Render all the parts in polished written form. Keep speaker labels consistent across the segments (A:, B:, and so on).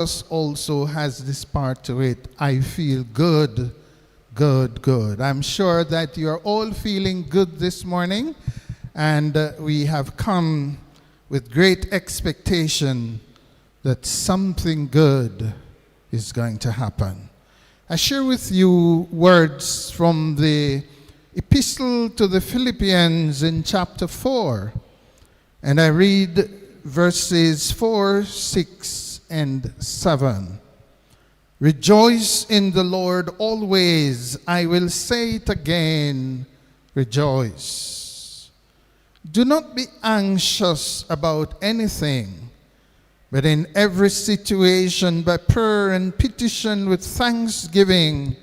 A: chorus also has this part to it. I feel good, good, good. I'm sure that you're all feeling good this morning, and we have come with great expectation that something good is going to happen. I share with you words from the Epistle to the Philippians in chapter 4, and I read verses 4, 6, and 7. Rejoice in the Lord always. I will say it again, rejoice. Do not be anxious about anything, but in every situation, by prayer and petition with thanksgiving,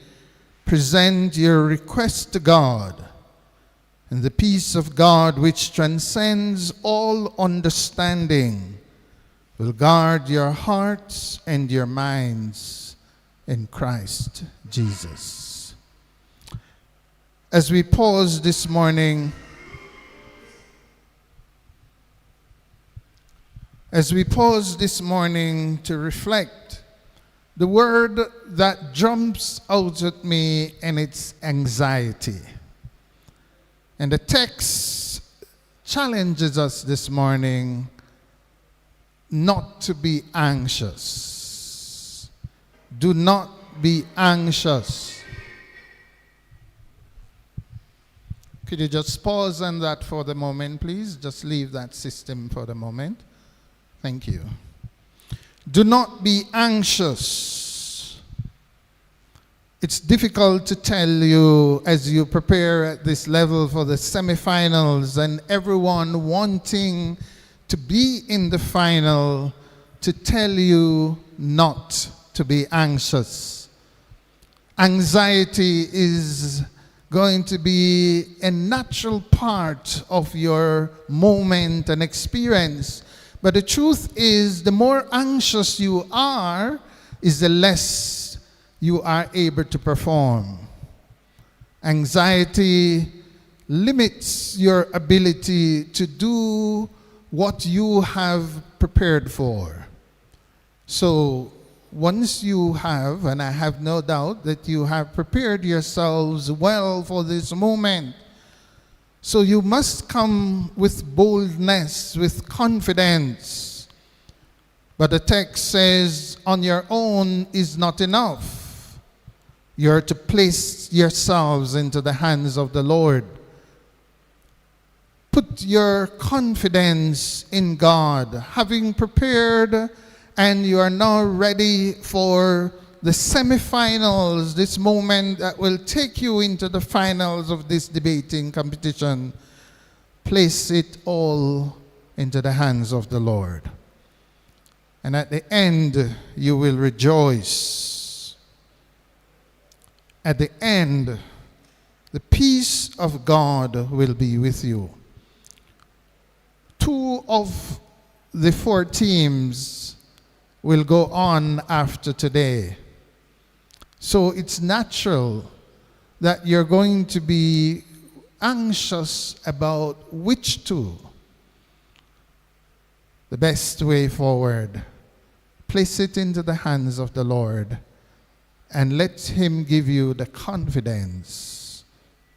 A: present your request to God. And the peace of God, which transcends all understanding, will guard your hearts and your minds in Christ Jesus. As we pause this morning, to reflect, the word that jumps out at me, and it's anxiety. And the text challenges us this morning not to be anxious. Do not be anxious. Could you just pause on that for the moment, please? Just leave that system for the moment. Thank you. Do not be anxious. It's difficult to tell you as you prepare at this level for the semifinals and everyone wanting to be in the final, to tell you not to be anxious. Anxiety is going to be a natural part of your moment and experience. But the truth is, the more anxious you are, is the less you are able to perform. Anxiety limits your ability to do what you have prepared for. So once you have, and I have no doubt that you have prepared yourselves well for this moment, so you must come with boldness, with confidence. But the text says, on your own is not enough. You're to place yourselves into the hands of the Lord. Put your confidence in God. Having prepared, and you are now ready for the semifinals, this moment that will take you into the finals of this debating competition, place it all into the hands of the Lord. And at the end, you will rejoice. At the end, the peace of God will be with you. 2 of the 4 teams will go on after today. So it's natural that you're going to be anxious about which 2. The best way forward, place it into the hands of the Lord and let Him give you the confidence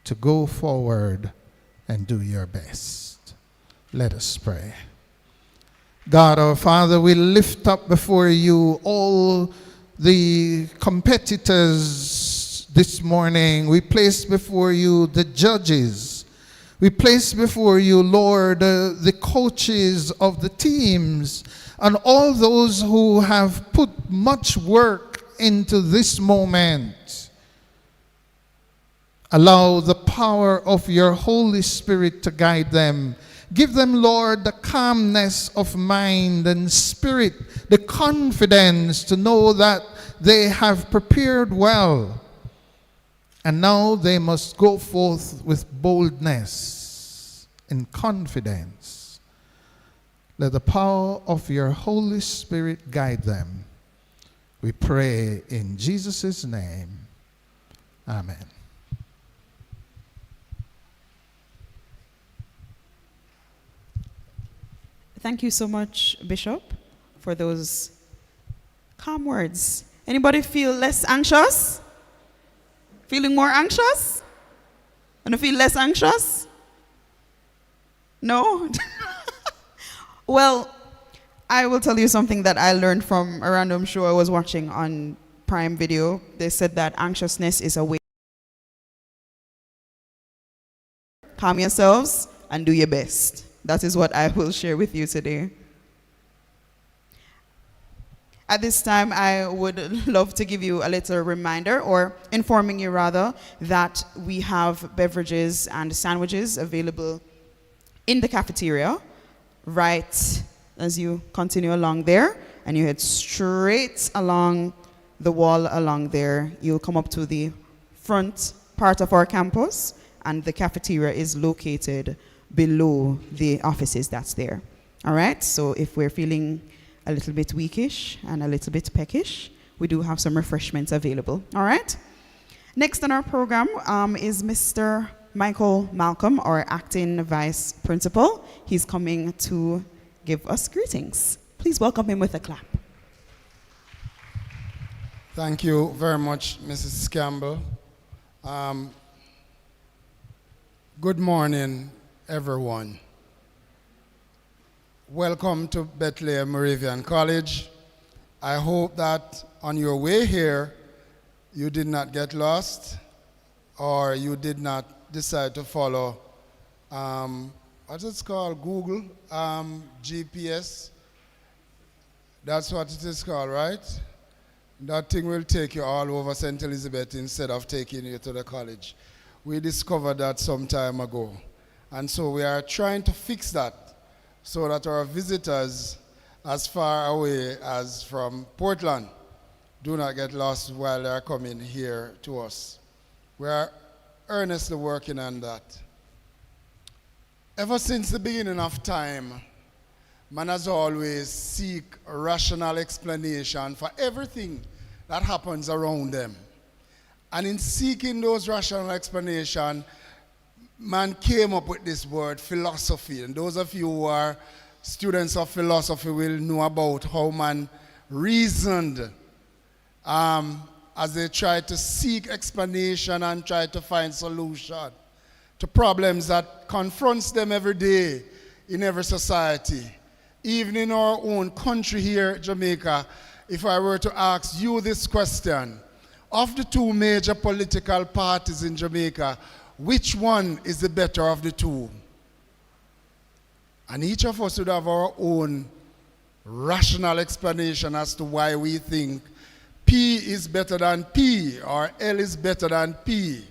A: to go forward and do your best. Let us pray. God our Father, we lift up before you all the competitors this morning. We place before you the judges. We place before you, Lord, the coaches of the teams and all those who have put much work into this moment. Allow the power of your Holy Spirit to guide them. Give them, Lord, the calmness of mind and spirit, the confidence to know that they have prepared well. And now they must go forth with boldness and confidence. Let the power of your Holy Spirit guide them. We pray in Jesus' name. Amen.
B: Thank you so much, Bishop, for those Calm words. Anybody feel less anxious? Feeling more anxious? And feel less anxious? No? Well, I will tell you something that I learned from a random show I was watching on Prime Video. They said that anxiousness is a way. Calm yourselves and do your best. That is what I will share with you today. At this time, I would love to give you a little reminder, or informing you rather, that we have beverages and sandwiches available in the cafeteria, right as you continue along there, and you head straight along the wall along there. You'll come up to the front part of our campus, and the cafeteria is located below the offices that's there. All right, so if we're feeling a little bit weakish and a little bit peckish, we do have some refreshments available. All right. Next on our program is Mr. Michael Malcolm, our acting vice principal. He's coming to give us greetings. Please welcome him with a clap.
C: Thank you very much, Mrs. Campbell. Good morning, everyone. Welcome to Bethlehem Moravian College. I hope that on your way here, you did not get lost, or you did not decide to follow, what's it called, Google, GPS. That's what it is called, right? That thing will take you all over St. Elizabeth instead of taking you to the college. We discovered that some time ago. And so we are trying to fix that, so that our visitors as far away as from Portland do not get lost while they are coming here to us. We are earnestly working on that. Ever since the beginning of time, man has always seek a rational explanation for everything that happens around them. And in seeking those rational explanations, man came up with this word, philosophy. And those of you who are students of philosophy will know about how man reasoned as they tried to seek explanation and try to find solution to problems that confronts them every day in every society. Even in our own country here, Jamaica, if I were to ask you this question, of the two major political parties in Jamaica, which one is the better of the two? And each of us would have our own rational explanation as to why we think P is better than P or L is better than P.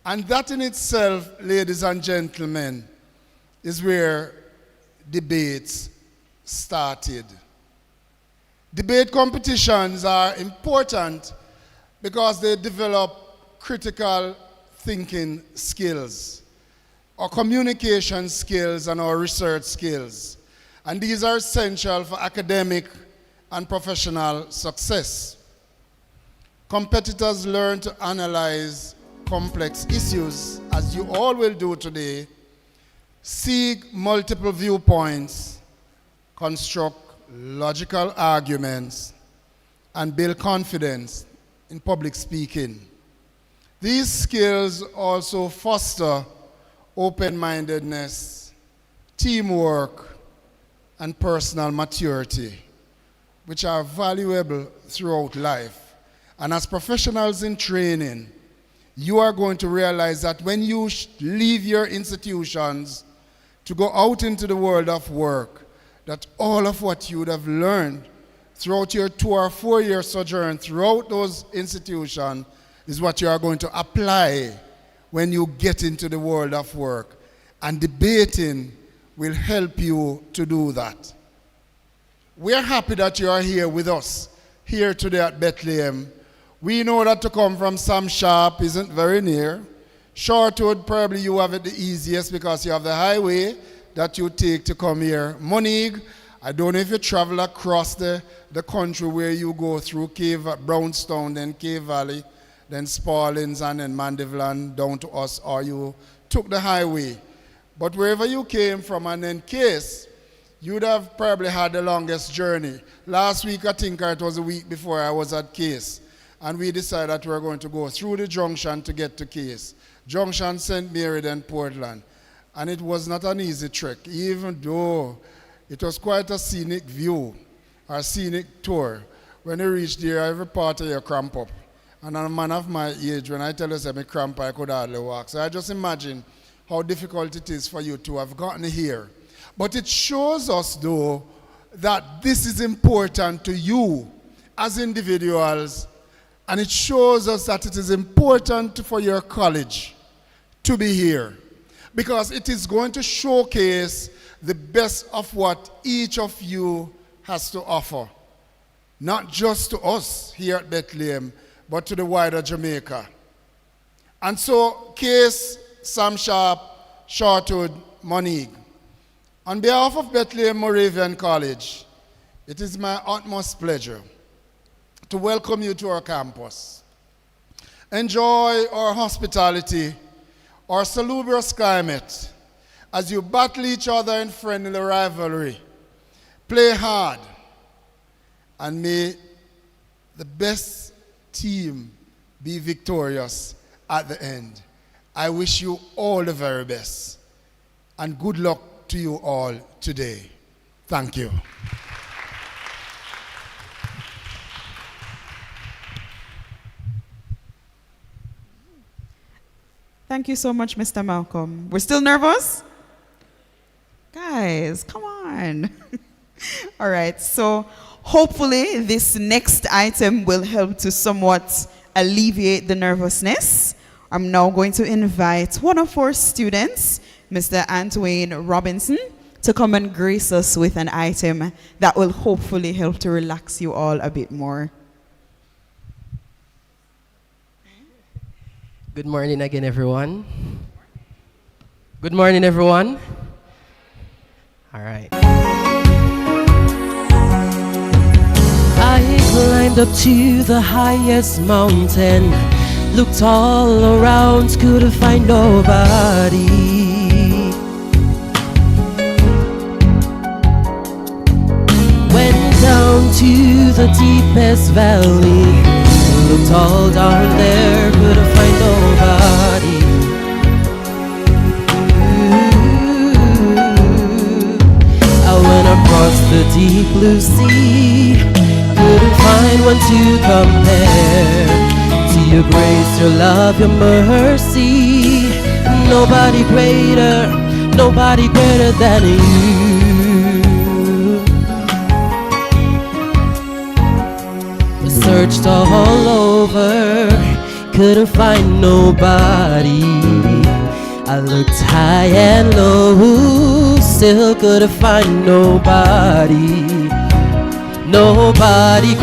C: And that in itself, ladies and gentlemen, is where debates started. Debate competitions are important because they develop critical thinking skills, our communication skills, and our research skills. And these are essential for academic and professional success. Competitors learn to analyze complex issues, as you all will do today, seek multiple viewpoints, construct logical arguments, and build confidence in public speaking. These skills also foster open-mindedness, teamwork, and personal maturity, which are valuable throughout life. And as professionals in training, you are going to realize that when you leave your institutions to go out into the world of work, that all of what you would have learned throughout your 2 or 4 year sojourn throughout those institutions is what you are going to apply when you get into the world of work. And debating will help you to do that. We are happy that you are here with us, here today at Bethlehem. We know that to come from Sam Sharp isn't very near. Shortwood, probably you have it the easiest because you have the highway that you take to come here. Moneague, I don't know if you travel across the country where you go through Brownstown, then Cave Valley, then Spaldings, and then Mandeville down to us, or you took the highway. But wherever you came from, and in case you would have probably had the longest journey. Last week, I think, or it was a week before, I was at Case, and we decided that we were going to go through the junction to get to Case. Junction, St. Mary, then Portland. And it was not an easy trek, even though it was quite a scenic view, or scenic tour. When you reach there, every part of you cramp up. And a man of my age, when I tell you that I cramp, I could hardly walk. So I just imagine how difficult it is for you to have gotten here. But it shows us, though, that this is important to you as individuals, and it shows us that it is important for your college to be here, because it is going to showcase the best of what each of you has to offer, not just to us here at Bethlehem, but to the wider Jamaica. And so, Case, Sam Sharp, Shortwood, Monique, on behalf of Bethlehem Moravian College, it is my utmost pleasure to welcome you to our campus. Enjoy our hospitality, our salubrious climate, as you battle each other in friendly rivalry. Play hard, and may the best team be victorious at the end. I wish you all the very best, and good luck to you all today. Thank you.
B: Thank you so much, Mr. Malcolm. We're still nervous? Guys, come on. All right, so hopefully this next item will help to somewhat alleviate the nervousness. I'm now going to invite one of our students, Mr. Antoine Robinson, to come and grace us with an item that will hopefully help to relax you all a bit more.
D: Good morning again, everyone. Good morning, everyone. All right. I climbed up to the highest mountain, looked all around, couldn't find nobody. Went down to the deepest valley, looked all down there, couldn't find nobody. I went across the deep blue sea, couldn't find one to compare to your grace, your love, your mercy. Nobody greater than you. Searched all over, couldn't find nobody. I looked high and low, still couldn't find nobody. Nobody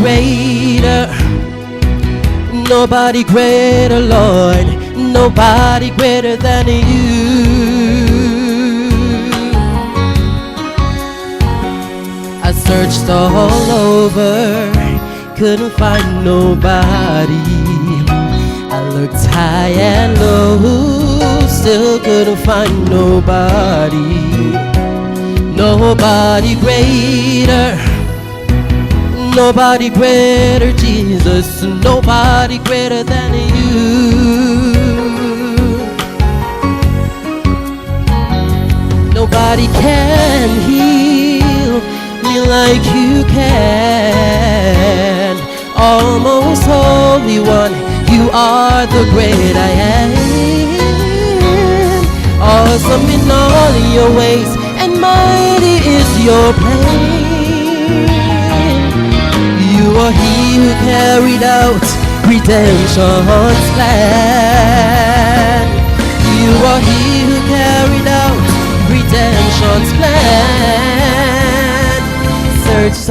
D: greater, Lord, nobody greater than you. I searched all over, couldn't find nobody. I looked high and low, still couldn't find nobody. Nobody greater, Jesus, nobody greater than you. Nobody can heal me like you can. Almost Holy One, you are the great I am. Awesome in all your ways, and mighty is your plan. You are he who carried out redemption's plan. You are he who carried out redemption's plan. Searched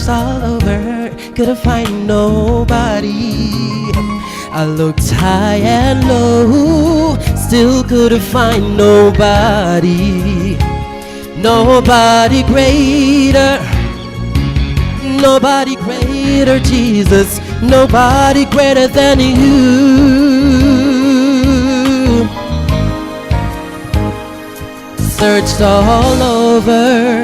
D: all over, couldn't find nobody. I looked high and low, still couldn't find nobody. Nobody greater, Jesus, nobody greater than you. searched all over,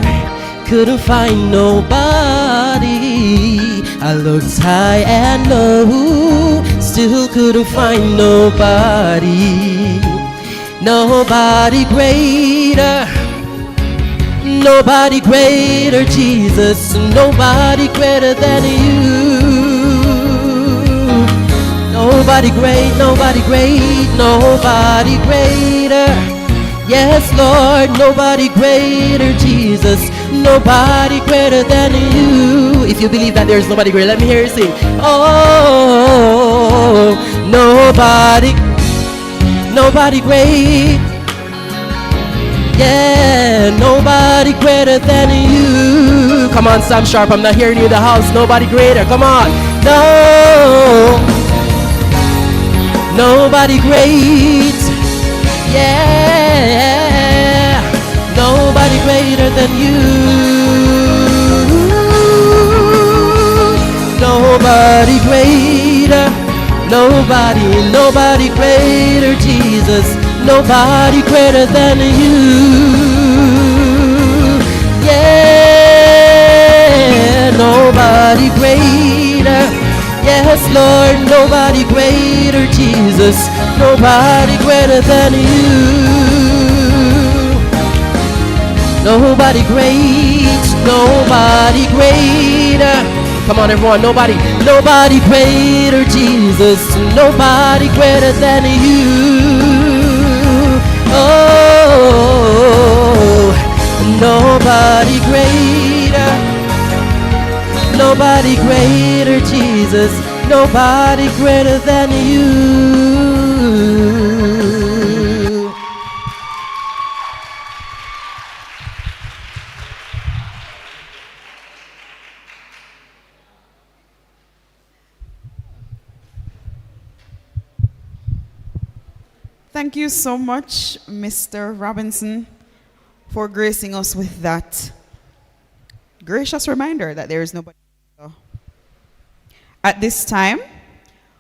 D: couldn't find nobody. I looked high and low, still couldn't find nobody. Nobody greater, nobody greater, Jesus, nobody greater than you. Nobody great, nobody great, nobody greater. Yes, Lord, nobody greater, Jesus, nobody greater than you. If you believe that there's nobody greater, let me hear you sing. Oh, nobody, nobody great. Yeah, nobody greater than you. Come on, Sam Sharp, I'm not hearing you in the house. Nobody greater, come on. No, nobody great. Yeah, nobody greater than you. Nobody greater. Nobody greater, Jesus. Nobody greater than you. Yeah, nobody greater. Yes, Lord, nobody greater, Jesus. Nobody greater than you. Nobody great, nobody greater. Come on, everyone, nobody greater, Jesus. Nobody greater than you. Oh, nobody greater. Nobody greater, Jesus. Nobody greater than you.
B: Thank you so much, Mr. Robinson, for gracing us with that gracious reminder that there is nobody. At this time,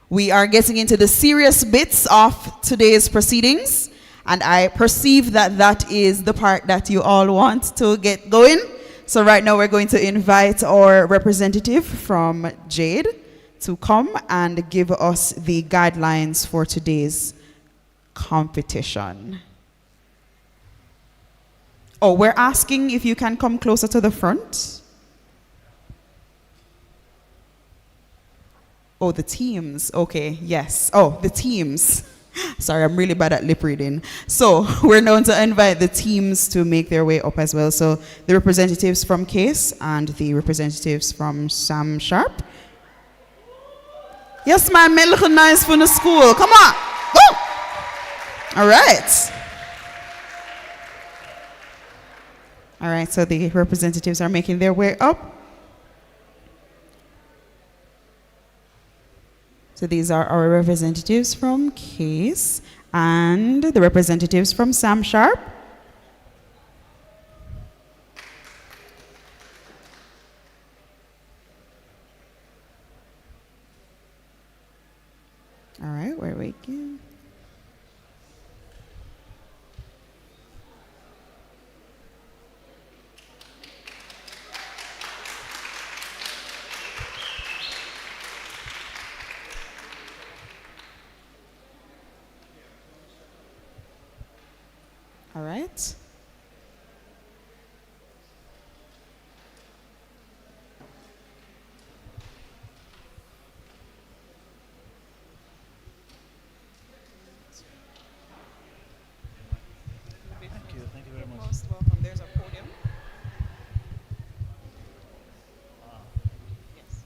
B: we are getting into the serious bits of today's proceedings, and I perceive that that is the part that you all want to get going. So right now we're going to invite our representative from Jade to come and give us the guidelines for today's competition. Oh, we're asking if you can come closer to the front. Oh, the teams. Okay, yes. Oh, the teams. Sorry, I'm really bad at lip reading. So we're going to invite the teams to make their way up as well. So the representatives from CASE and the representatives from Sam Sharp. Yes, ma'am, make look nice for the school. Come on. Go! All right. All right, so the representatives are making their way up. So these are our representatives from CASE and the representatives from Sam Sharp. All right, we're waiting. All right.
E: Thank you very much.
B: Most welcome. There's a podium. Yes.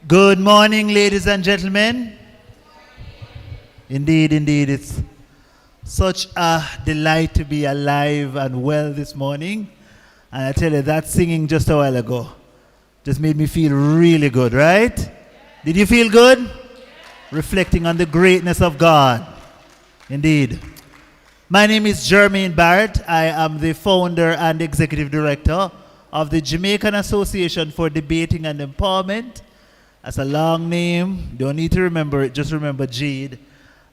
E: Good morning, ladies and gentlemen. Indeed, it's such a delight to be alive and well this morning. And I tell you, that singing just a while ago just made me feel really good, right? Did you feel good? Reflecting on the greatness of God. Indeed. My name is Jermaine Barrett. I am the founder and executive director of the Jamaican Association for Debating and Empowerment. That's a long name. Don't need to remember it. Just remember Jade.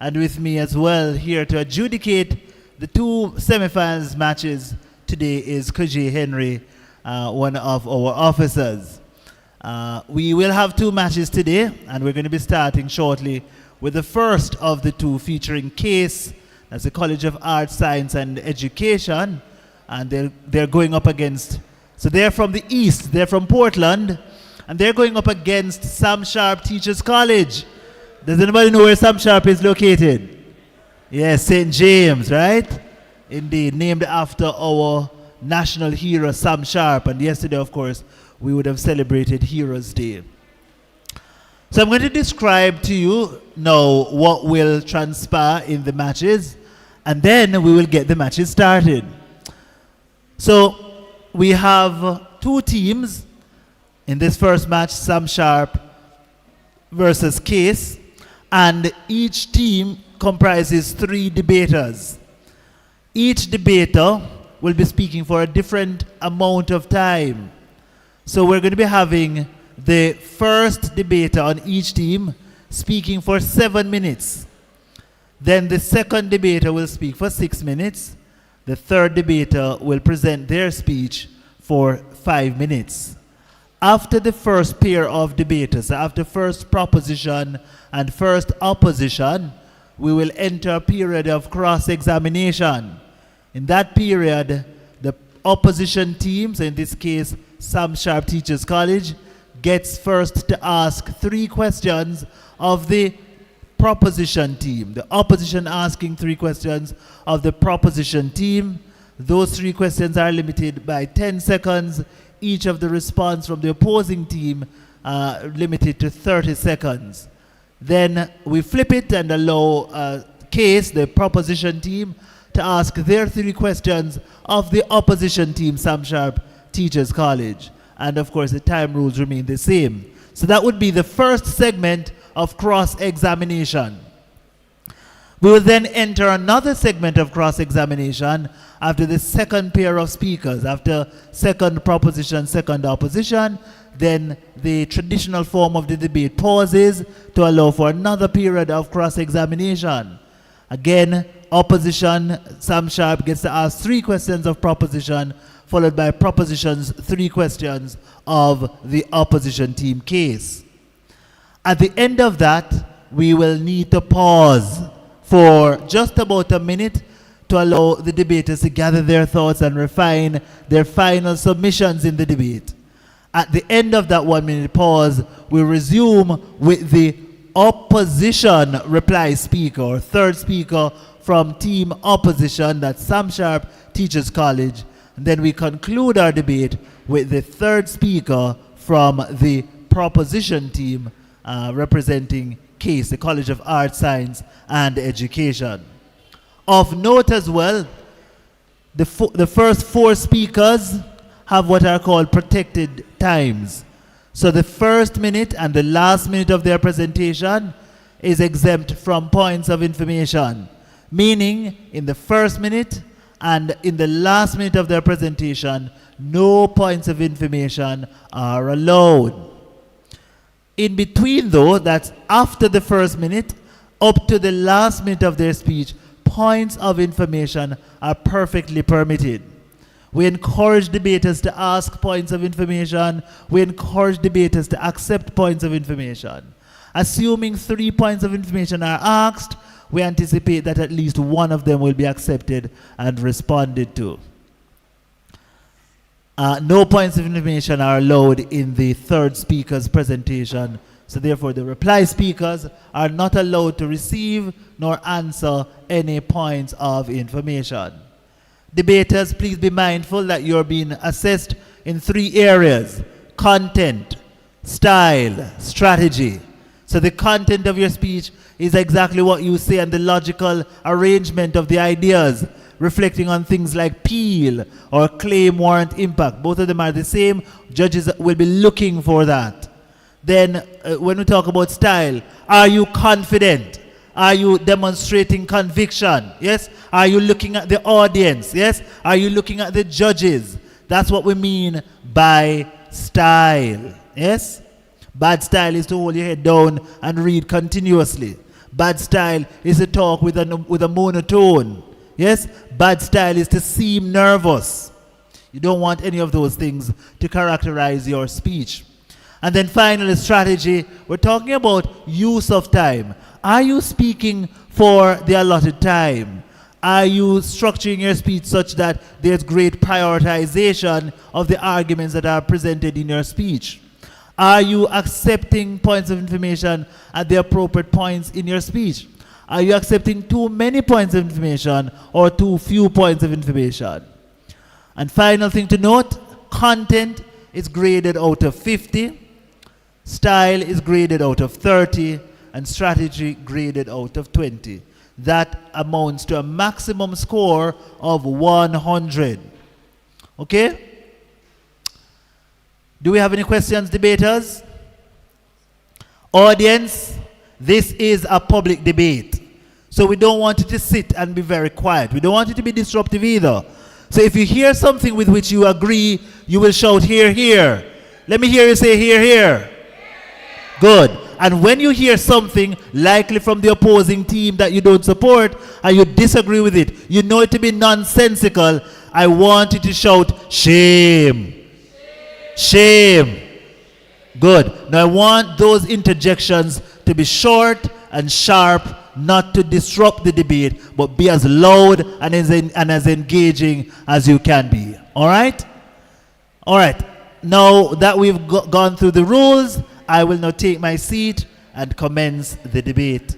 E: And with me as well here to adjudicate the two semifinals matches today is Kajay Henry, one of our officers. We will have two matches today, and we're going to be starting shortly with the first of the two, featuring CASE. That's the College of Arts, Science and Education, and they're going up against, so they're from the east, they're from Portland, and they're going up against Sam Sharp Teachers College. Does anybody know where Sam Sharp is located? Yes, St. James, right? Indeed, named after our national hero Sam Sharp, and yesterday, of course, we would have celebrated Heroes Day. So I'm going to describe to you now what will transpire in the matches, and then we will get the matches started. So we have two teams in this first match, Sam Sharp versus CASE, and each team comprises 3 debaters. Each debater will be speaking for a different amount of time. So we're going to be having the first debater on each team speaking for 7 minutes. Then the second debater will speak for 6 minutes. The third debater will present their speech for 5 minutes. After the first pair of debaters, after first proposition and first opposition, we will enter a period of cross-examination. In that period, the opposition teams, in this case, Sam Sharp Teachers College, gets first to ask 3 questions of the proposition team. The opposition asking 3 questions of the proposition team. Those 3 questions are limited by 10 seconds. Each of the response from the opposing team limited to 30 seconds. Then we flip it and allow CASE, the proposition team, to ask their 3 questions of the opposition team, Sam Sharp Teachers College. And of course, the time rules remain the same. So that would be the first segment of cross-examination. We will then enter another segment of cross-examination after the second pair of speakers. After second proposition, second opposition, then the traditional form of the debate pauses to allow for another period of cross-examination. Again, opposition, Sam Sharp gets to ask 3 questions of proposition, followed by proposition's 3 questions of the opposition team CASE. At the end of that, we will need to pause for just about a minute to allow the debaters to gather their thoughts and refine their final submissions in the debate. At the end of that 1 minute pause, we resume with the opposition reply speaker, or third speaker from team opposition, that's Sam Sharp Teachers College. And then we conclude our debate with the third speaker from the proposition team representing CASE, the College of Arts, Science and Education. Of note as well, the first 4 speakers have what are called protected times. So the first minute and the last minute of their presentation is exempt from points of information, meaning in the first minute and in the last minute of their presentation, no points of information are allowed. In between though, that's after the first minute, up to the last minute of their speech, points of information are perfectly permitted. We encourage debaters to ask points of information. We encourage debaters to accept points of information. Assuming 3 points of information are asked, we anticipate that at least one of them will be accepted and responded to. No points of information are allowed in the third speaker's presentation, so therefore the reply speakers are not allowed to receive nor answer any points of information. Debaters, please be mindful that you're being assessed in 3 areas: content, style, strategy. So the content of your speech is exactly what you say, and the logical arrangement of the ideas, reflecting on things like peel or claim warrant impact. Both of them are the same. Judges will be looking for that. Then when we talk about style, are you confident? Are you demonstrating conviction? Yes. Are you looking at the audience? Yes. Are you looking at the judges? That's what we mean by style. Yes. Bad style is to hold your head down and read continuously. Bad style is to talk with a monotone. Yes. Bad style is to seem nervous. You don't want any of those things to characterize your speech. And then finally, strategy. We're talking about use of time. Are you speaking for the allotted time? Are you structuring your speech such that there's great prioritization of the arguments that are presented in your speech? Are you accepting points of information at the appropriate points in your speech? Are you accepting too many points of information or too few points of information? And final thing to note, content is graded out of 50, style is graded out of 30, and strategy graded out of 20. That amounts to a maximum score of 100. Okay? Do we have any questions, debaters? Audience, this is a public debate. So we don't want it to sit and be very quiet. We don't want it to be disruptive either. So if you hear something with which you agree, you will shout, "Hear, hear." Let me hear you say, "Hear, hear." Good. And when you hear something likely from the opposing team that you don't support and you disagree with it, you know it to be nonsensical, I want you to shout, "Shame." Shame. Good. Now I want those interjections to be short and sharp, not to disrupt the debate, but be as loud and as engaging as you can be. All right? All right. Now that we've gone through the rules, I will now take my seat and commence the debate.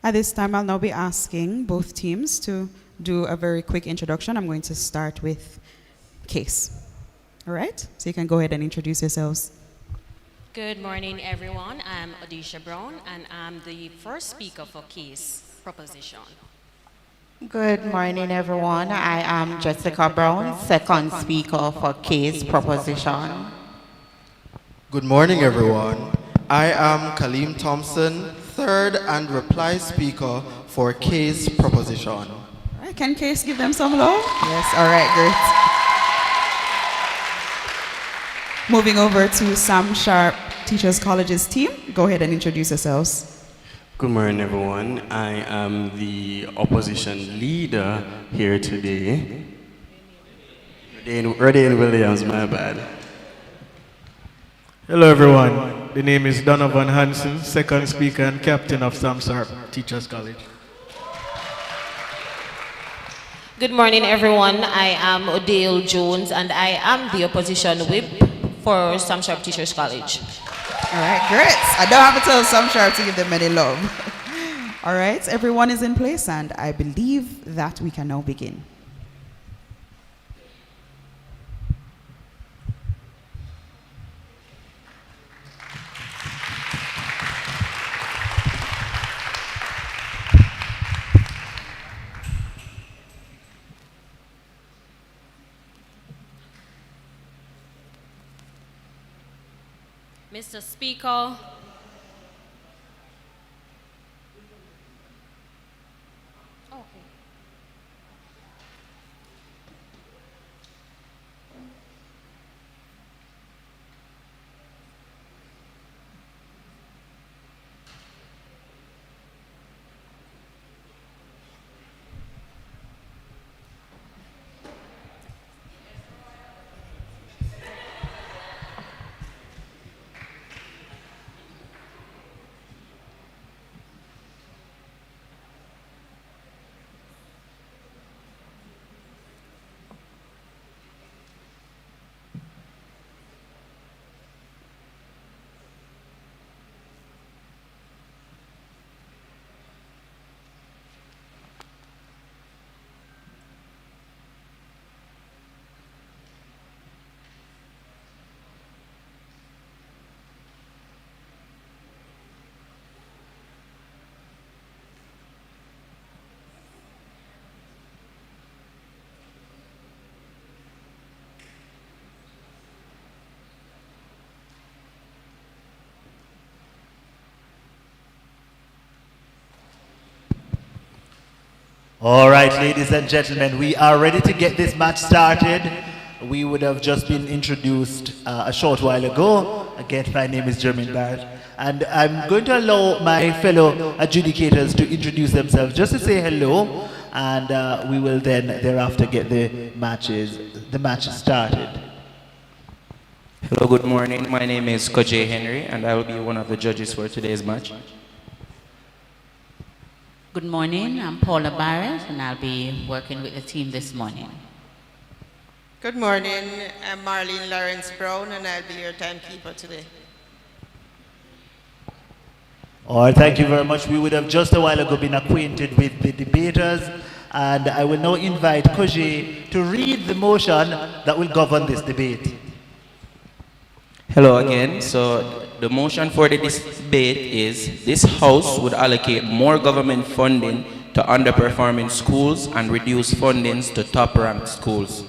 B: At this time, I'll now be asking both teams to do a very quick introduction. I'm going to start with Case. All right? So you can go ahead and introduce yourselves.
F: Good morning, everyone. I'm Odisha Brown, and I'm the first speaker for Case Proposition.
G: Good morning, everyone. I am Jessica Brown, second speaker for Case Proposition.
H: Good morning, everyone. I am Kaleem Thompson, third and reply speaker for Case Proposition.
B: All right, can Case give them some love? Yes, all right, great. Moving over to Sam Sharp, Teachers College's team. Go ahead and introduce yourselves.
I: Good morning, everyone. I am the opposition leader here today. Radin Williams, my bad.
J: Hello, everyone. The name is Donovan Hansen, second speaker and captain of Sam Sharp Teachers College.
F: Good morning, everyone. I am Odile Jones, and I am the opposition whip for Sam Sharp Teachers College.
B: All right, great. I don't have to tell Sam Sharp to give them any love. All right, everyone is in place, and I believe that we can now begin.
F: Mr. Speaker,
E: All right, ladies and gentlemen, we are ready to get this match started. We would have just been introduced a short while ago. Again, my name is Jermaine Barrett, and I'm going to allow my fellow adjudicators to introduce themselves just to say hello, and we will then thereafter get the matches started.
K: Hello, good morning. My name is Kojay Henry, and I will be one of the judges for today's match.
L: Good morning, I'm Paula Barrett, and I'll be working with the team this morning.
M: Good morning, I'm Marlene Lawrence Brown, and I'll be your timekeeper today.
E: All right, thank you very much. We would have just a while ago been acquainted with the debaters, and I will now invite Kojay to read the motion that will govern this debate.
K: Hello again. So the motion for this debate is this House would allocate more government funding to underperforming schools and reduce fundings to top-ranked schools.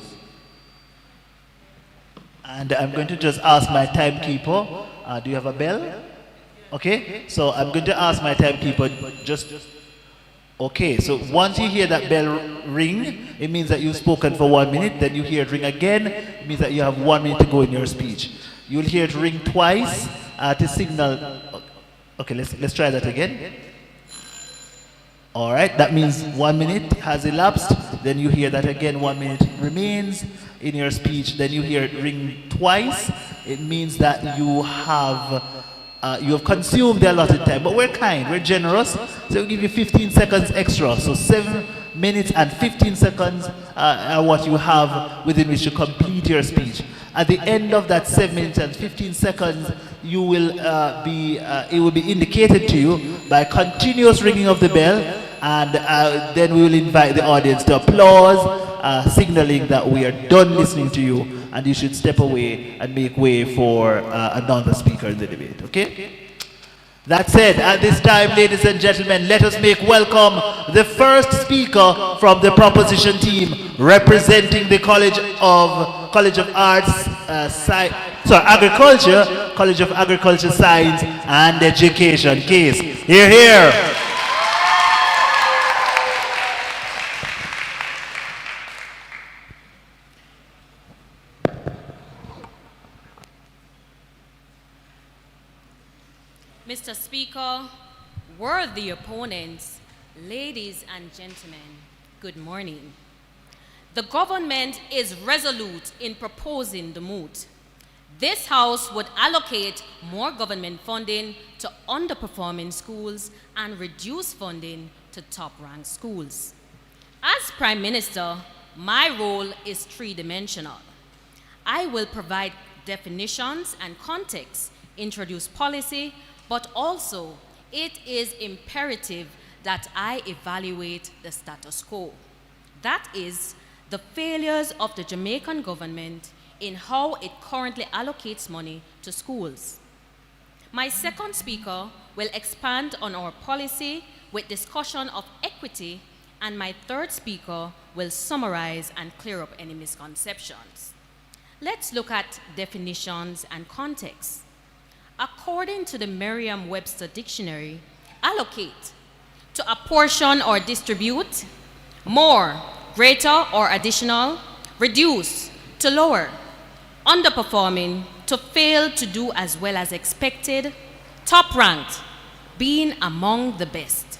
E: And I'm going to just ask my timekeeper, do you have a bell? Okay, so I'm going to ask my timekeeper okay, so once you hear that bell ring, it means that you've spoken for 1 minute, then you hear it ring again, it means that you have 1 minute to go in your speech. You'll hear it ring twice to signal. Okay, let's try that again. All right, that means 1 minute has elapsed. Then you hear that again, 1 minute remains in your speech. Then you hear it ring twice. It means that you have consumed the allotted time. But we're kind, we're generous. So we'll give you 15 seconds extra. So 7 minutes and 15 seconds are what you have within which to complete your speech. At the end of that 7 minutes and 15 seconds, you will it will be indicated to you by continuous ringing of the bell, and then we will invite the audience to applause, signaling that we are done listening to you, and you should step away and make way for another speaker in the debate. Okay? That said, at this time, ladies and gentlemen, let us make welcome the first speaker from the proposition team representing the College of Arts, Agriculture, College of Agriculture, Science and Education. Case. Hear, hear.
N: Mr. Speaker, worthy opponents, ladies and gentlemen, good morning. The government is resolute in proposing the moot. This House would allocate more government funding to underperforming schools and reduce funding to top-ranked schools. As Prime Minister, my role is three-dimensional. I will provide definitions and context, introduce policy, but also it is imperative that I evaluate the status quo. That is, the failures of the Jamaican government in how it currently allocates money to schools. My second speaker will expand on our policy with discussion of equity, and my third speaker will summarize and clear up any misconceptions. Let's look at definitions and context. According to the Merriam-Webster Dictionary, allocate, to apportion or distribute, more, greater or additional, reduce, to lower, underperforming, to fail to do as well as expected, top-ranked, being among the best.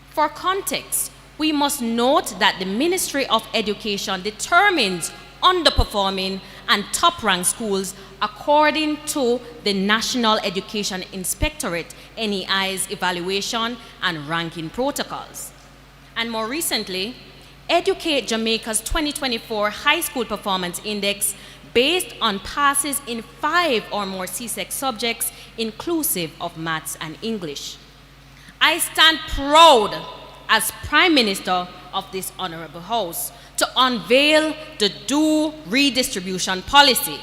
N: For context, we must note that the Ministry of Education determines underperforming and top-ranked schools according to the National Education Inspectorate, NEI's evaluation and ranking protocols. And more recently, Educate Jamaica's 2024 High School Performance Index based on passes in 5 or more CSEC subjects, inclusive of maths and English. I stand proud as Prime Minister of this Honorable House to unveil the due redistribution policy,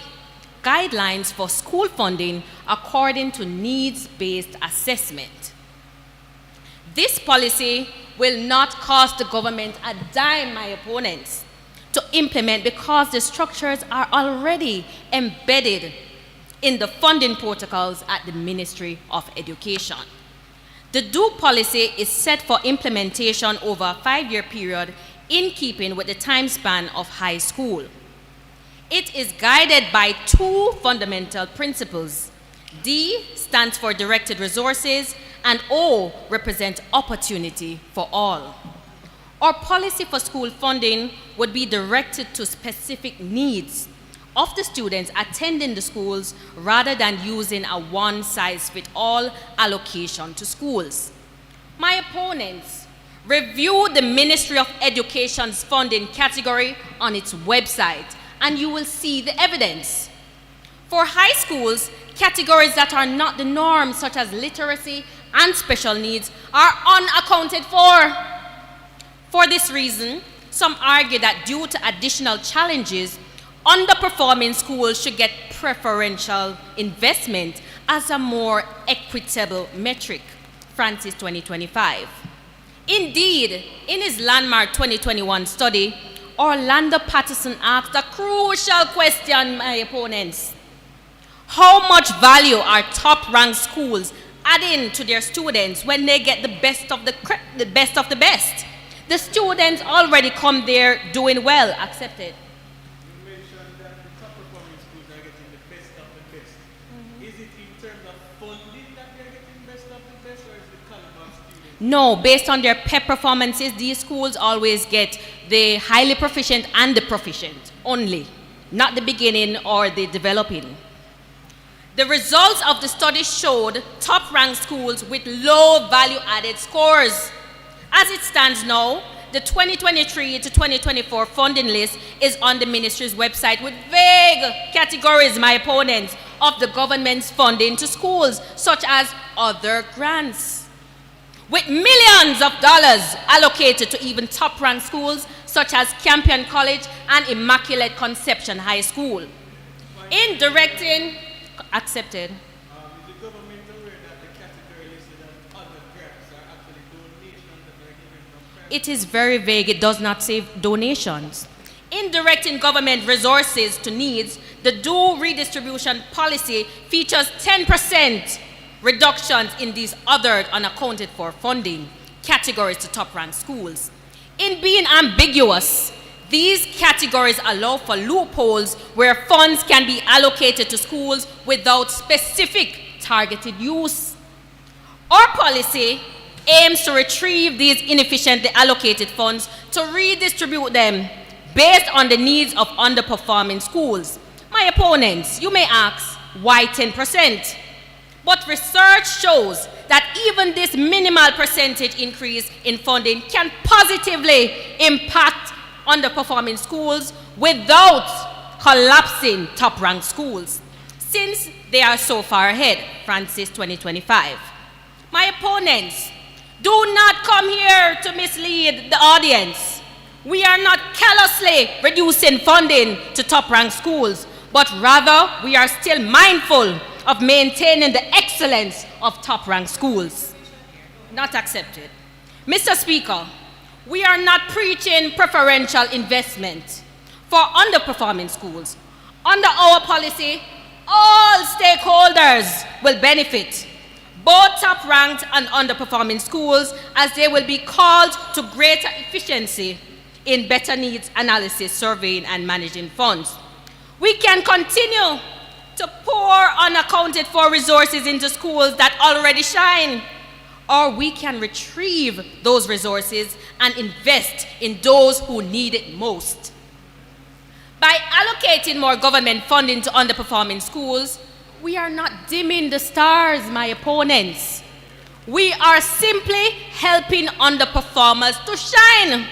N: guidelines for school funding according to needs-based assessment. This policy will not cost the government a dime, my opponents, to implement because the structures are already embedded in the funding protocols at the Ministry of Education. The DO policy is set for implementation over a 5-year period in keeping with the time span of high school. It is guided by 2 fundamental principles. D stands for directed resources, and O represents opportunity for all. Our policy for school funding would be directed to specific needs of the students attending the schools rather than using a one-size-fits-all allocation to schools. My opponents review the Ministry of Education's funding category on its website, and you will see the evidence. For high schools, categories that are not the norm, such as literacy and special needs, are unaccounted for. For this reason, some argue that due to additional challenges, underperforming schools should get preferential investment as a more equitable metric. Francis 2025. Indeed, in his landmark 2021 study, Orlando Patterson asked a crucial question, my opponents. How much value are top-ranked schools adding to their students when they get the best of the best? The students already come there doing well, accepted.
J: You mentioned that the top performing schools are getting the best of the best. Is it in terms of funding that they're getting best of the best, or is it the caliber of students?
N: No, based on their PEP performances, these schools always get the highly proficient and the proficient only, not the beginning or the developing. The results of the study showed top-ranked schools with low value-added scores. As it stands now, the 2023 to 2024 funding list is on the ministry's website with vague categories, my opponents, of the government's funding to schools, such as other grants. With millions of dollars allocated to even top-ranked schools, such as Campion College and Immaculate Conception High School. In directing, accepted.
J: Is the government aware that the category listed as other grants are actually donations that are given from private?
N: It is very vague. It does not say donations. In directing government resources to needs, the due redistribution policy features 10% reductions in these other unaccounted for funding categories to top-ranked schools. In being ambiguous, these categories allow for loopholes where funds can be allocated to schools without specific targeted use. Our policy aims to retrieve these inefficiently allocated funds to redistribute them based on the needs of underperforming schools. My opponents, you may ask, why 10%? But research shows that even this minimal percentage increase in funding can positively impact underperforming schools without collapsing top-ranked schools, since they are so far ahead. Francis 2025. My opponents, do not come here to mislead the audience. We are not callously reducing funding to top-ranked schools, but rather we are still mindful of maintaining the excellence of top-ranked schools. Not accepted. Mr. Speaker, we are not preaching preferential investment for underperforming schools. Under our policy, all stakeholders will benefit, both top-ranked and underperforming schools, as they will be called to greater efficiency in better needs analysis, surveying, and managing funds. We can continue to pour unaccounted for resources into schools that already shine, or we can retrieve those resources and invest in those who need it most. By allocating more government funding to underperforming schools, we are not dimming the stars, my opponents. We are simply helping underperformers to shine.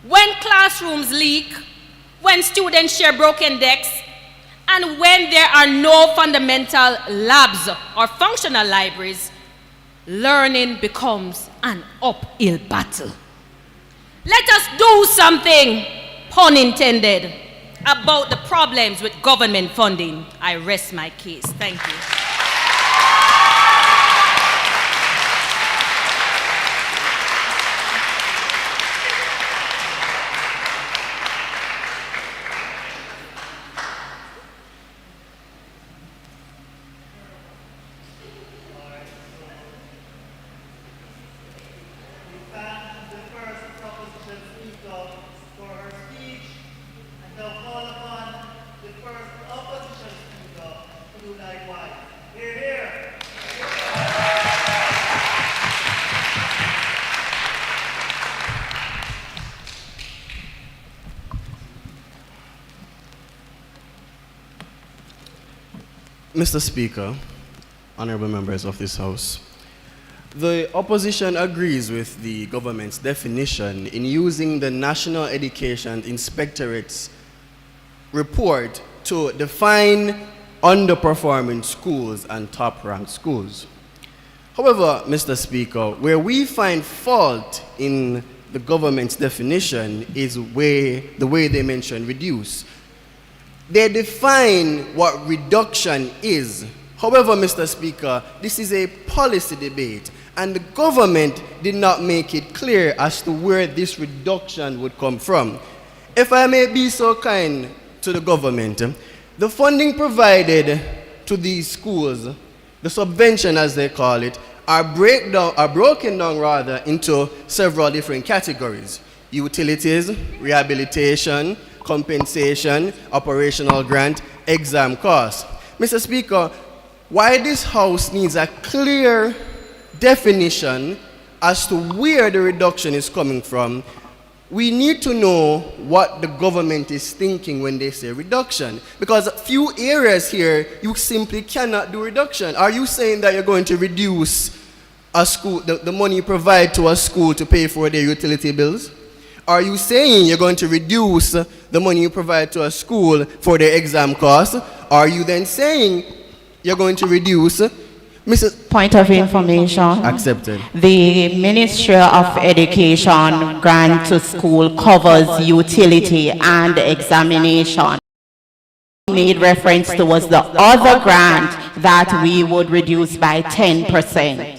N: When classrooms leak, when students share broken decks, and when there are no fundamental labs or functional libraries, learning becomes an uphill battle. Let us do something, pun intended, about the problems with government funding. I rest my case. Thank you.
E: likewise. Hear, hear.
I: Mr. Speaker, honorable members of this House, the opposition agrees with the government's definition in using the National Education Inspectorate's report to define underperforming schools and top-ranked schools. However, Mr. Speaker, where we find fault in the government's definition is the way they mention reduce. They define what reduction is. However, Mr. Speaker, this is a policy debate, and the government did not make it clear as to where this reduction would come from. If I may be so kind to the government, the funding provided to these schools, the subvention as they call it, are broken down into several different categories: utilities, rehabilitation, compensation, operational grant, exam costs. Mr. Speaker, why this House needs a clear definition as to where the reduction is coming from, we need to know what the government is thinking when they say reduction. Because a few areas here, you simply cannot do reduction. Are you saying that you're going to reduce a school, the money you provide to a school to pay for their utility bills? Are you saying you're going to reduce the money you provide to a school for their exam costs? Are you then saying you're going to reduce
G: Point of information.
I: Accepted.
G: The Ministry of Education grant to school covers utility and examination. Made reference to was the other grant that we would reduce by 10%.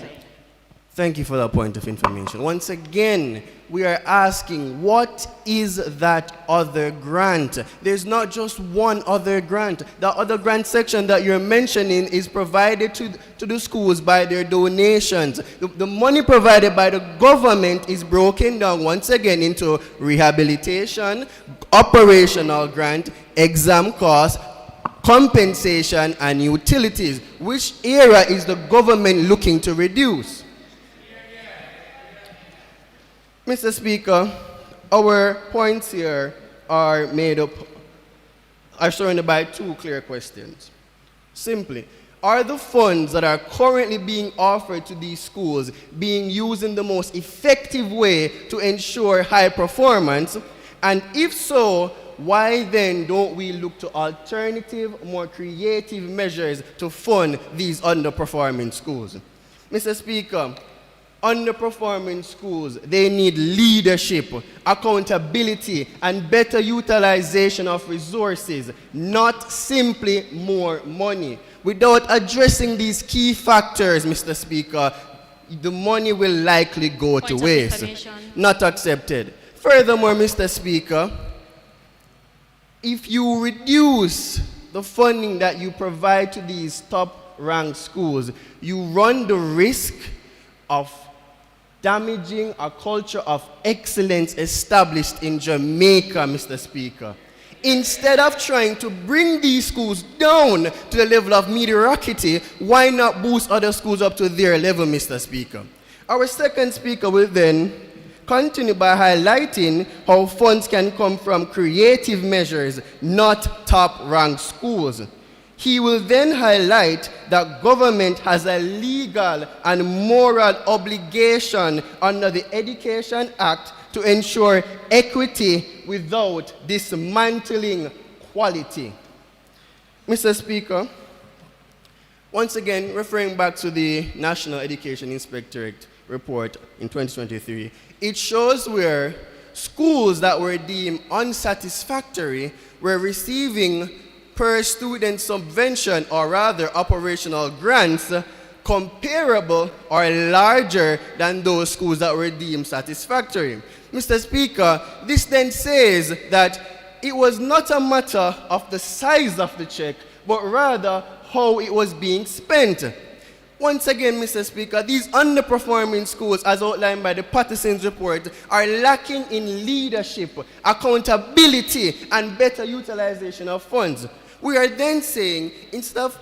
I: Thank you for that point of information. Once again, we are asking, what is that other grant? There's not just one other grant. The other grant section that you're mentioning is provided to the schools by their donations. The money provided by the government is broken down once again into rehabilitation, operational grant, exam costs, compensation, and utilities. Which area is the government looking to reduce? Mr. Speaker, our points here are surrounded by two clear questions. Simply, are the funds that are currently being offered to these schools being used in the most effective way to ensure high performance? And if so, why then don't we look to alternative, more creative measures to fund these underperforming schools? Mr. Speaker, underperforming schools, they need leadership, accountability, and better utilization of resources, not simply more money. Without addressing these key factors, Mr. Speaker, the money will likely go to waste. Not accepted. Furthermore, Mr. Speaker, if you reduce the funding that you provide to these top-ranked schools, you run the risk of damaging a culture of excellence established in Jamaica, Mr. Speaker. Instead of trying to bring these schools down to the level of mediocrity, why not boost other schools up to their level, Mr. Speaker? Our second speaker will then continue by highlighting how funds can come from creative measures, not top-ranked schools. He will then highlight that government has a legal and moral obligation under the Education Act to ensure equity without dismantling quality. Mr. Speaker, once again, referring back to the National Education Inspectorate report in 2023, it shows where schools that were deemed unsatisfactory were receiving per student subvention, or rather operational grants, comparable or larger than those schools that were deemed satisfactory. Mr. Speaker, this then says that it was not a matter of the size of the check, but rather how it was being spent. Once again, Mr. Speaker, these underperforming schools, as outlined by the Patterson's report, are lacking in leadership, accountability, and better utilization of funds. We are then saying, instead of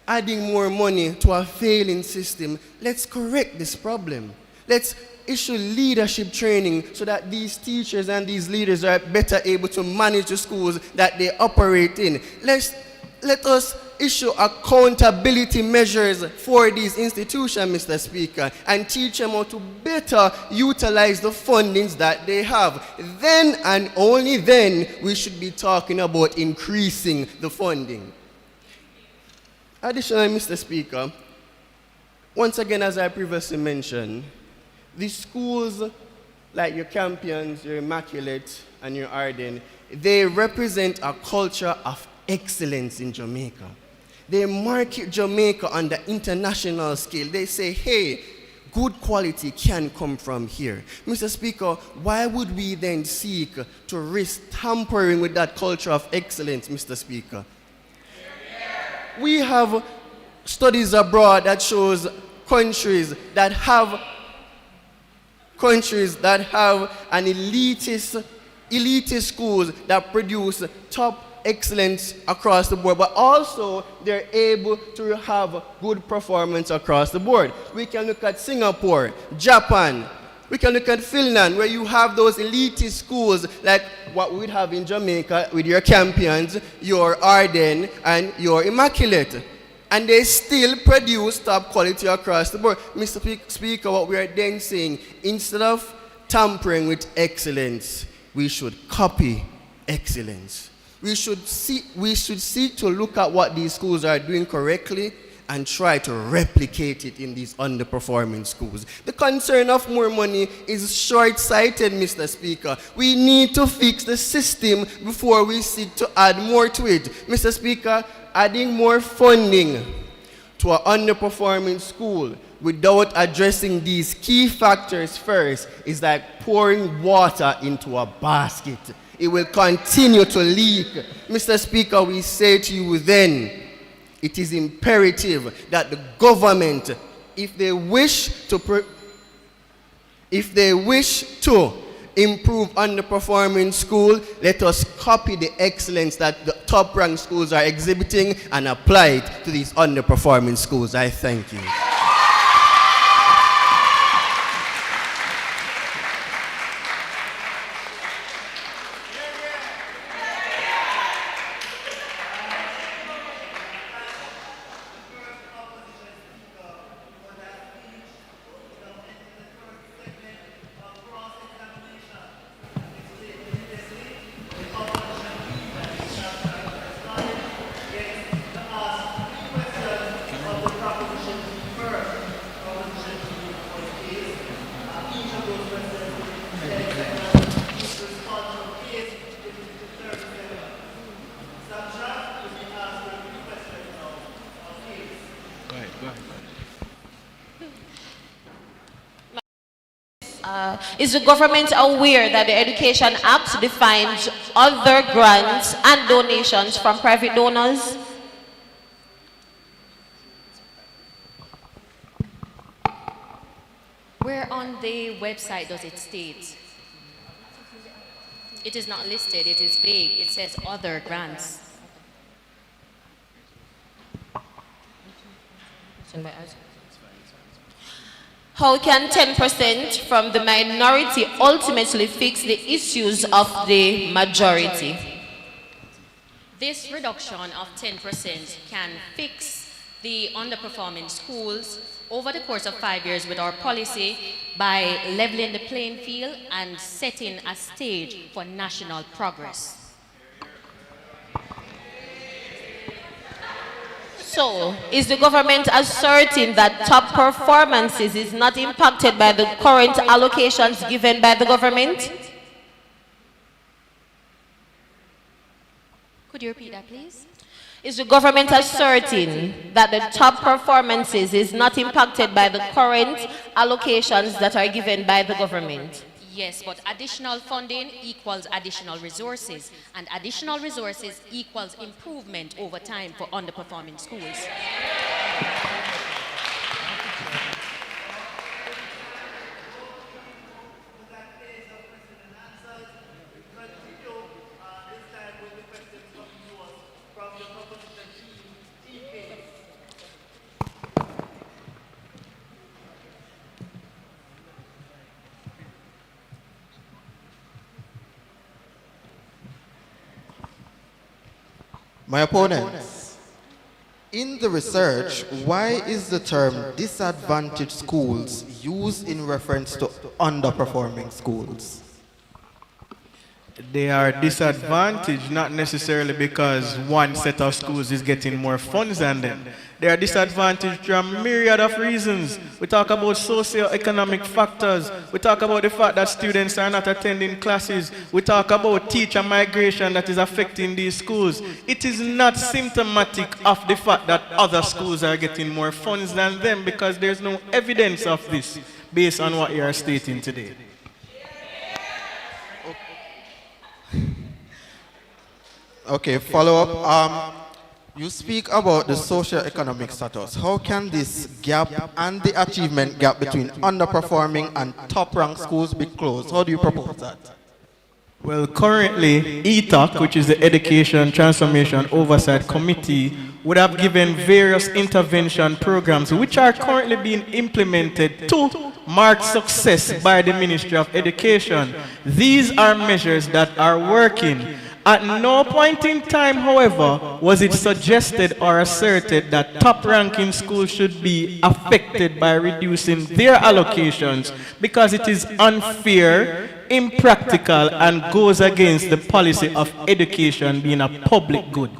I: adding more money to a failing system. Let's correct this problem. Let's issue leadership training so that these teachers and these leaders are better able to manage the schools that they operate in. Let us issue accountability measures for these institutions, Mr. Speaker, and teach them how to better utilize the fundings that they have. Then and only then we should be talking about increasing the funding. Additionally, Mr. Speaker, once again, as I previously mentioned, the schools like your Campions, your Immaculate, and your Arden, they represent a culture of excellence in Jamaica. They market Jamaica on the international scale. They say, hey, good quality can come from here. Mr. Speaker, why would we then seek to risk tampering with that culture of excellence, Mr. Speaker? We have studies abroad that shows countries that have an elitist schools that produce top excellence across the board, but also they're able to have good performance across the board. We can look at Singapore, Japan, we can look at Finland, where you have those elitist schools like what we'd have in Jamaica with your Campions, your Arden, and your Immaculate. And they still produce top quality across the board. Mr. Speaker, what we are then saying, instead of tampering with excellence, we should copy excellence. We should seek to look at what these schools are doing correctly and try to replicate it in these underperforming schools. The concern of more money is short-sighted, Mr. Speaker. We need to fix the system before we seek to add more to it. Mr. Speaker, adding more funding to an underperforming school without addressing these key factors first is like pouring water into a basket. It will continue to leak. Mr. Speaker, we say to you then, it is imperative that the government, if they wish to improve underperforming school, let us copy the excellence that the top-ranked schools are exhibiting and apply it to these underperforming schools. I thank you.
F: Is the government aware that the Education Act defines other grants and donations from private donors?
N: Where on the website does it state? It is not listed, it is vague. It says other grants.
F: How can 10% from the minority ultimately fix the issues of the majority?
N: This reduction of 10% can fix the underperforming schools over the course of 5 years with our policy by leveling the playing field and setting a stage for national progress.
F: So, is the government asserting that top performances is not impacted by the current allocations given by the government?
N: Could you repeat that, please?
F: Is the government asserting that the top performances is not impacted by the current allocations that are given by the government?
N: Yes, but additional funding equals additional resources, and additional resources equals improvement over time for underperforming schools.
H: My opponents, in the research, why is the term disadvantaged schools used in reference to underperforming schools?
J: They are disadvantaged not necessarily because one set of schools is getting more funds than them. They are disadvantaged for a myriad of reasons. We talk about socio-economic factors. We talk about the fact that students are not attending classes. We talk about teacher migration that is affecting these schools. It is not symptomatic of the fact that other schools are getting more funds than them, because there's no evidence of this based on what you are stating today.
H: Okay, follow up. You speak about the socio-economic status. How can this gap and the achievement gap between underperforming and top-ranked schools be closed? How do you propose that?
J: Well, currently, ETOC, which is the Education Transformation Oversight Committee, would have given various intervention programs which are currently being implemented to mark success by the Ministry of Education. These are measures that are working. At no point in time, however, was it suggested or asserted that top-ranking schools should be affected by reducing their allocations, because it is unfair, impractical, and goes against the policy of education being a public good.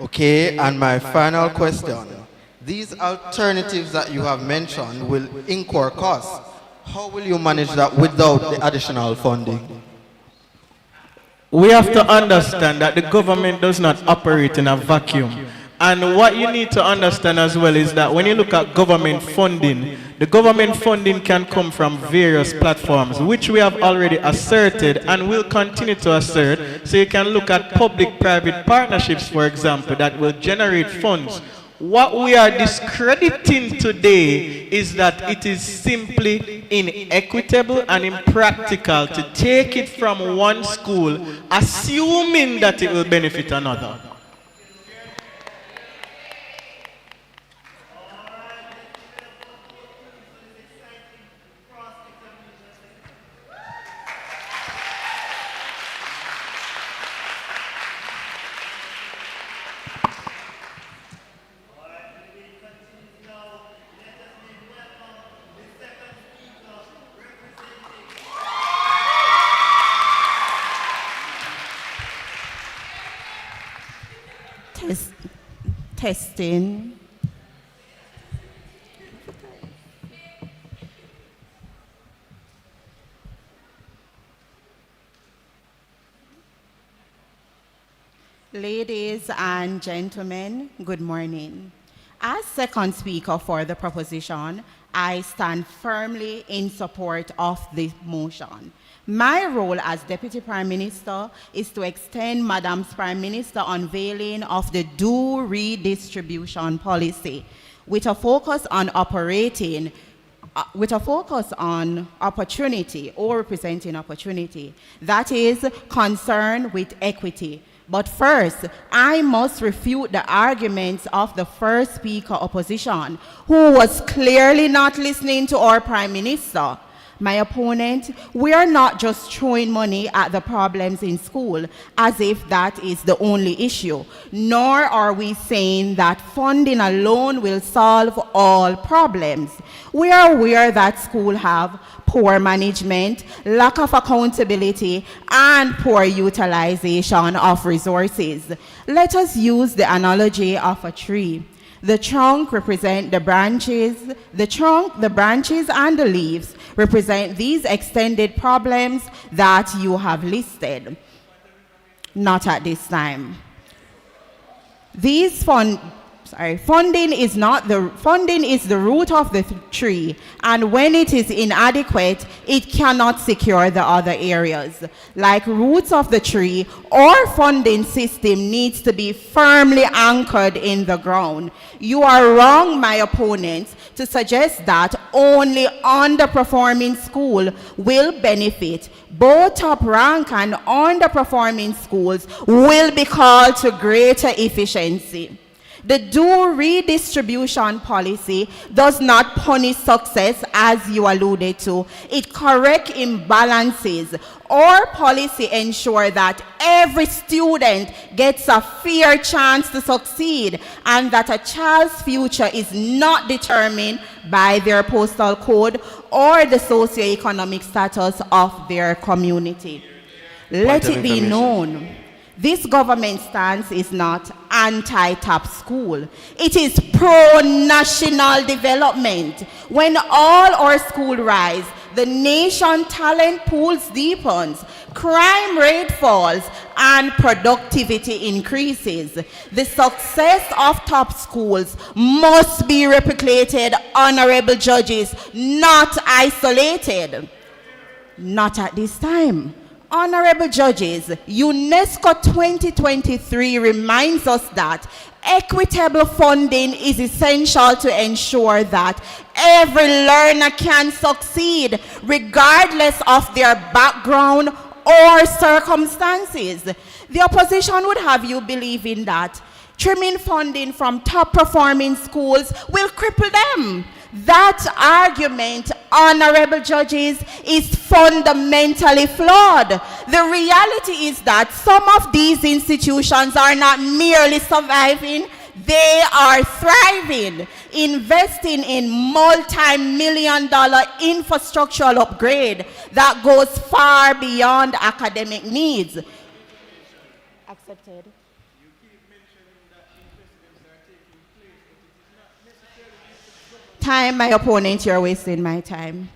H: Okay, and my final question. These alternatives that you have mentioned will incur costs. How will you manage that without the additional funding?
J: We have to understand that the government does not operate in a vacuum. And what you need to understand as well is that when you look at government funding, the government funding can come from various platforms, which we have already asserted and will continue to assert. So you can look at public-private partnerships, for example, that will generate funds. What we are discrediting today is that it is simply inequitable and impractical to take it from one school, assuming that it will benefit another.
G: Testing. Ladies and gentlemen, good morning. As second speaker for the proposition, I stand firmly in support of this motion. My role as Deputy Prime Minister is to extend Madam's Prime Minister unveiling of the due redistribution policy with a focus on operating, with a focus on opportunity or representing opportunity. That is concerned with equity. But first, I must refute the arguments of the first speaker opposition, who was clearly not listening to our Prime Minister. My opponent, we are not just throwing money at the problems in school as if that is the only issue, nor are we saying that funding alone will solve all problems. We are aware that schools have poor management, lack of accountability, and poor utilization of resources. Let us use the analogy of a tree. The trunk represents the branches, the branches and the leaves represent these extended problems that you have listed. Not at this time. Funding is the root of the tree, and when it is inadequate, it cannot secure the other areas. Like roots of the tree, our funding system needs to be firmly anchored in the ground. You are wrong, my opponents, to suggest that only underperforming school will benefit. Both top rank and underperforming schools will be called to greater efficiency. The due redistribution policy does not punish success as you alluded to. It corrects imbalances. Our policy ensures that every student gets a fair chance to succeed and that a child's future is not determined by their postal code or the socioeconomic status of their community. Let it be known, this government stance is not anti-top school. It is pro-national development. When all our schools rise, the nation talent pools deepens, crime rate falls, and productivity increases. The success of top schools must be replicated, honorable judges, not isolated. Not at this time. Honorable judges, UNESCO 2023 reminds us that equitable funding is essential to ensure that every learner can succeed regardless of their background or circumstances. The opposition would have you believing that trimming funding from top performing schools will cripple them. That argument, honorable judges, is fundamentally flawed. The reality is that some of these institutions are not merely surviving, they are thriving, investing in multi-million-dollar infrastructural upgrade that goes far beyond academic needs. Accepted. Time, my opponent, you're wasting my time.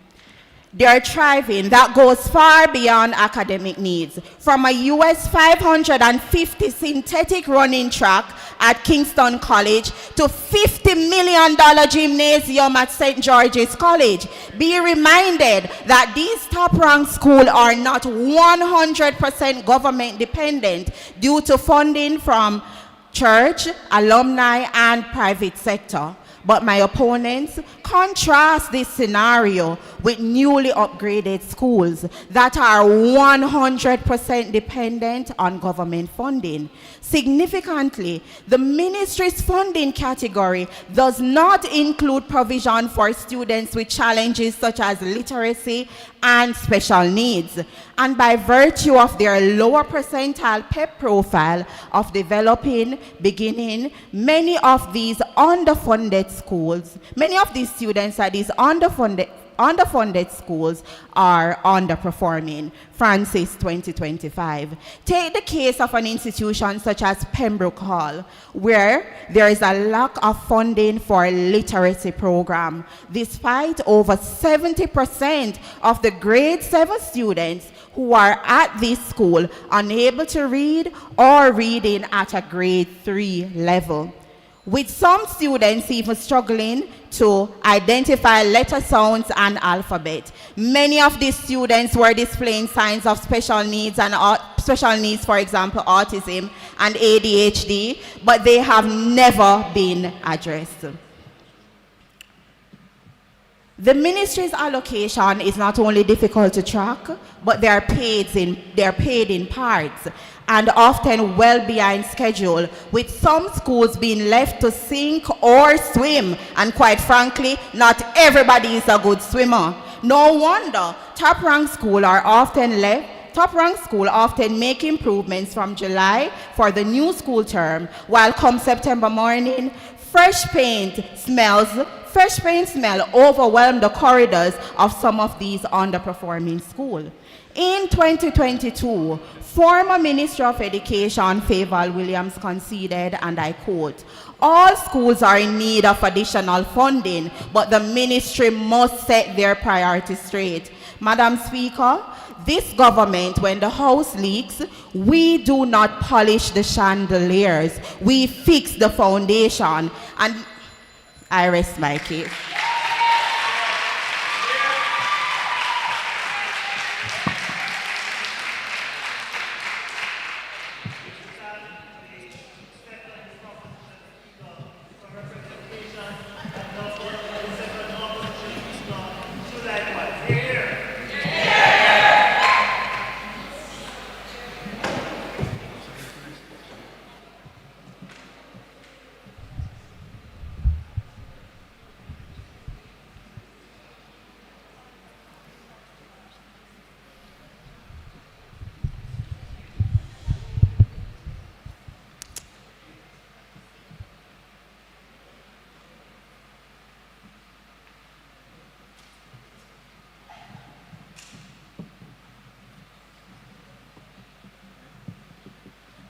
G: They are thriving. That goes far beyond academic needs. From a US 550 synthetic running track at Kingston College to $50 million gymnasium at St. George's College. Be reminded that these top-ranked schools are not 100% government dependent due to funding from church, alumni, and private sector. But my opponents contrast this scenario with newly upgraded schools that are 100% dependent on government funding. Significantly, the ministry's funding category does not include provision for students with challenges such as literacy and special needs. And by virtue of their lower percentile PEP profile of developing, beginning, many of these underfunded schools, many of these students at these underfunded schools are underperforming. Francis 2025. Take the case of an institution such as Pembroke Hall, where there is a lack of funding for a literacy program, despite over 70% of the grade 7 students who are at this school unable to read or reading at a grade 3 level, with some students even struggling to identify letter sounds and alphabet. Many of these students were displaying signs of special needs, for example, autism and ADHD, but they have never been addressed. The ministry's allocation is not only difficult to track, but they are paid in parts and often well behind schedule, with some schools being left to sink or swim, and quite frankly, not everybody is a good swimmer. No wonder top-ranked schools often make improvements from July for the new school term, while come September morning, fresh paint smell overwhelm the corridors of some of these underperforming schools. In 2022, former Minister of Education Favour Williams conceded, and I quote, "All schools are in need of additional funding, but the ministry must set their priorities straight." Madam Speaker, this government, when the house leaks, we do not polish the chandeliers, we fix the foundation. And I rest my case.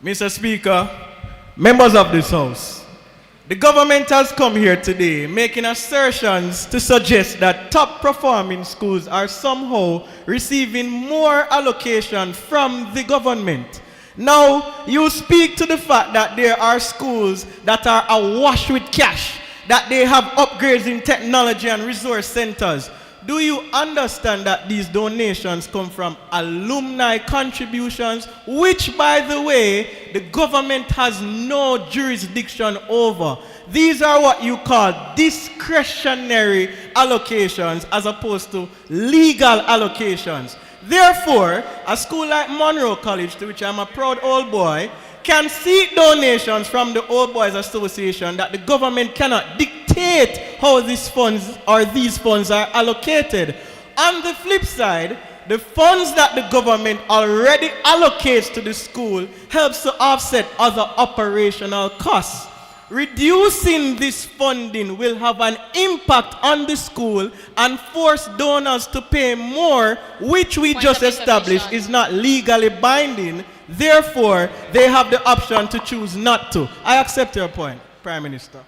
J: Mr. Speaker, members of this House, the government has come here today making assertions to suggest that top performing schools are somehow receiving more allocation from the government. Now, you speak to the fact that there are schools that are awash with cash, that they have upgrades in technology and resource centers. Do you understand that these donations come from alumni contributions, which, by the way, the government has no jurisdiction over? These are what you call discretionary allocations as opposed to legal allocations. Therefore, a school like Monroe College, to which I'm a proud old boy, can seek donations from the Old Boys Association that the government cannot dictate how these funds are allocated. On the flip side, the funds that the government already allocates to the school helps to offset other operational costs. Reducing this funding will have an impact on the school and force donors to pay more, which we just established is not legally binding. Therefore, they have the option to choose not to. I accept your point, Prime Minister.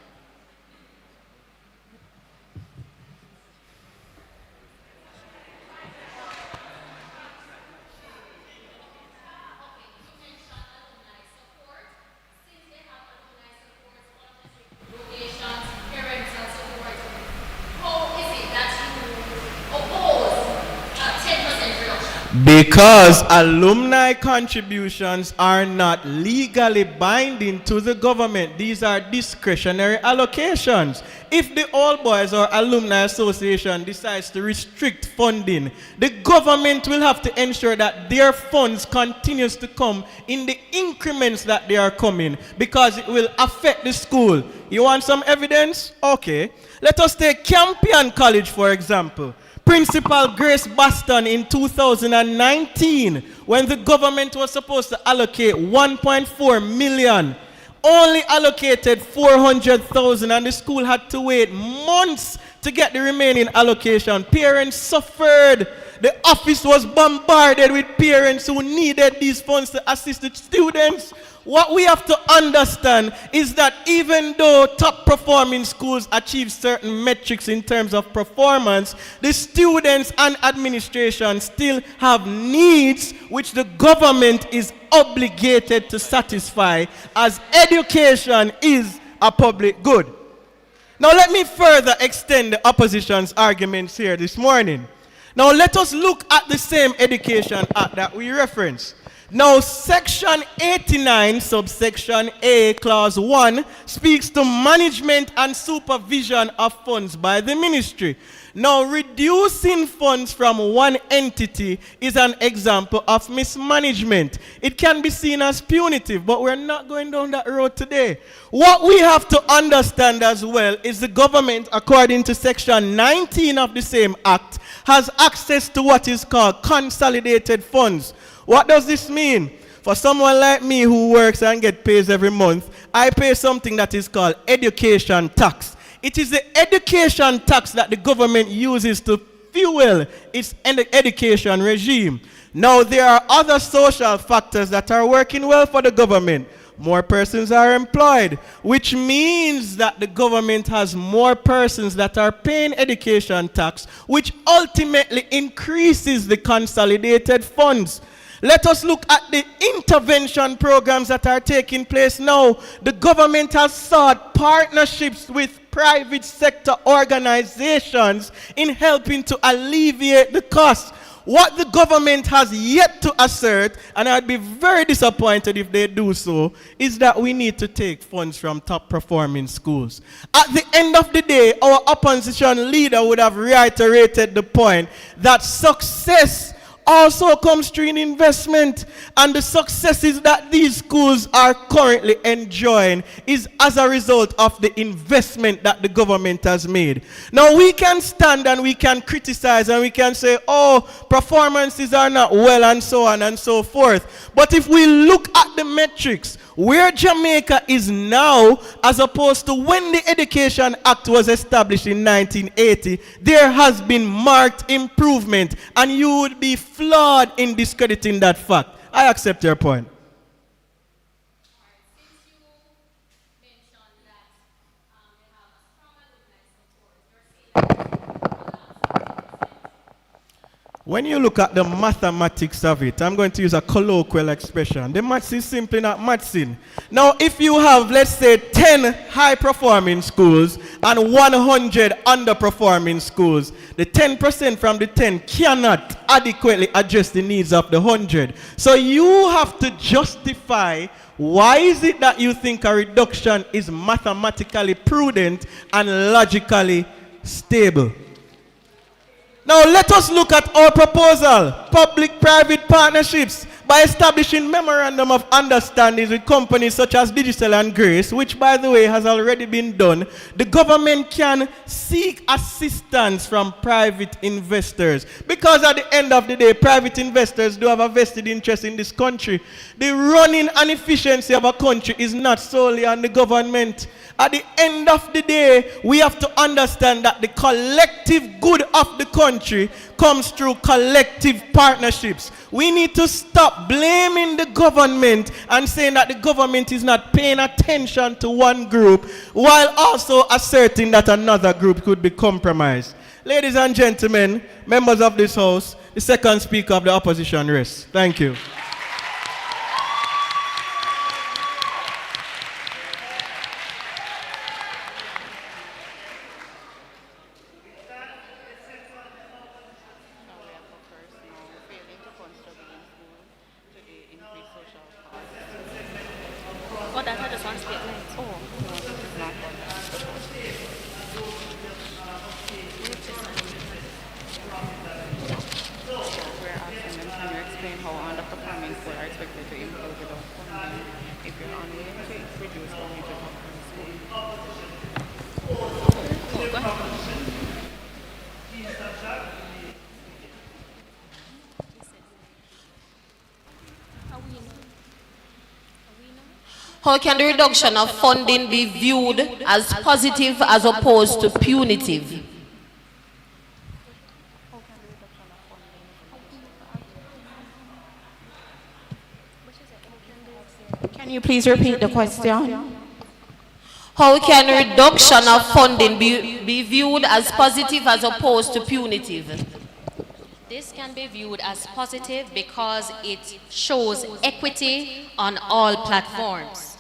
J: Because alumni contributions are not legally binding to the government. These are discretionary allocations. If the All Boys or Alumni Association decides to restrict funding, the government will have to ensure that their funds continues to come in the increments that they are coming, because it will affect the school. You want some evidence? Okay. Let us take Campion College, for example. Principal Grace Baston in 2019, when the government was supposed to allocate 1.4 million, only allocated 400,000, and the school had to wait months to get the remaining allocation. Parents suffered. The office was bombarded with parents who needed these funds to assist the students. What we have to understand is that even though top performing schools achieve certain metrics in terms of performance, the students and administration still have needs which the government is obligated to satisfy, as education is a public good. Now let me further extend the opposition's arguments here this morning. Now let us look at the same Education Act that we referenced. Now, Section 89, subsection A, Clause 1, speaks to management and supervision of funds by the ministry. Now, reducing funds from one entity is an example of mismanagement. It can be seen as punitive, but we're not going down that road today. What we have to understand as well is the government, according to Section 19 of the same Act, has access to what is called consolidated funds. What does this mean? For someone like me who works and gets paid every month, I pay something that is called education tax. It is the education tax that the government uses to fuel its education regime. Now, there are other social factors that are working well for the government. More persons are employed, which means that the government has more persons that are paying education tax, which ultimately increases the consolidated funds. Let us look at the intervention programs that are taking place now. The government has sought partnerships with private sector organizations in helping to alleviate the cost. What the government has yet to assert, and I'd be very disappointed if they do so, is that we need to take funds from top performing schools. At the end of the day, our opposition leader would have reiterated the point that success also comes through in investment, and the successes that these schools are currently enjoying is as a result of the investment that the government has made. Now, we can stand and we can criticize and we can say, oh, performances are not well and so on and so forth. But if we look at the metrics, where Jamaica is now as opposed to when the Education Act was established in 1980, there has been marked improvement, and you would be flawed in discrediting that fact. I accept your point. When you look at the mathematics of it, I'm going to use a colloquial expression. The maths is simply not mathsing. Now, if you have, let's say, 10 high-performing schools and 100 underperforming schools, the 10% from the 10 cannot adequately address the needs of the 100. So you have to justify why is it that you think a reduction is mathematically prudent and logically stable. Now let us look at our proposal, public-private partnerships, by establishing memorandum of understandings with companies such as Digital and Grace, which by the way has already been done. The government can seek assistance from private investors, because at the end of the day, private investors do have a vested interest in this country. The running and efficiency of a country is not solely on the government. At the end of the day, we have to understand that the collective good of the country comes through collective partnerships. We need to stop blaming the government and saying that the government is not paying attention to one group, while also asserting that another group could be compromised. Ladies and gentlemen, members of this House, the second speaker of the opposition rests. Thank you.
N: Oh, that had a song statement. Oh,
O: We're asking them, can you explain how underperforming schools are expected to improve without funding if you're unwilling to reduce funding to performing schools?
N: go ahead.
F: How can the reduction of funding be viewed as positive as opposed to punitive?
G: Can you please repeat the question?
F: How can reduction of funding be viewed as positive as opposed to punitive?
N: This can be viewed as positive because it shows equity on all platforms.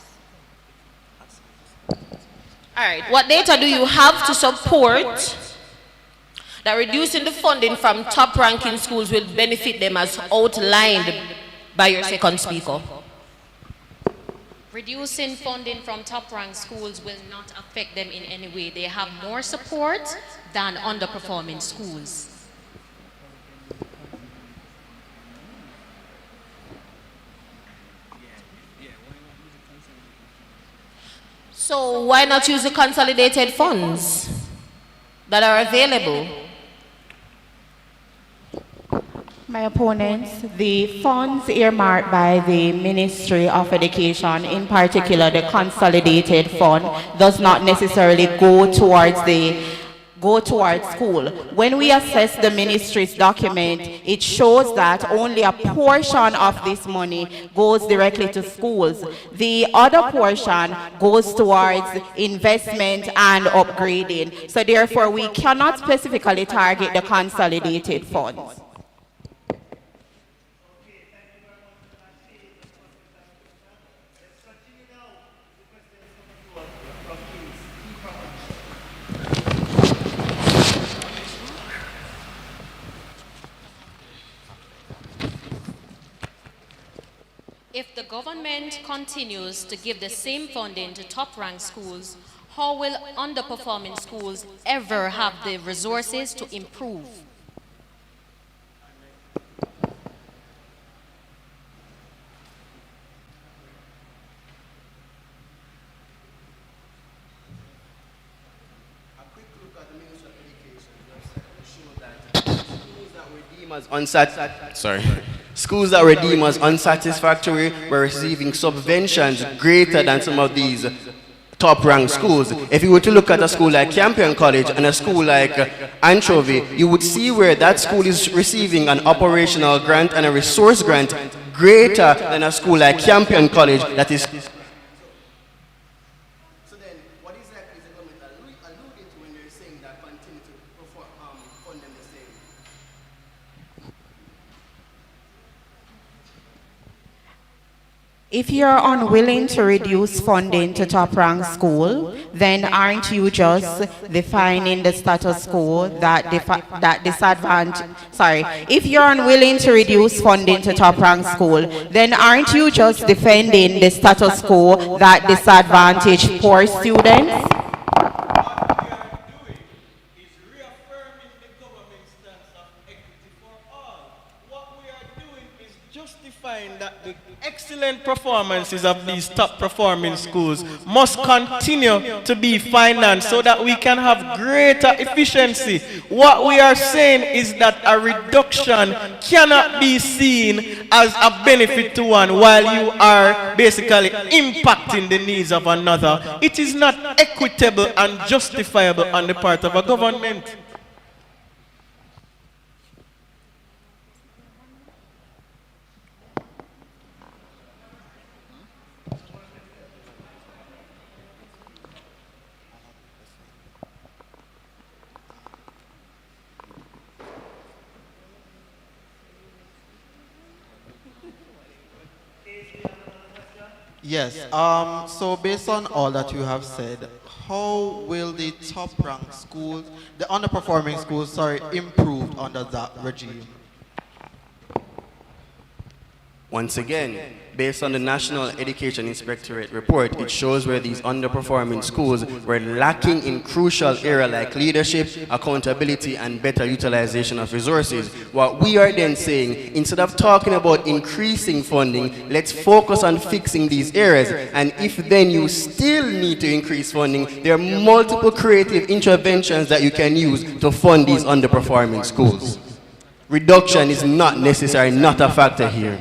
F: All right, what data do you have to support that reducing the funding from top-ranking schools will benefit them as outlined by your second speaker?
N: Reducing funding from top-ranked schools will not affect them in any way. They have more support than underperforming schools.
F: So why not use the consolidated funds that are available?
G: My opponents, the funds earmarked by the Ministry of Education, in particular the consolidated fund, does not necessarily go towards school. When we assess the ministry's document, it shows that only a portion of this money goes directly to schools. The other portion goes towards investment and upgrading. So therefore, we cannot specifically target the consolidated funds.
N: If the government continues to give the same funding to top-ranked schools, how will underperforming schools ever have the resources to improve?
I: Schools that were deemed as unsatisfactory were receiving subventions greater than some of these top-ranked schools. If you were to look at a school like Campion College and a school like Anchovy, you would see where that school is receiving an operational grant and a resource grant greater than a school like Campion College that is.
G: If you're unwilling to reduce funding to top-ranked school, then aren't you just defining the status quo if you're unwilling to reduce funding to top-ranked school, then aren't you just defending the status quo that disadvantage poor students?
J: That the excellent performances of these top performing schools must continue to be financed so that we can have greater efficiency. What we are saying is that a reduction cannot be seen as a benefit to one while you are basically impacting the needs of another. It is not equitable and justifiable on the part of a government.
H: Yes, so based on all that you have said, how will the top-ranked schools, the underperforming schools, sorry, improve under that regime?
I: Once again, based on the National Education Inspectorate report, it shows where these underperforming schools were lacking in crucial areas like leadership, accountability, and better utilization of resources. What we are then saying, instead of talking about increasing funding, let's focus on fixing these areas. And if then you still need to increase funding, there are multiple creative interventions that you can use to fund these underperforming schools. Reduction is not necessary, not a factor here.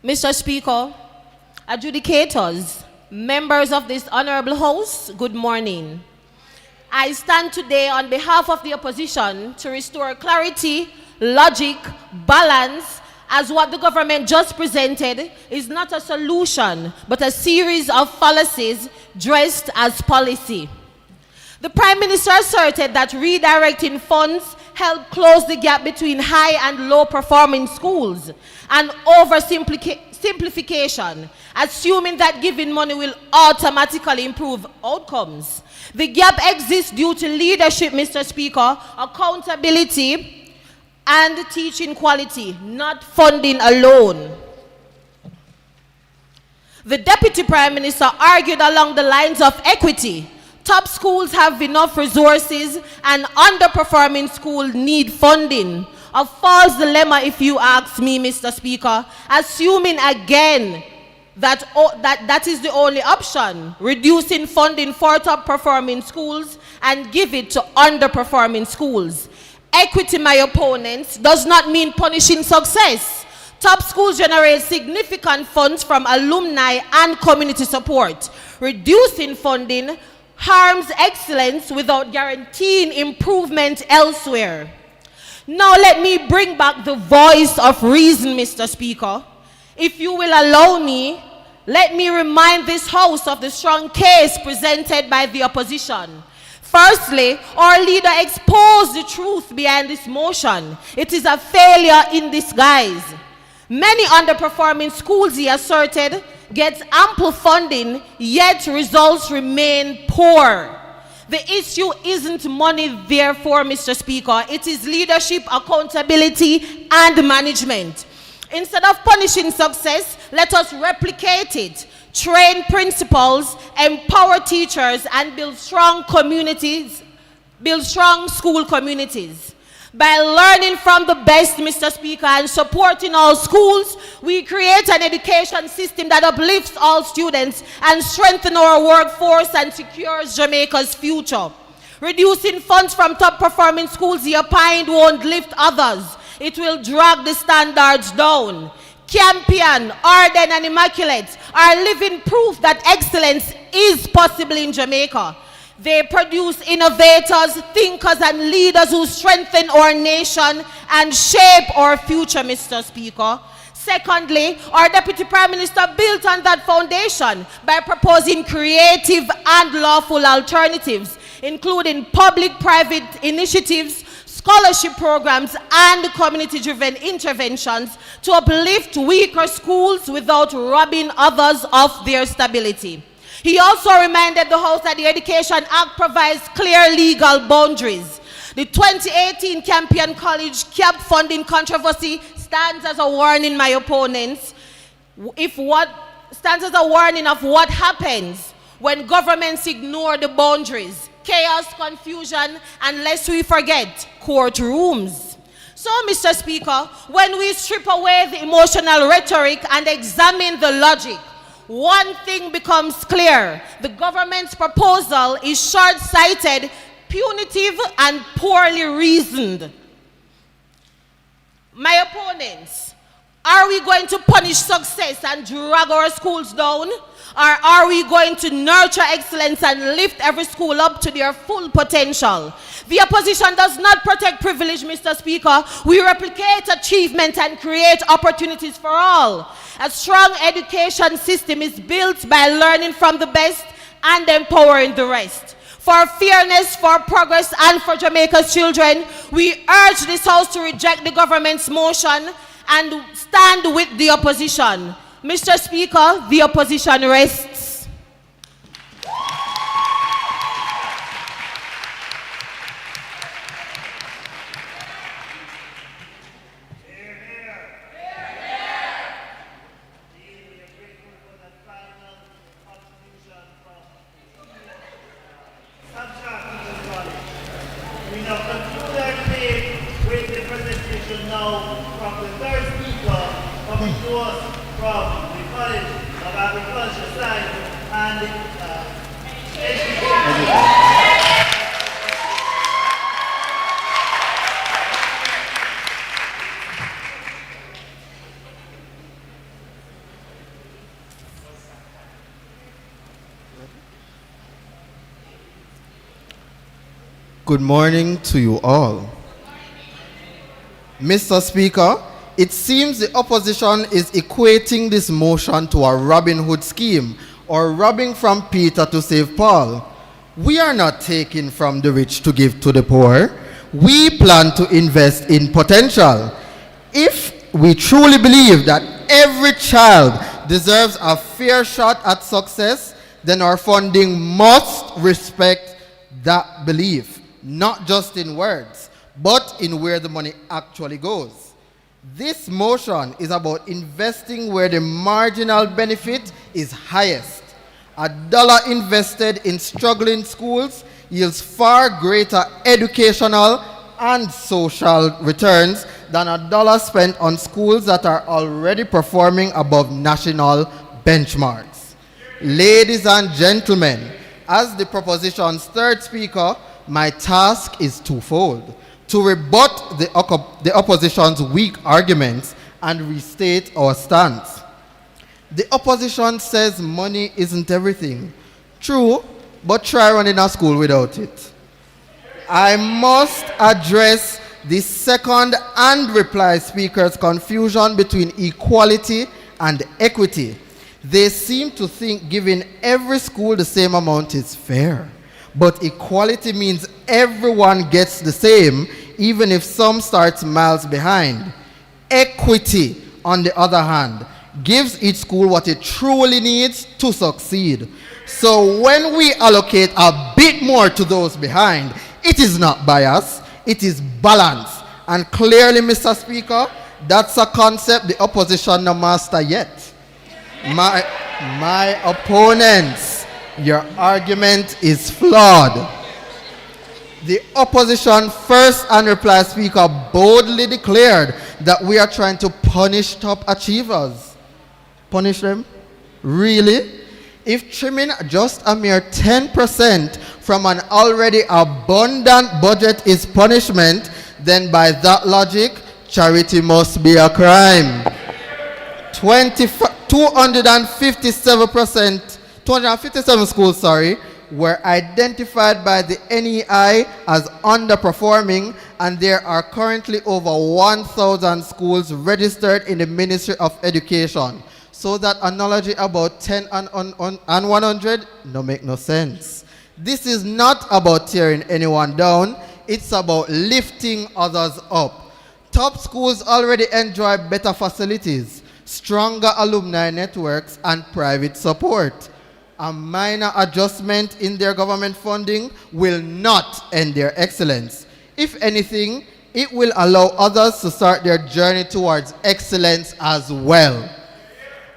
F: Mr. Speaker, adjudicators, members of this honorable House, good morning. I stand today on behalf of the opposition to restore clarity, logic, balance, as what the government just presented is not a solution, but a series of fallacies dressed as policy. The Prime Minister asserted that redirecting funds help close the gap between high and low performing schools and oversimplification simplification, assuming that giving money will automatically improve outcomes. The gap exists due to leadership, Mr. Speaker, accountability, and teaching quality, not funding alone. The Deputy Prime Minister argued along the lines of equity. Top schools have enough resources and underperforming schools need funding. A false dilemma if you ask me, Mr. Speaker, assuming again that is the only option, reducing funding for top performing schools and give it to underperforming schools. Equity, my opponents, does not mean punishing success. Top schools generate significant funds from alumni and community support. Reducing funding harms excellence without guaranteeing improvement elsewhere. Now let me bring back the voice of reason, Mr. Speaker. If you will allow me, let me remind this House of the strong case presented by the opposition. Firstly, our leader exposed the truth behind this motion. It is a failure in disguise. Many underperforming schools, he asserted, get ample funding, yet results remain poor. The issue isn't money, therefore, Mr. Speaker. It is leadership, accountability, and management. Instead of punishing success, let us replicate it. Train principals, empower teachers, and build strong communities, build strong school communities. By learning from the best, Mr. Speaker, and supporting all schools, we create an education system that uplifts all students and strengthens our workforce and secures Jamaica's future. Reducing funds from top-performing schools, the opined, won't lift others. It will drag the standards down. Campion, Arden, and Immaculate are living proof that excellence is possible in Jamaica. They produce innovators, thinkers, and leaders who strengthen our nation and shape our future, Mr. Speaker. Secondly, our Deputy Prime Minister built on that foundation by proposing creative and lawful alternatives, including public-private initiatives, scholarship programs, and community-driven interventions to uplift weaker schools without robbing others of their stability. He also reminded the House that the Education Act provides clear legal boundaries. The 2018 Campion College CAP funding controversy stands as a warning, my opponents, stands as a warning of what happens when governments ignore the boundaries. Chaos, confusion, and lest we forget, courtrooms. So, Mr. Speaker, when we strip away the emotional rhetoric and examine the logic, one thing becomes clear. The government's proposal is short-sighted, punitive, and poorly reasoned. My opponents, are we going to punish success and drag our schools down? Or are we going to nurture excellence and lift every school up to their full potential? The opposition does not protect privilege, Mr. Speaker. We replicate achievement and create opportunities for all. A strong education system is built by learning from the best and empowering the rest. For fairness, for progress, and for Jamaica's children, we urge this House to reject the government's motion and stand with the opposition. Mr. Speaker, the opposition rests.
E: We now conclude our debate with the presentation now from the third speaker coming to us from the College of Agriculture Science and Education.
H: Good morning to you all. Mr. Speaker, it seems the opposition is equating this motion to a Robin Hood scheme, or robbing from Peter to save Paul. We are not taking from the rich to give to the poor. We plan to invest in potential. If we truly believe that every child deserves a fair shot at success, then our funding must respect that belief, not just in words, but in where the money actually goes. This motion is about investing where the marginal benefit is highest. A dollar invested in struggling schools yields far greater educational and social returns than a dollar spent on schools that are already performing above national benchmarks. Ladies and gentlemen, as the proposition's third speaker, my task is twofold: to rebut the opposition's weak arguments and restate our stance. The opposition says money isn't everything. True, but try running a school without it. I must address the second and reply speaker's confusion between equality and equity. They seem to think giving every school the same amount is fair. But equality means everyone gets the same, even if some starts miles behind. Equity, on the other hand, gives each school what it truly needs to succeed. So when we allocate a bit more to those behind, it is not bias, it is balance. And clearly, Mr. Speaker, that's a concept the opposition no master yet. My opponents, your argument is flawed. The opposition first and reply speaker boldly declared that we are trying to punish top achievers. Punish them? Really? If trimming just a mere 10% from an already abundant budget is punishment, then by that logic, charity must be a crime. 257 schools, were identified by the NEI as underperforming, and there are currently over 1,000 schools registered in the Ministry of Education. So that analogy about 10 and 100 no make no sense. This is not about tearing anyone down, it's about lifting others up. Top schools already enjoy better facilities, stronger alumni networks, and private support. A minor adjustment in their government funding will not end their excellence. If anything, it will allow others to start their journey towards excellence as well.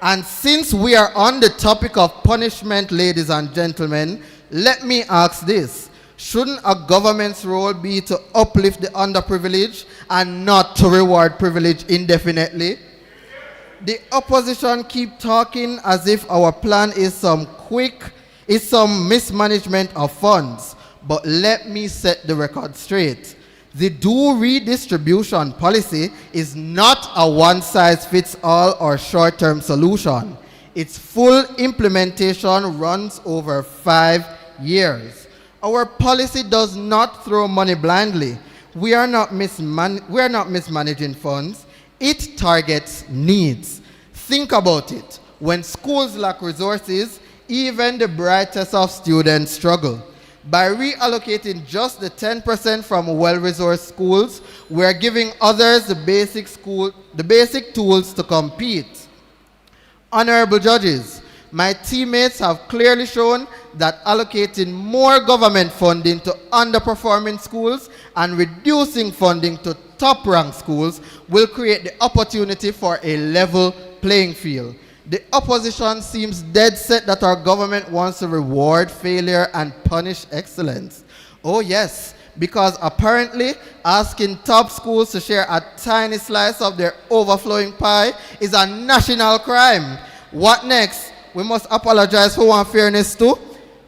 H: And since we are on the topic of punishment, ladies and gentlemen, let me ask this. Shouldn't a government's role be to uplift the underprivileged and not to reward privilege indefinitely? The opposition keep talking as if our plan is some mismanagement of funds. But let me set the record straight. The due redistribution policy is not a one-size-fits-all or short-term solution. Its full implementation runs over 5 years. Our policy does not throw money blindly. We are not mismanaging funds. It targets needs. Think about it. When schools lack resources, even the brightest of students struggle. By reallocating just the 10% from well-resourced schools, we are giving others the basic tools to compete. Honorable judges, my teammates have clearly shown that allocating more government funding to underperforming schools and reducing funding to top-ranked schools will create the opportunity for a level playing field. The opposition seems dead set that our government wants to reward failure and punish excellence. Oh yes, because apparently asking top schools to share a tiny slice of their overflowing pie is a national crime. What next? We must apologize for unfairness too?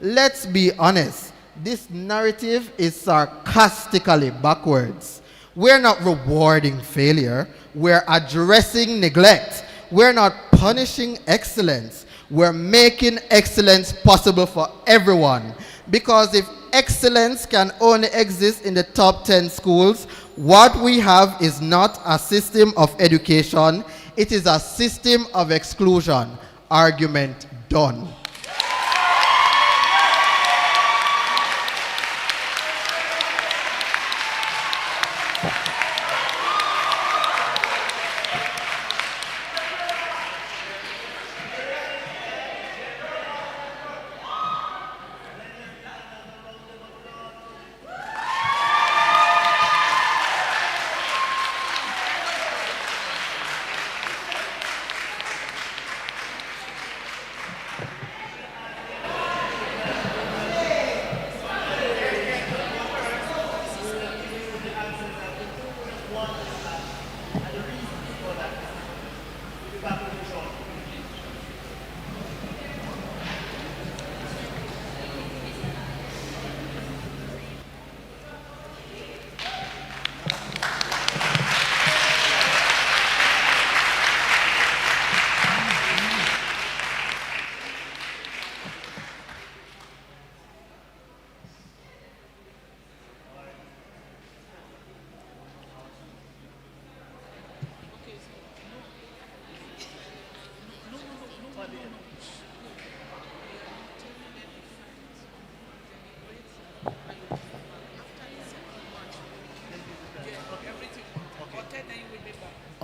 H: Let's be honest. This narrative is sarcastically backwards. We're not rewarding failure. We're addressing neglect. We're not punishing excellence. We're making excellence possible for everyone. Because if excellence can only exist in the top 10 schools, what we have is not a system of education, it is a system of exclusion. Argument done.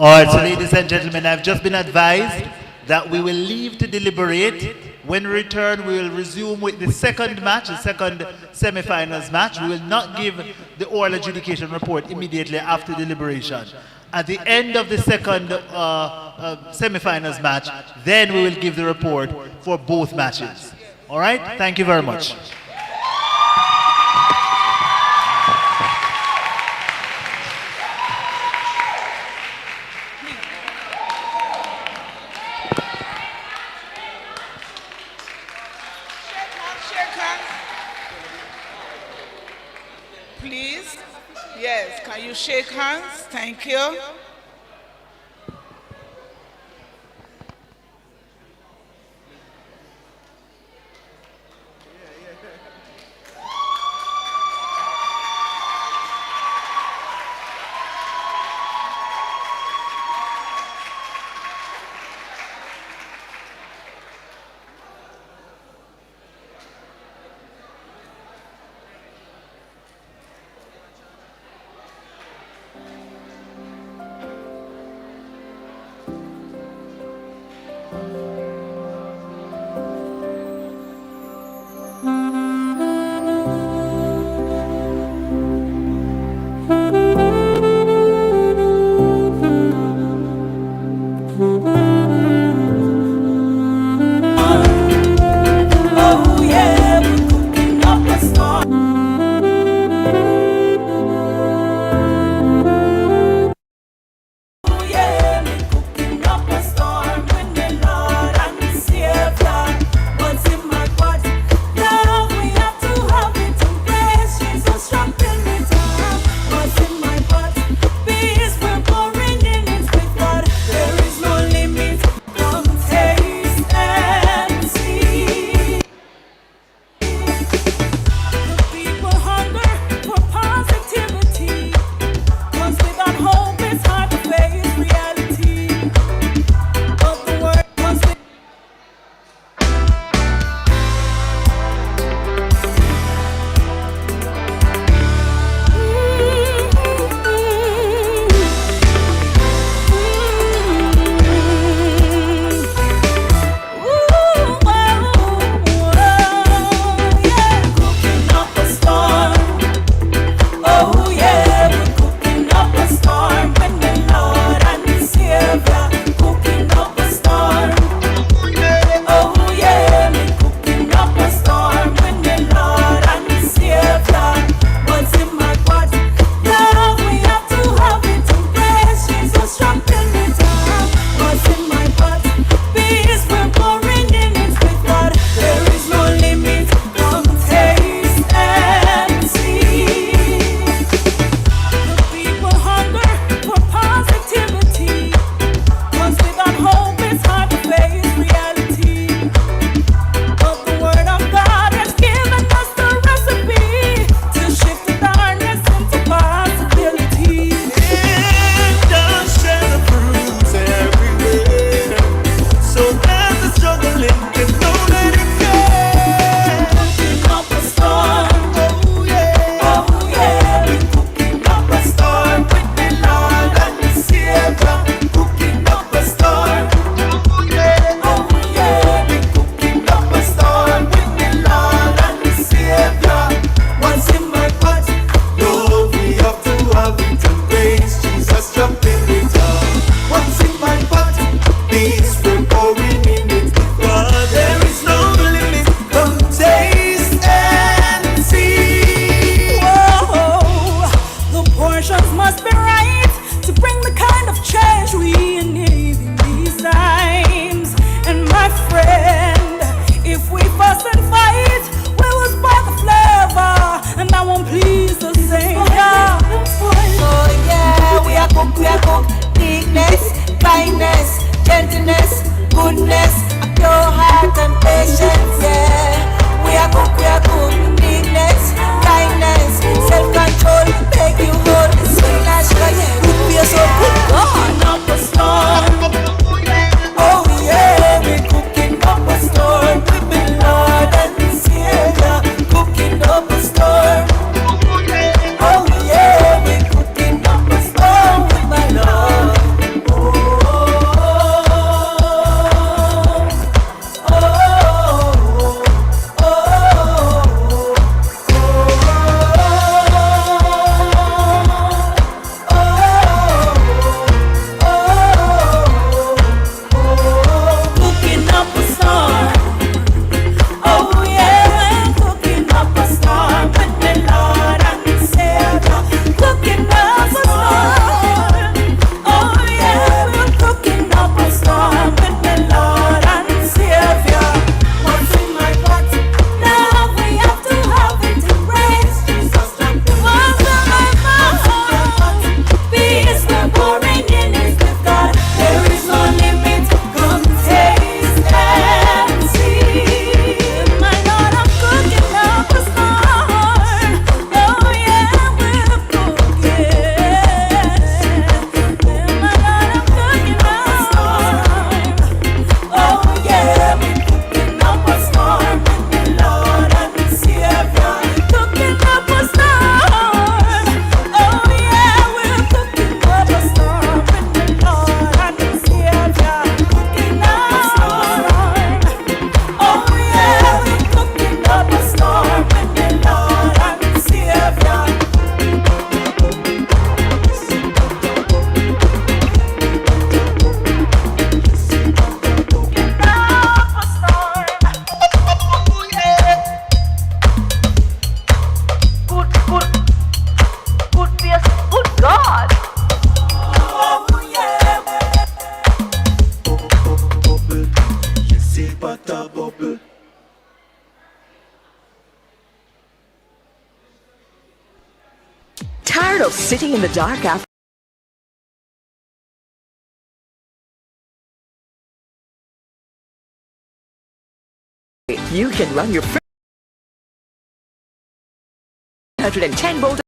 E: All right, so ladies and gentlemen, I've just been advised that we will leave to deliberate. When we return, we will resume with the second match, the second semi-finals match. We will not give the oral adjudication report immediately after deliberation. At the end of the second semi-finals match, then we will give the report for both matches. All right? Thank you very much.
P: Please, yes, can you shake hands? Thank you.
Q: Tired of sitting in the dark after you can run your 110 volt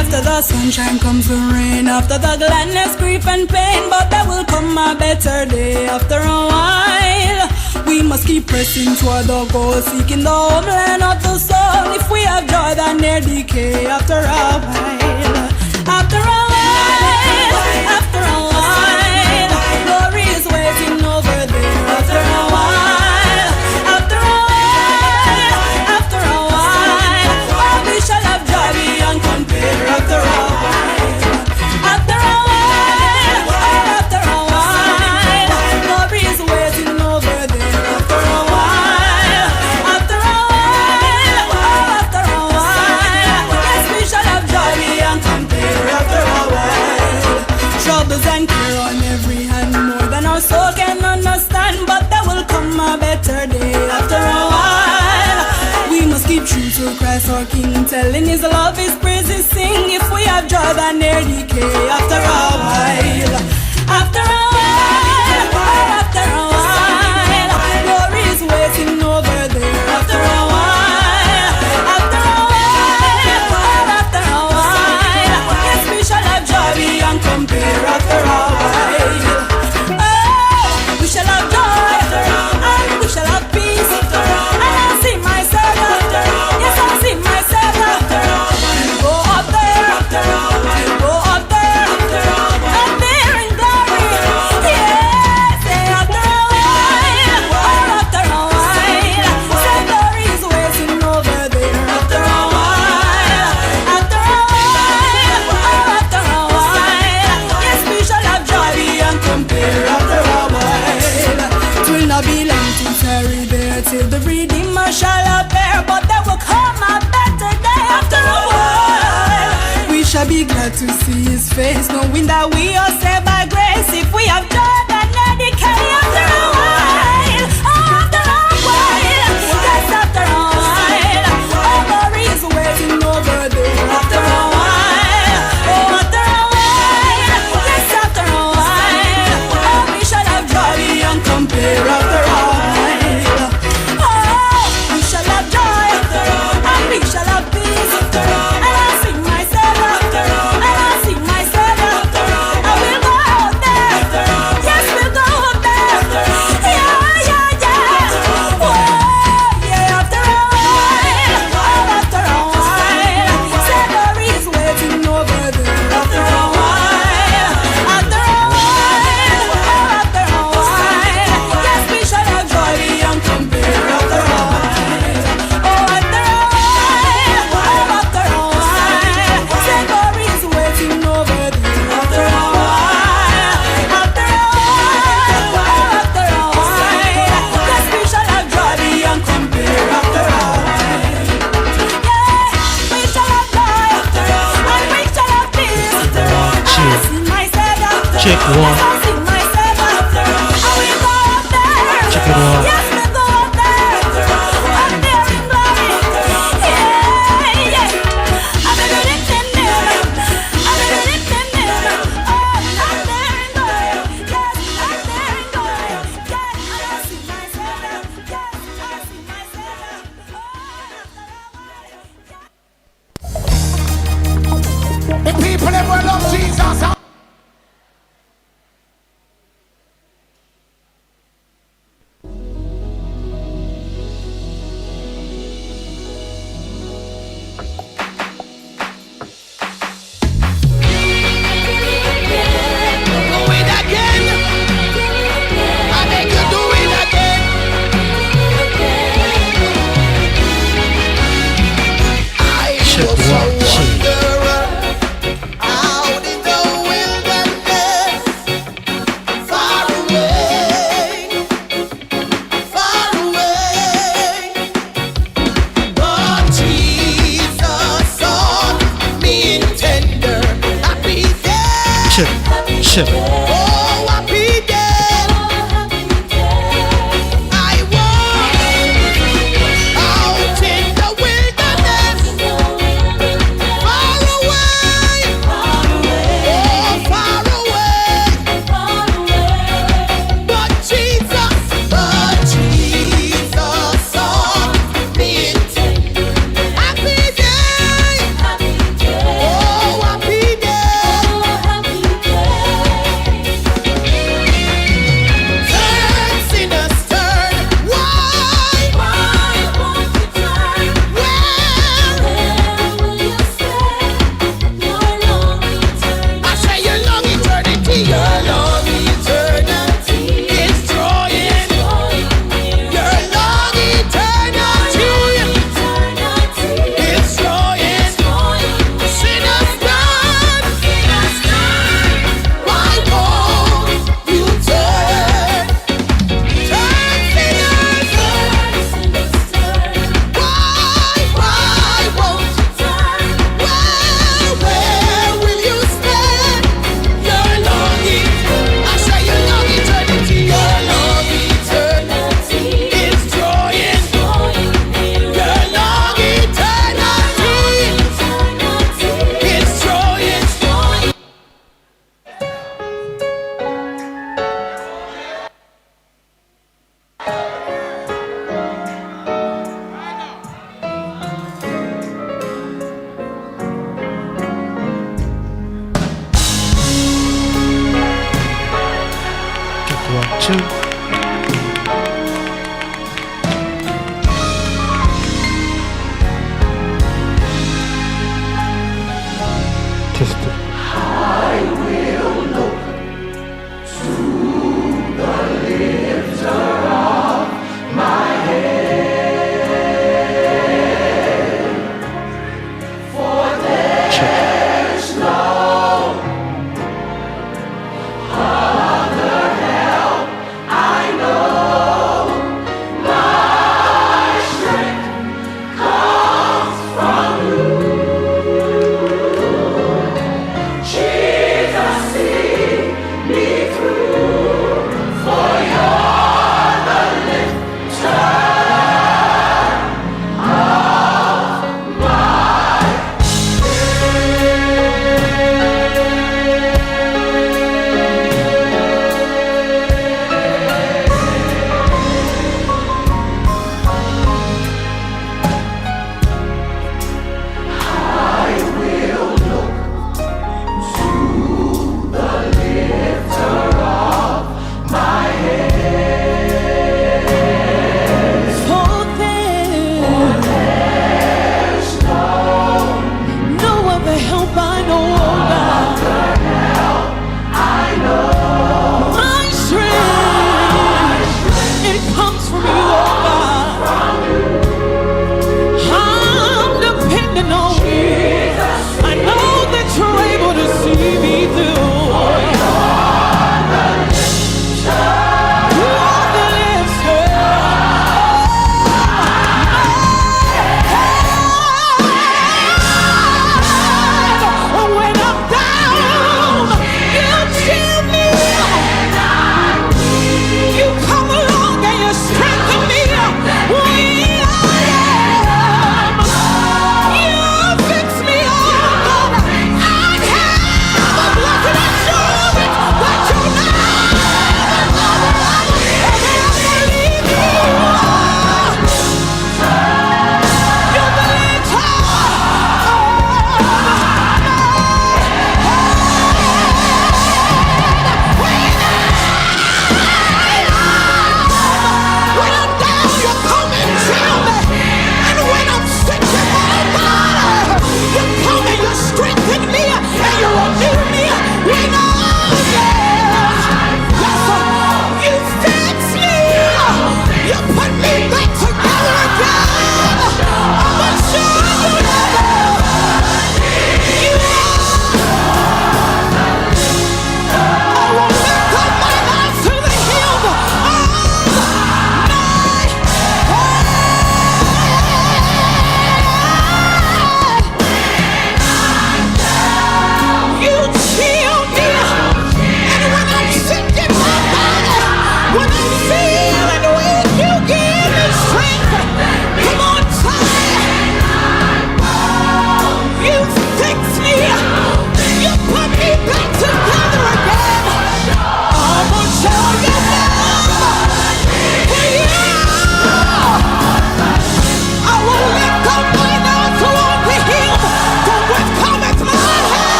R: After the sunshine comes the rain, after the gladness, grief and pain, but there will come a better day after a while. We must keep pressing toward the goal, seeking the homeland of the soul. If we have joy that near decay after a while, after a while, after a while, glory is waiting over there after a while, after a while, after a while, oh, we shall have joy beyond compare after a while, after a while, oh, after a while, glory is waiting over there after a while, after a while, oh, after a while, yes, we shall have joy beyond compare after a while. Troubles and care on every hand, more than our soul can understand, but there will come a better day after a while. We must keep true to Christ our King, telling His love, His praises sing. If we have joy that near decay after a while, after a while, after a while, glory is waiting over there after a while, after a while, after a while, yes, we shall have joy beyond compare after a while. Oh, we shall have joy and we shall have peace, and I see myself, yes, I see myself, go up there, go up there, up there in glory, yes, after a while, after a while, say glory is waiting over there after a while, after a while, after a while, yes, we shall have joy beyond compare after a while. It will not be long to tarry there till the Redeemer shall appear, but there will come a better day after a while. We shall be glad to see His face, knowing that we are saved by grace. If we have joy that never decay after a while, after a while, yes, after a while, oh, glory is waiting over there after a while, oh, after a while, yes, after a while, oh, we shall have joy beyond compare after a while, oh, we shall have joy, and we shall have peace, and I see myself, and I see myself, I will go out there, yes, we'll go out there, yeah, yeah, yeah, oh, yeah, after a while, oh, after a while, say glory is waiting over there after a while, after a while, oh, after a while, yes, we shall have joy beyond compare after a while, oh, after a while, oh, after a while, say glory is waiting over there after a while, after a while, oh, after a while, yes, we shall have joy beyond compare after a while, yeah, we shall have joy, and we shall have peace, I see myself,
E: Check one.
R: yes, I see myself, I will go up there,
E: Check it one.
R: yes, we'll go up there, up there in glory, yeah, yeah, I'm a good intended, I'm a good intended, oh, up there in glory, yes, up there in glory, yes, and I see myself, yes, I see myself,
A: The people that will love Jesus.
E: 2. Test it.
R: I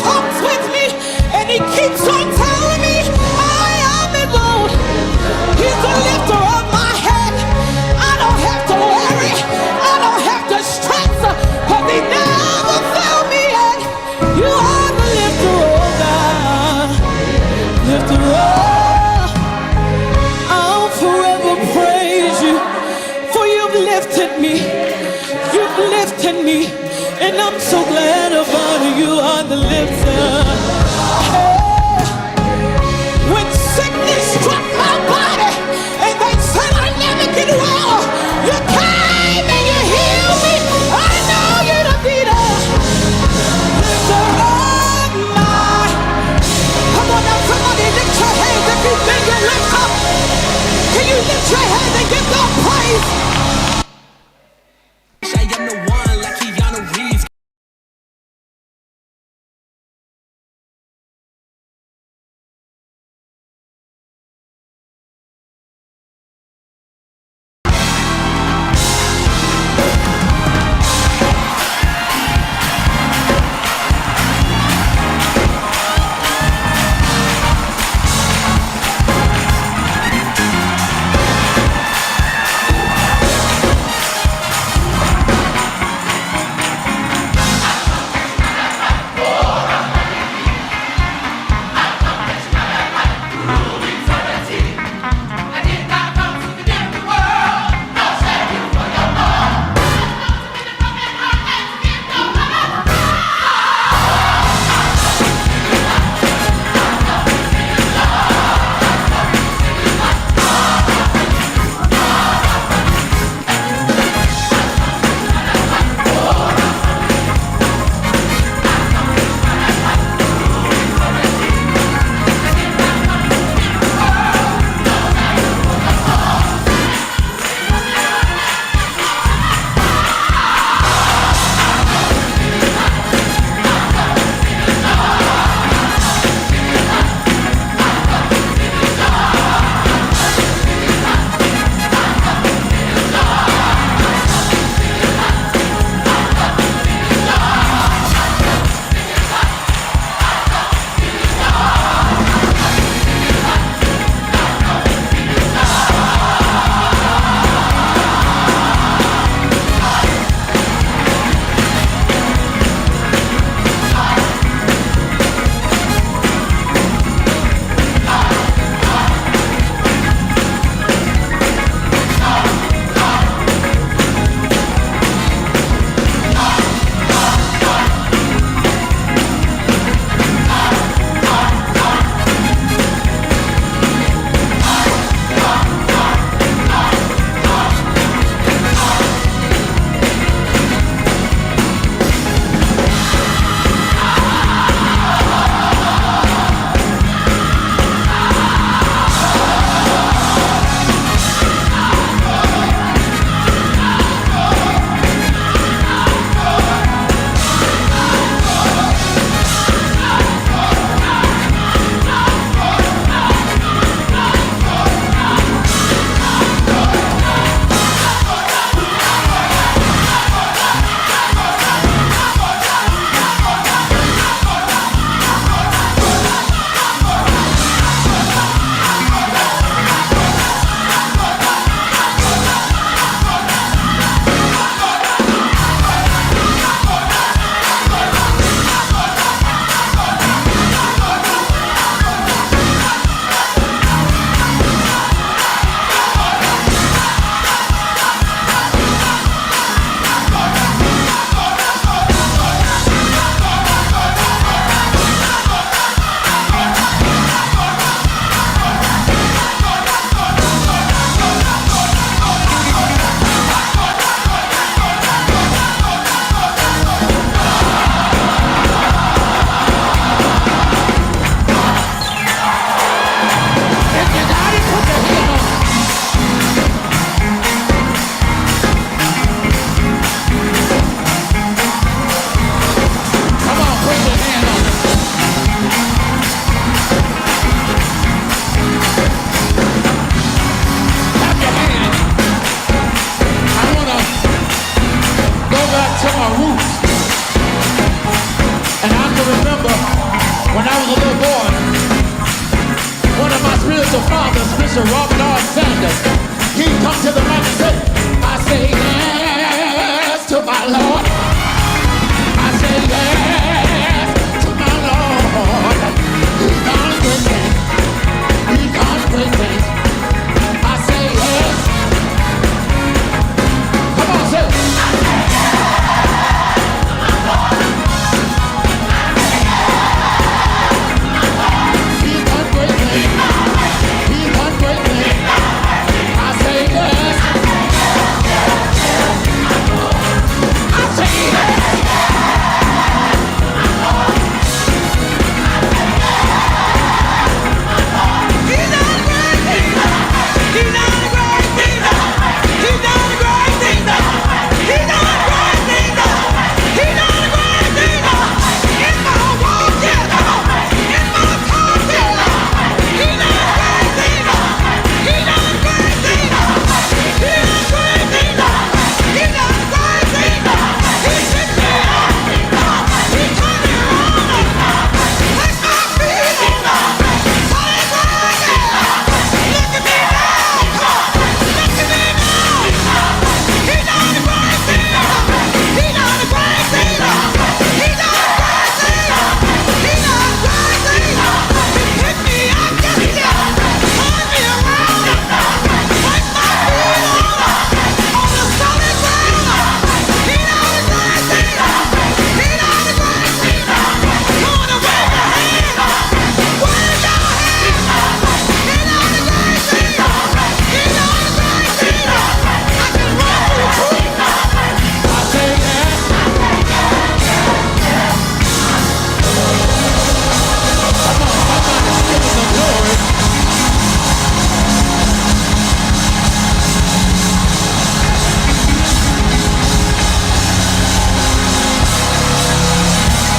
R: talks with me, and he keeps on telling me I am his own. He's the lifter of my head. I don't have to worry. I don't have to stress, because he never failed me yet. You are the lifter, oh God. Lifter, oh. I'll forever praise you, for you've lifted me. You've lifted me, and I'm so glad about it. You are the lifter. Hey. When sickness struck my body, and they said I never get well, you came and you healed me. I know you're the beater. Lifter of my. Come on now, somebody lift your hands if you think you lift up. Can you lift your hands and give God praise?
S: When I was a little boy, one of my spiritual fathers, Bishop Robert R. Sanders, he come to the mic and said, I say yes to my Lord. I say yes to my Lord. He's done great things. He's done great things. I say yes. Come on, say it. He's done great things. He's done great things. I say yes. I say yes.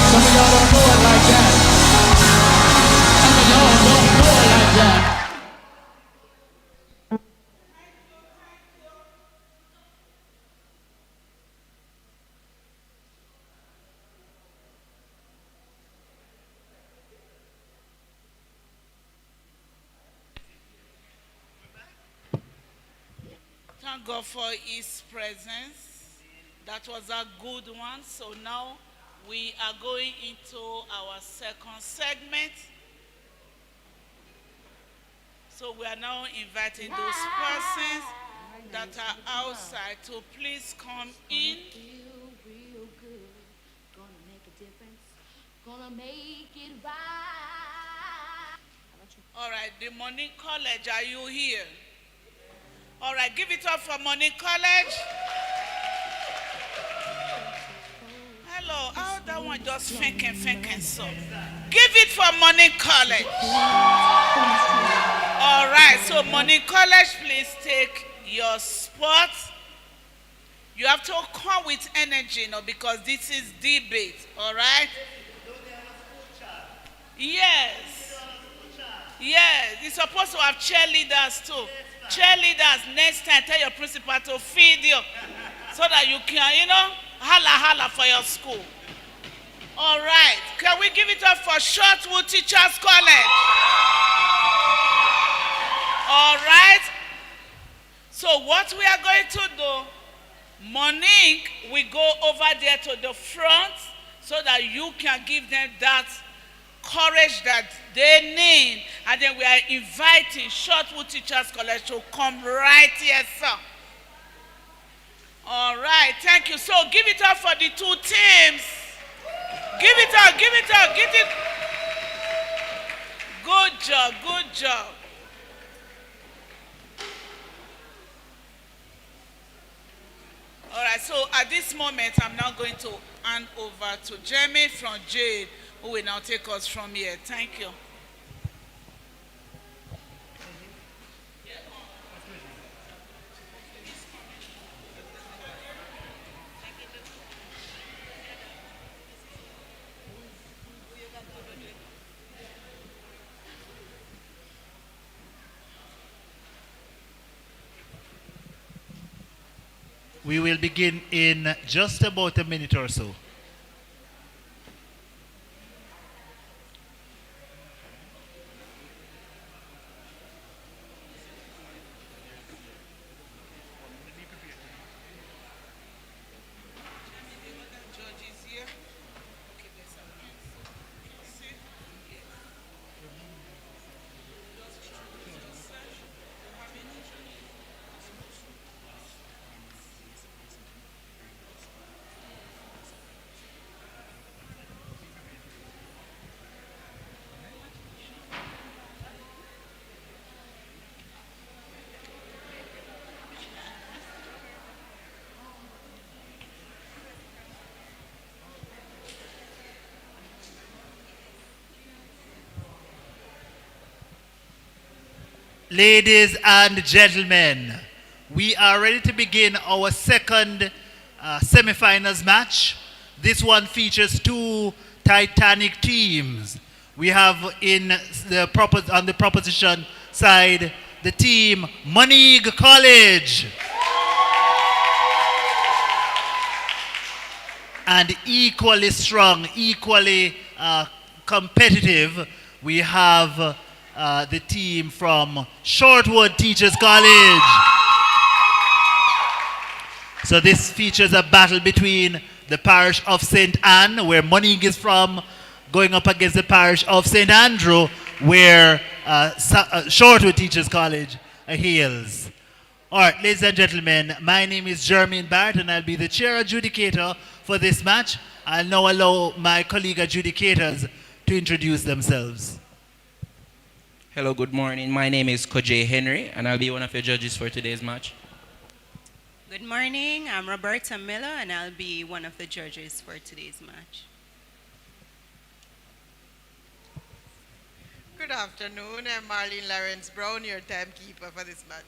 S: Some of y'all don't know it like that. Some of y'all don't know it like that.
P: Thank God for His presence. That was a good one. So now we are going into our second segment. So we are now inviting those persons that are outside to please come in.
T: Gonna make it right.
P: All right, the Morning College, are you here? All right, give it up for Morning College. Hello, how that one just thinking so. Give it for Morning College. All right, so Morning College, please take your spot. You have to come with energy, because this is debate, all right? Yes. Yes, you're supposed to have cheerleaders too. Cheerleaders, next time, tell your principal to feed you so that you can, holla for your school. All right. Can we give it up for Shortwood Teachers College? All right. So what we are going to do, Monique, we go over there to the front so that you can give them that courage that they need. And then we are inviting Shortwood Teachers College to come right here, sir. All right, thank you. So give it up for the two teams. Give it up, give it up, give it. Good job, good job. All right, so at this moment, I'm now going to hand over to Jeremy from Jade, who will now take us from here. Thank you.
E: We will begin in just about a minute or so. Ladies and gentlemen, we are ready to begin our second semifinals match. This one features two Titanic teams. We have on the proposition side the team Moneague College. And equally strong, equally competitive, we have the team from Shortwood Teachers College. So this features a battle between the parish of St. Anne, where Moneague is from, going up against the parish of St. Andrew, where Shortwood Teachers College hails. All right, ladies and gentlemen, my name is Jermaine Barrett, and I'll be the chair adjudicator for this match. I'll now allow my colleague adjudicators to introduce themselves.
K: Hello, good morning. My name is Kojay Henry, and I'll be one of your judges for today's match.
T: Good morning. I'm Roberta Miller, and I'll be one of the judges for today's match.
M: Good afternoon. I'm Marlene Lawrence Brown, your timekeeper for this match.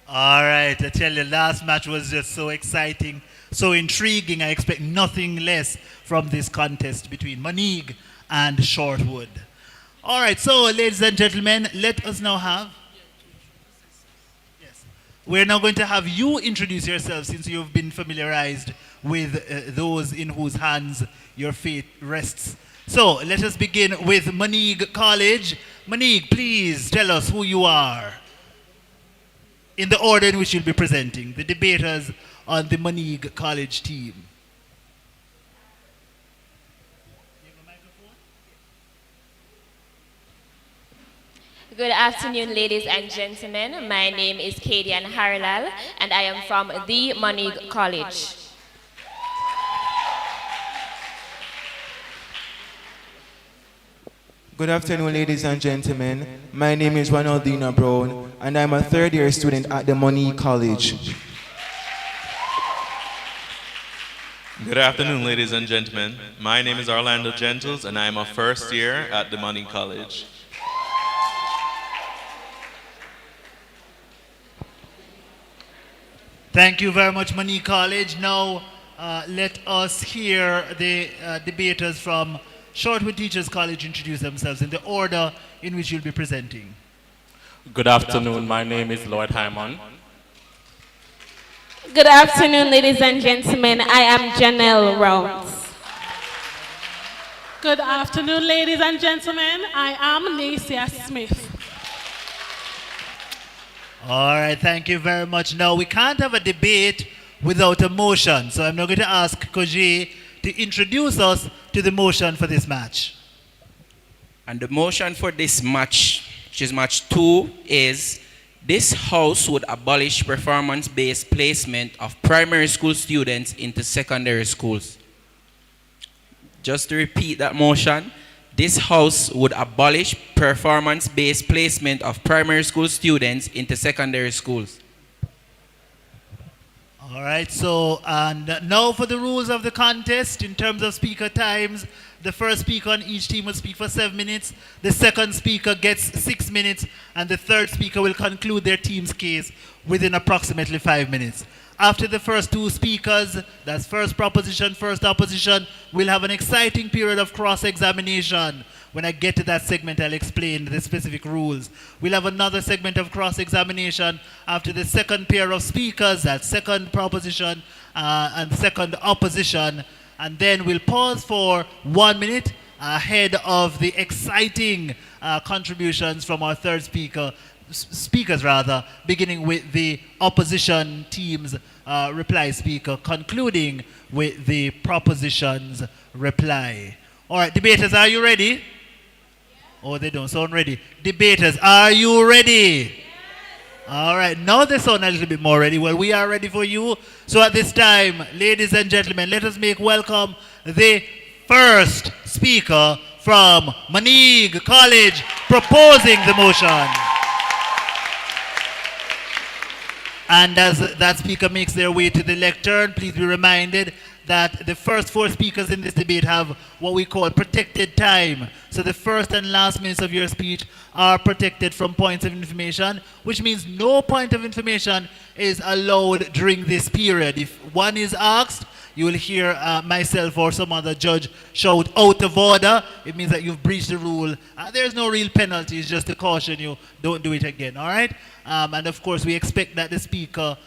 E: All right, I tell you, last match was just so exciting, so intriguing. I expect nothing less from this contest between Moneague and Shortwood. All right, so ladies and gentlemen, let us now have... Yes. We're now going to have you introduce yourself, since you've been familiarized with those in whose hands your fate rests. So let us begin with Moneague College. Moneague, please tell us who you are, in the order in which you'll be presenting the debaters on the Moneague College team.
U: Good afternoon, ladies and gentlemen. My name is Kadian Harlal, and I am from the Moneague College.
V: Good afternoon, ladies and gentlemen. My name is Ronaldina Brown, and I'm a third-year student at the Moneague College.
W: Good afternoon, ladies and gentlemen. My name is Orlando Gentles, and I'm a first year at the Moneague College.
E: Thank you very much, Moneague College. Now, let us hear the debaters from Shortwood Teachers College introduce themselves in the order in which you'll be presenting.
X: Good afternoon. My name is Lloyd Hyman.
U: Good afternoon, ladies and gentlemen. I am Janelle Rounds.
Y: Good afternoon, ladies and gentlemen. I am Nacia Smith.
E: All right, thank you very much. Now, we can't have a debate without a motion, so I'm now going to ask Koji to introduce us to the motion for this match.
K: And the motion for this match, which is match 2, is this house would abolish performance-based placement of primary school students into secondary schools. Just to repeat that motion, this house would abolish performance-based placement of primary school students into secondary schools.
E: All right, so and now for the rules of the contest in terms of speaker times. The first speaker on each team will speak for 7 minutes. The second speaker gets 6 minutes, and the third speaker will conclude their team's case within approximately 5 minutes. After the first two speakers, that's first proposition, first opposition, we'll have an exciting period of cross-examination. When I get to that segment, I'll explain the specific rules. We'll have another segment of cross-examination after the second pair of speakers, that's second proposition and second opposition. And then we'll pause for 1 minute ahead of the exciting contributions from our third speakers, beginning with the opposition team's reply speaker, concluding with the proposition's reply. All right, debaters, are you ready? Oh, they don't sound ready. Debaters, are you ready? All right, now they sound a little bit more ready. Well, we are ready for you. So at this time, ladies and gentlemen, let us make welcome the first speaker from Moneague College proposing the motion. And as that speaker makes their way to the lectern, please be reminded that the first 4 speakers in this debate have what we call protected time. So the first and last minutes of your speech are protected from points of information, which means no point of information is allowed during this period. If one is asked, you will hear myself or some other judge shout out of order. It means that you've breached the rule. There's no real penalty. It's just to caution you, don't do it again, all right? And of course, we expect that the speaker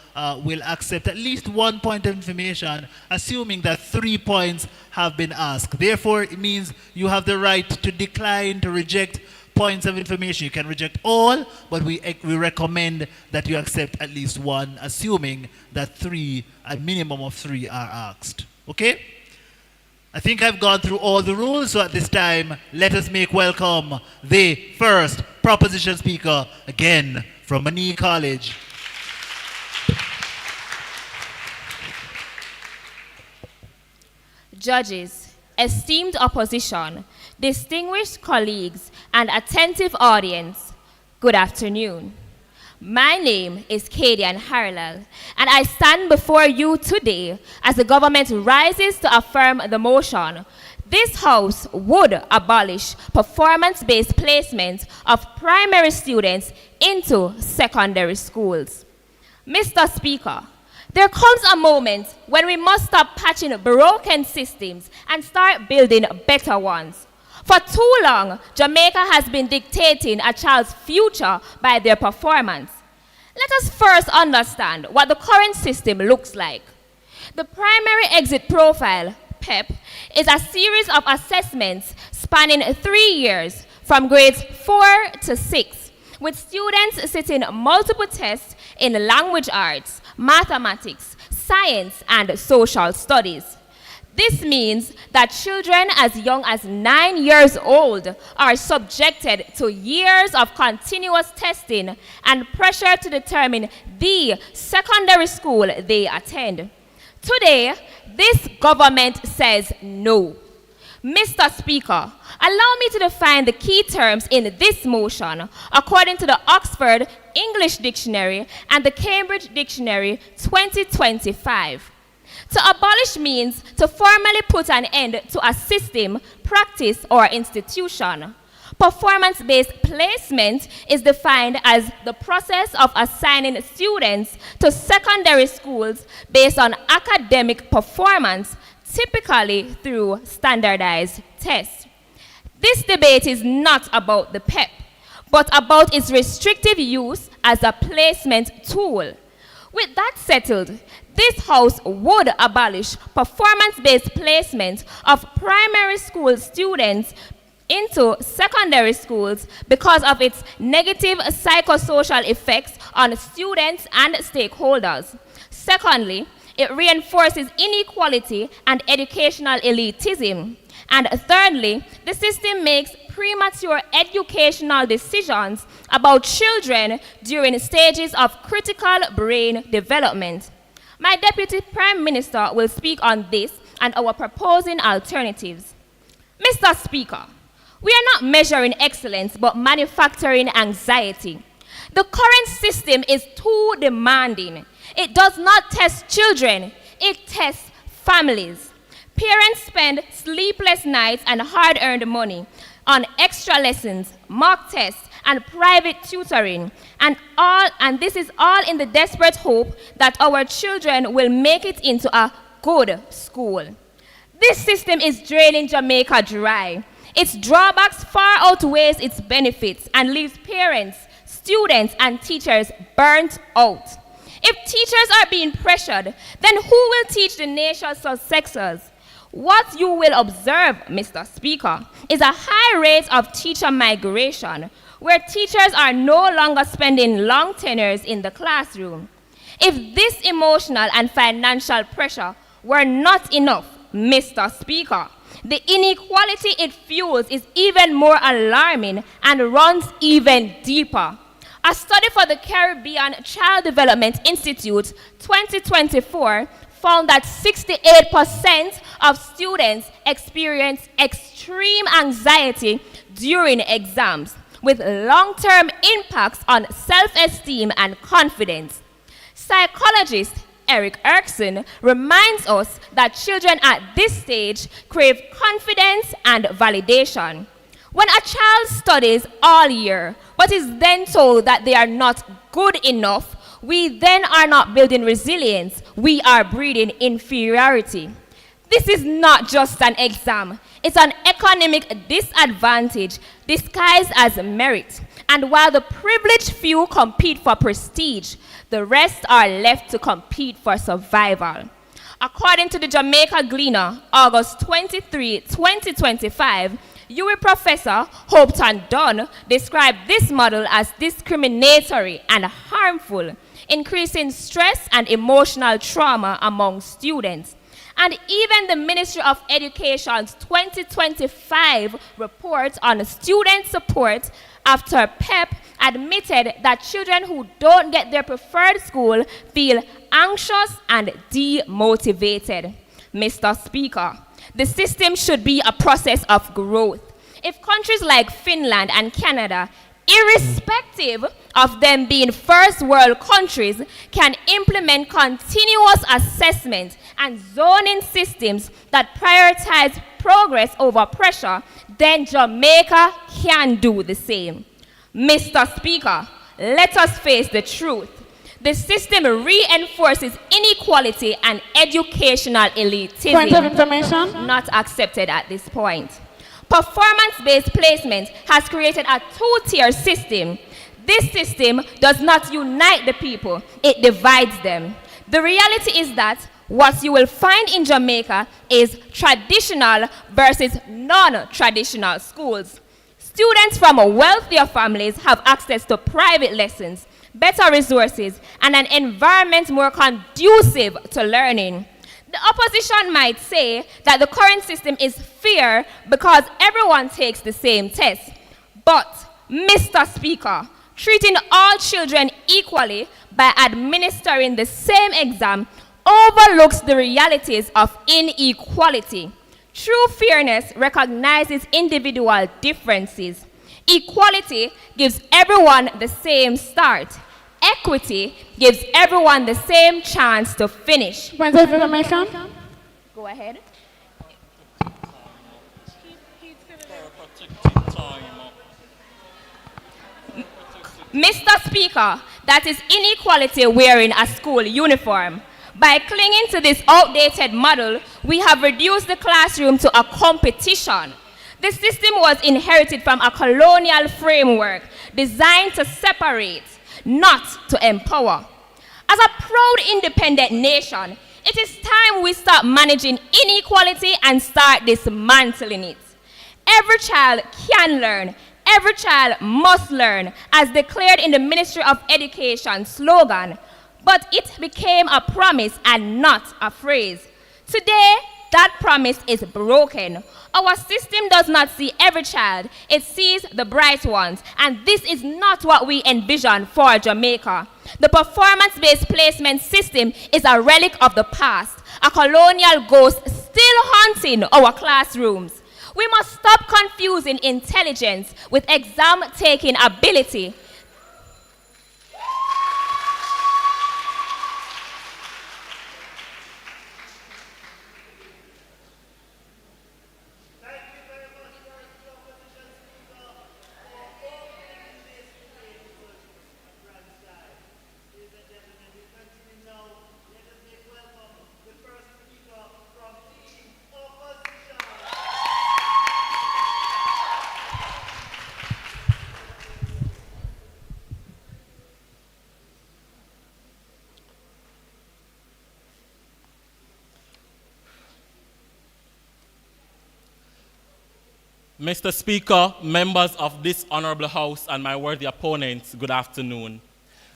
E: will accept at least 1 point of information, assuming that 3 points have been asked. Therefore, it means you have the right to decline, to reject points of information. You can reject all, but we recommend that you accept at least 1, assuming that 3, a minimum of 3 are asked. Okay? I think I've gone through all the rules, so at this time, let us make welcome the first proposition speaker, again, from Monique College.
U: Judges, esteemed opposition, distinguished colleagues, and attentive audience, good afternoon. My name is Kadian Harlal, and I stand before you today as the government rises to affirm the motion. This House would abolish performance-based placement of primary students into secondary schools. Mr. Speaker, there comes a moment when we must stop patching broken systems and start building better ones. For too long, Jamaica has been dictating a child's future by their performance. Let us first understand what the current system looks like. The Primary Exit Profile, PEP, is a series of assessments spanning 3 years from grades 4 to 6, with students sitting multiple tests in language arts, mathematics, science, and social studies. This means that children as young as 9 years old are subjected to years of continuous testing and pressure to determine the secondary school they attend. Today, this government says no. Mr. Speaker, allow me to define the key terms in this motion according to the Oxford English Dictionary and the Cambridge Dictionary 2025. To abolish means to formally put an end to a system, practice, or institution. Performance-based placement is defined as the process of assigning students to secondary schools based on academic performance, typically through standardized tests. This debate is not about the PEP, but about its restrictive use as a placement tool. With that settled, this House would abolish performance-based placement of primary school students into secondary schools because of its negative psychosocial effects on students and stakeholders. Secondly, it reinforces inequality and educational elitism. And thirdly, the system makes premature educational decisions about children during stages of critical brain development. My Deputy Prime Minister will speak on this and our proposing alternatives. Mr. Speaker, we are not measuring excellence but manufacturing anxiety. The current system is too demanding. It does not test children, it tests families. Parents spend sleepless nights and hard-earned money on extra lessons, mock tests, and private tutoring, and this is all in the desperate hope that our children will make it into a good school. This system is draining Jamaica dry. Its drawbacks far outweighs its benefits and leaves parents, students, and teachers burnt out. If teachers are being pressured, then who will teach the nation's successors? What you will observe, Mr. Speaker, is a high rate of teacher migration, where teachers are no longer spending long tenures in the classroom. If this emotional and financial pressure were not enough, Mr. Speaker, the inequality it fuels is even more alarming and runs even deeper. A study for the Caribbean Child Development Institute 2024 found that 68% of students experience extreme anxiety during exams, with long-term impacts on self-esteem and confidence. Psychologist Eric Erikson reminds us that children at this stage crave confidence and validation. When a child studies all year but is then told that they are not good enough, we then are not building resilience, we are breeding inferiority. This is not just an exam, it's an economic disadvantage disguised as merit. And while the privileged few compete for prestige, the rest are left to compete for survival. According to the Jamaica Gleaner, August 23, 2025, UWI professor Hopeton Dunn described this model as discriminatory and harmful, increasing stress and emotional trauma among students. And even the Ministry of Education's 2025 report on student support after PEP admitted that children who don't get their preferred school feel anxious and demotivated. Mr. Speaker, the system should be a process of growth. If countries like Finland and Canada, irrespective of them being first world countries, can implement continuous assessment and zoning systems that prioritize progress over pressure, then Jamaica can do the same. Mr. Speaker, let us face the truth. The system reinforces inequality and educational elitism.
Y: Point of information.
U: Not accepted at this point. Performance-based placement has created a two-tier system. This system does not unite the people, it divides them. The reality is that what you will find in Jamaica is traditional versus non-traditional schools. Students from wealthier families have access to private lessons, better resources, and an environment more conducive to learning. The opposition might say that the current system is fair because everyone takes the same test. But, Mr. Speaker, treating all children equally by administering the same exam overlooks the realities of inequality. True fairness recognizes individual differences. Equality gives everyone the same start. Equity gives everyone the same chance to finish.
Y: Point of information.
U: Go ahead. Mr. Speaker, that is inequality wearing a school uniform. By clinging to this outdated model, we have reduced the classroom to a competition. The system was inherited from a colonial framework designed to separate, not to empower. As a proud independent nation, it is time we stop managing inequality and start dismantling it. Every child can learn. Every child must learn, as declared in the Ministry of Education slogan, but it became a promise and not a phrase. Today, that promise is broken. Our system does not see every child, it sees the bright ones, and this is not what we envision for Jamaica. The performance-based placement system is a relic of the past, a colonial ghost still haunting our classrooms. We must stop confusing intelligence with exam-taking ability.
X: Mr. Speaker, members of this honorable house and my worthy opponents, good afternoon.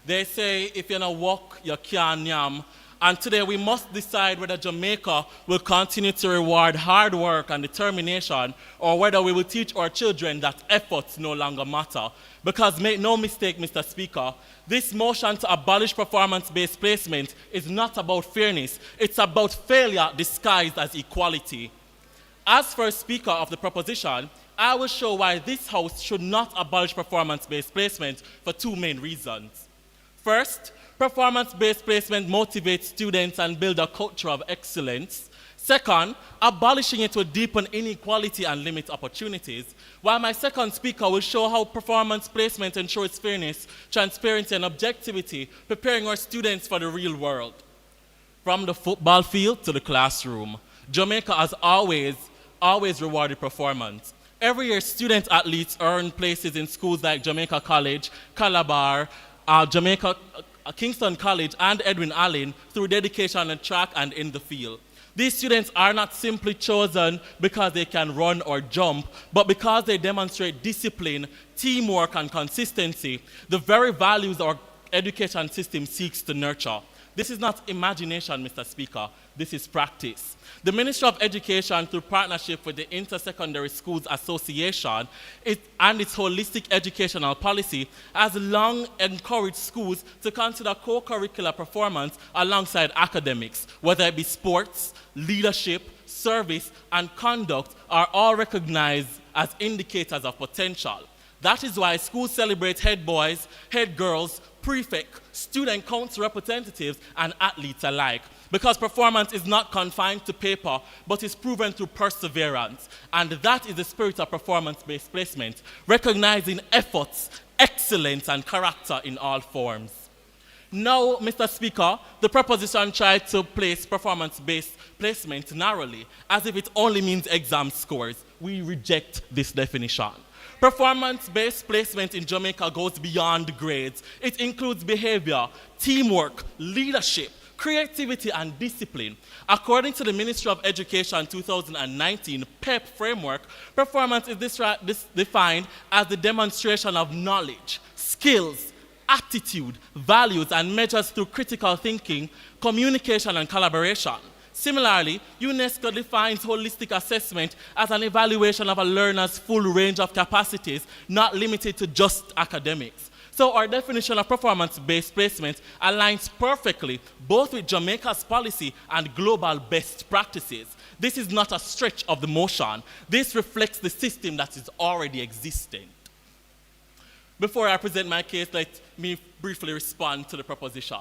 X: They say if you no walk, you can't yam. And today we must decide whether Jamaica will continue to reward hard work and determination, or whether we will teach our children that efforts no longer matter. Because make no mistake, Mr. Speaker, this motion to abolish performance-based placement is not about fairness, it's about failure disguised as equality. As first speaker of the proposition, I will show why this House should not abolish performance-based placement for two main reasons. First, Performance-based placement motivates students and build a culture of excellence. Second, abolishing it will deepen inequality and limit opportunities. While my second speaker will show how performance placement ensures fairness, transparency, and objectivity, preparing our students for the real world. From the football field to the classroom, Jamaica has always rewarded performance. Every year, student athletes earn places in schools like Jamaica College, Calabar, Kingston College, and Edwin Allen through dedication on the track and in the field. These students are not simply chosen because they can run or jump, but because they demonstrate discipline, teamwork, and consistency, the very values our education system seeks to nurture. This is not imagination, Mr. Speaker. This is practice. The Ministry of Education, through partnership with the Inter-Secondary Schools Association and its holistic educational policy, has long encouraged schools to consider co-curricular performance alongside academics, whether it be sports, leadership, service, and conduct are all recognized as indicators of potential. That is why schools celebrate head boys, head girls, prefect, student council representatives, and athletes alike. Because performance is not confined to paper, but is proven through perseverance. And that is the spirit of performance-based placement, recognizing efforts, excellence, and character in all forms. Now, Mr. Speaker, the proposition tried to place performance-based placement narrowly, as if it only means exam scores. We reject this definition. Performance-based placement in Jamaica goes beyond grades. It includes behavior, teamwork, leadership, creativity, and discipline. According to the Ministry of Education 2019 PEP framework, performance is defined as the demonstration of knowledge, skills, attitude, values, and measures through critical thinking, communication, and collaboration. Similarly, UNESCO defines holistic assessment as an evaluation of a learner's full range of capacities, not limited to just academics. So our definition of performance-based placement aligns perfectly both with Jamaica's policy and global best practices. This is not a stretch of the motion. This reflects the system that is already existing. Before I present my case, let me briefly respond to the proposition.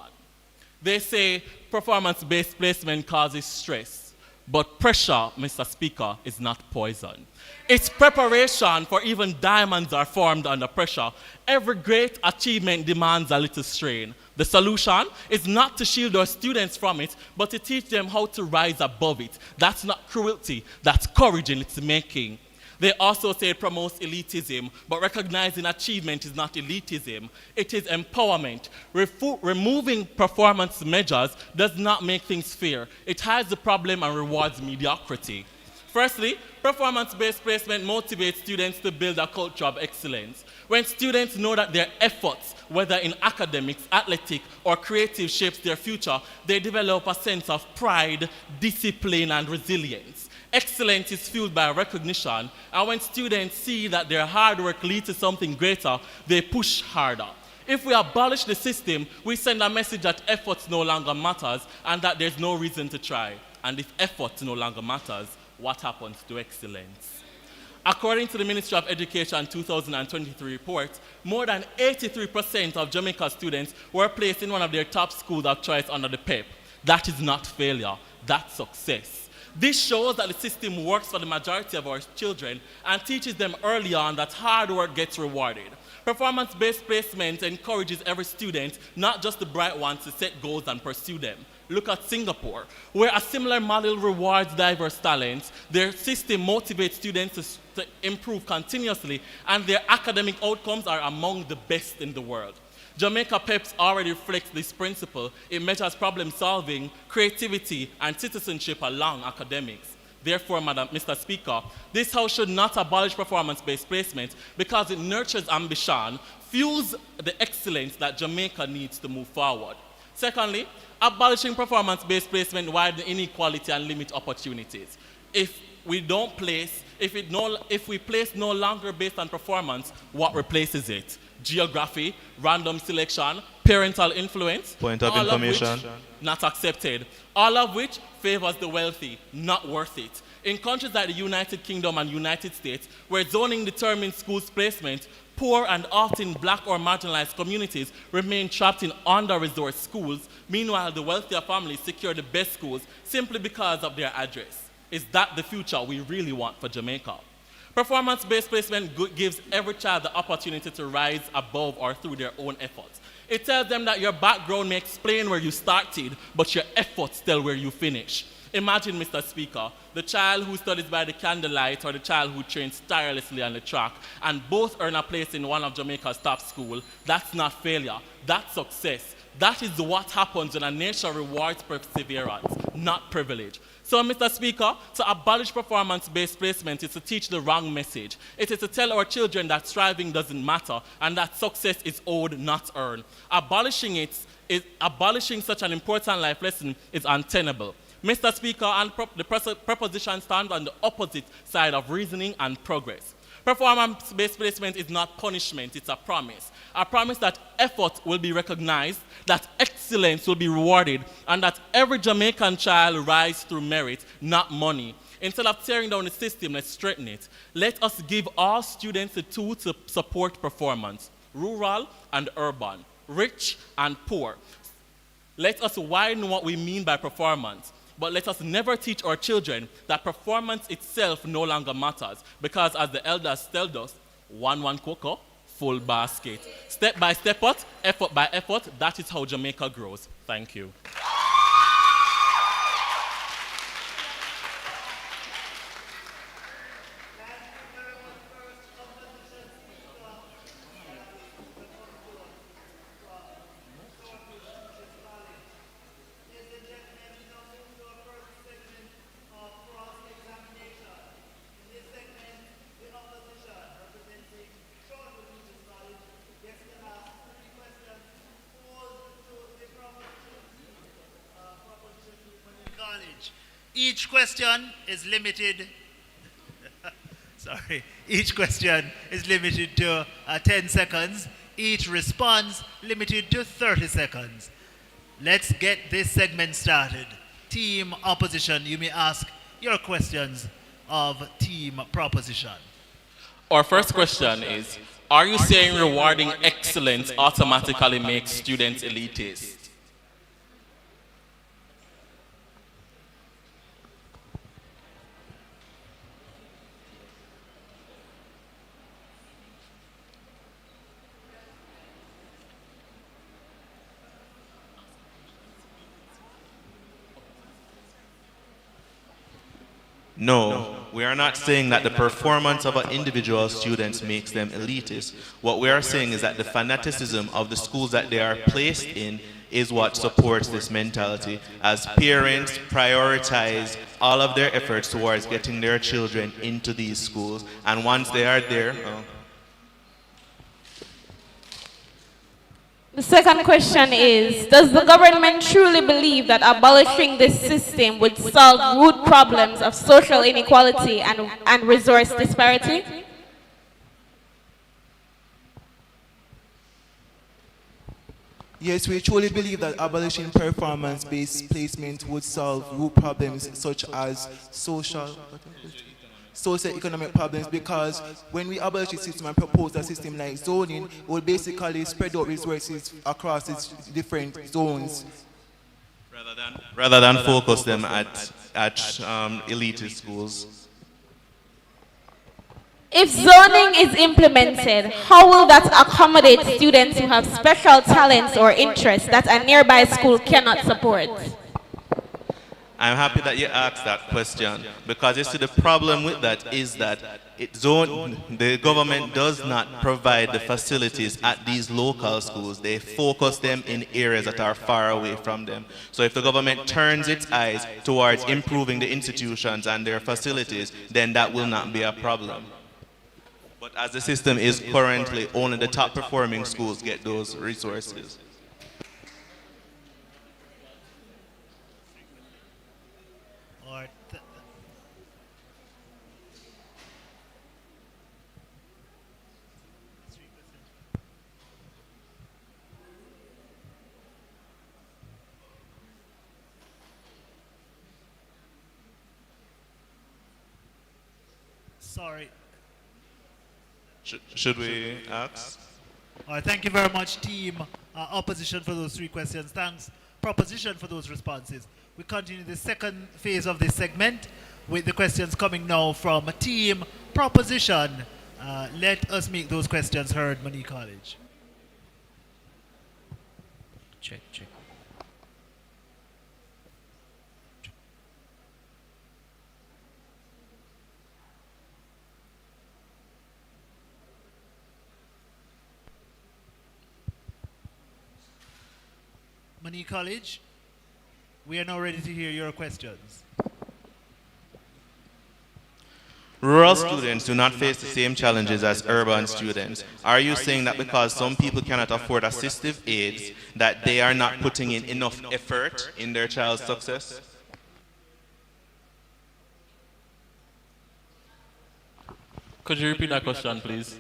X: They say performance-based placement causes stress, but pressure, Mr. Speaker, is not poison. It's preparation, for even diamonds are formed under pressure. Every great achievement demands a little strain. The solution is not to shield our students from it, but to teach them how to rise above it. That's not cruelty, that's courage in its making. They also say it promotes elitism, but recognizing achievement is not elitism. It is empowerment. Removing performance measures does not make things fair. It hides the problem and rewards mediocrity. Firstly, performance-based placement motivates students to build a culture of excellence. When students know that their efforts, whether in academics, athletic, or creative, shapes their future, they develop a sense of pride, discipline, and resilience. Excellence is fueled by recognition, and when students see that their hard work leads to something greater, they push harder. If we abolish the system, we send a message that efforts no longer matters and that there's no reason to try. And if effort no longer matters, what happens to excellence? According to the Ministry of Education 2023 report, more than 83% of Jamaica students were placed in one of their top schools of choice under the PEP. That is not failure, that's success. This shows that the system works for the majority of our children and teaches them early on that hard work gets rewarded. Performance-based placement encourages every student, not just the bright ones, to set goals and pursue them. Look at Singapore, where a similar model rewards diverse talents. Their system motivates students to improve continuously, and their academic outcomes are among the best in the world. Jamaica PEPs already reflects this principle. It measures problem solving, creativity, and citizenship along academics. Therefore, Mr. Speaker, this House should not abolish performance-based placement because it nurtures ambition, fuels the excellence that Jamaica needs to move forward. Secondly, abolishing performance-based placement widens inequality and limits opportunities. If we place no longer based on performance, what replaces it? Geography, random selection, parental influence,
W: point of information,
X: not accepted. All of which favors the wealthy, not worth it. In countries like the United Kingdom and United States, where zoning determines schools' placement, Poor and often black or marginalized communities remain trapped in under-resourced schools. Meanwhile, the wealthier families secure the best schools simply because of their address. Is that the future we really want for Jamaica? Performance-based placement gives every child the opportunity to rise above or through their own efforts. It tells them that your background may explain where you started, but your efforts tell where you finish. Imagine, Mr. Speaker, the child who studies by the candlelight or the child who trains tirelessly on the track, and both earn a place in one of Jamaica's top schools. That's not failure, that's success. That is what happens when a nation rewards perseverance, not privilege. So, Mr. Speaker, to abolish performance-based placement is to teach the wrong message. It is to tell our children that striving doesn't matter and that success is owed, not earned. Abolishing such an important life lesson is untenable. Mr. Speaker, and the proposition stands on the opposite side of reasoning and progress. Performance-based placement is not punishment, it's a promise. A promise that effort will be recognized, that excellence will be rewarded, and that every Jamaican child rise through merit, not money. Instead of tearing down the system, let's strengthen it. Let us give all students a tool to support performance, rural and urban, rich and poor. Let us widen what we mean by performance. But let us never teach our children that performance itself no longer matters, because as the elders tell us, one cocoa, full basket. Step by step, effort by effort, that is how Jamaica grows. Thank you.
E: Each question is limited. Each question is limited to 10 seconds. Each response limited to 30 seconds. Let's get this segment started. Team opposition, you may ask your questions of team proposition.
X: Our first question is, are you saying rewarding excellence automatically makes students elitist?
W: No, we are not saying that the performance of an individual student makes them elitist. What we are saying is that the fanaticism of the schools that they are placed in is what supports this mentality, as parents prioritize all of their efforts towards getting their children into these schools, and once they are there...
F: The second question is, does the government truly believe that abolishing this system would solve root problems of social inequality and resource disparity?
V: Yes, we truly believe that abolishing performance-based placement would solve root problems such as socio-economic problems, because when we abolish the system and propose a system like zoning, it will basically spread out resources across its different zones.
W: Rather than focus them at elitist schools.
F: If zoning is implemented, how will that accommodate students who have special talents or interests that a nearby school cannot support?
W: I'm happy that you asked that question, because you see the problem with that is that the government does not provide the facilities at these local schools. They focus them in areas that are far away from them. So if the government turns its eyes towards improving the institutions and their facilities, then that will not be a problem. But as the system is currently, only the top performing schools get those resources.
E: Sorry.
W: Should we ask?
E: All right, thank you very much, team opposition, for those 3 questions. Thanks, proposition, for those responses. We continue the second phase of this segment with the questions coming now from team proposition. Let us make those questions heard, Monique College.
B: Check.
E: Monique College, we are now ready to hear your questions.
W: Rural students do not face the same challenges as urban students. Are you saying that because some people cannot afford assistive aids, that they are not putting in enough effort in their child's success?
X: Could you repeat that question, please?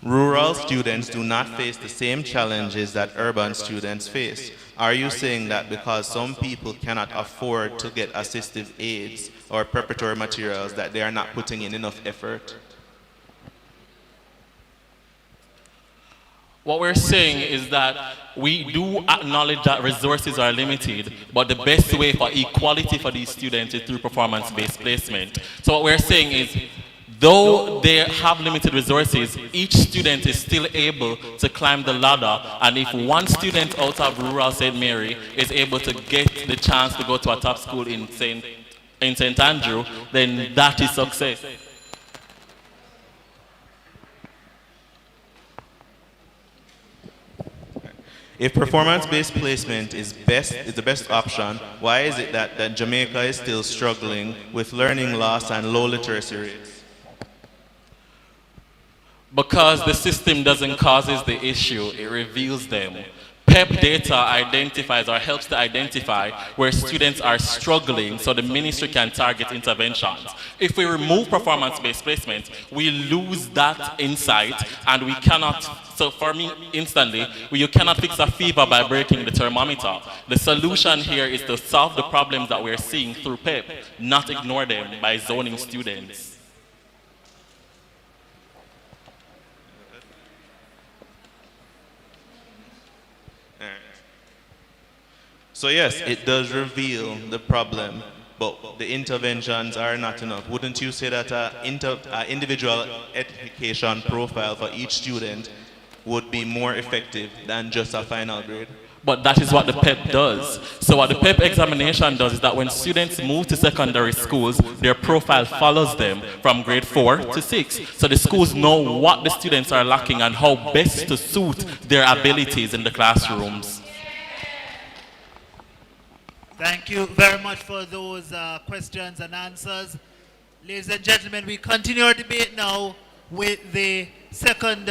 W: Rural students do not face the same challenges that urban students face. Are you saying that because some people cannot afford to get assistive aids or preparatory materials, that they are not putting in enough effort?
X: What we're saying is that we do acknowledge that resources are limited, but the best way for equality for these students is through performance-based placement. So what we're saying is, though they have limited resources, each student is still able to climb the ladder, and if one student out of rural St. Mary is able to get the chance to go to a top school in St. Andrew, then that is success.
W: If performance-based placement is the best option, why is it that Jamaica is still struggling with learning loss and low literacy rates?
X: Because the system doesn't cause the issue, it reveals them. PEP data identifies or helps to identify where students are struggling so the ministry can target interventions. If we remove performance-based placement, we lose that insight, and we cannot, so for me instantly, you cannot fix a fever by breaking the thermometer. The solution here is to solve the problems that we're seeing through PEP, not ignore them by zoning students.
W: So yes, it does reveal the problem, but the interventions are not enough. Wouldn't you say that an individual education profile for each student would be more effective than just a final grade?
X: But that is what the PEP does. So what the PEP examination does is that when students move to secondary schools, their profile follows them from grade 4 to 6. So the schools know what the students are lacking and how best to suit their abilities in the classrooms.
E: Thank you very much for those questions and answers. Ladies and gentlemen, we continue our debate now with the second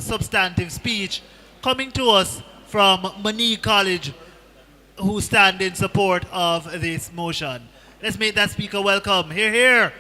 E: substantive speech coming to us from Monique College, who stand in support of this motion. Let's make that speaker welcome. Hear, hear.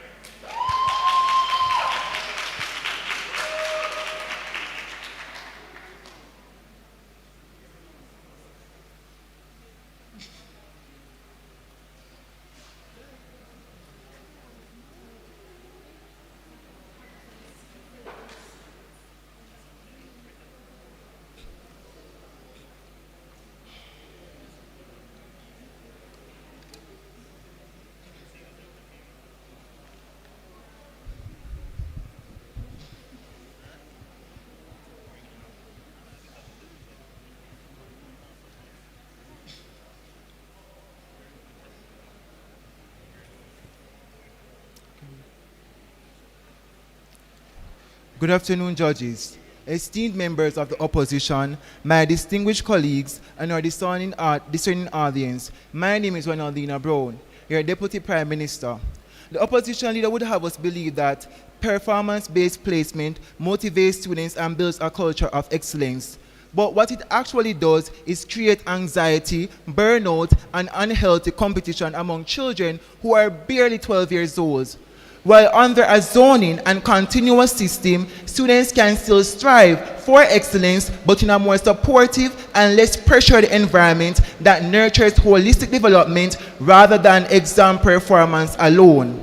V: Good afternoon, judges, esteemed members of the opposition, my distinguished colleagues, and our discerning audience. My name is Ronaldina Brown, your Deputy Prime Minister. The opposition leader would have us believe that performance-based placement motivates students and builds a culture of excellence. But what it actually does is create anxiety, burnout, and unhealthy competition among children who are barely 12 years old. While under a zoning and continuous system, students can still strive for excellence, but in a more supportive and less pressured environment that nurtures holistic development rather than exam performance alone.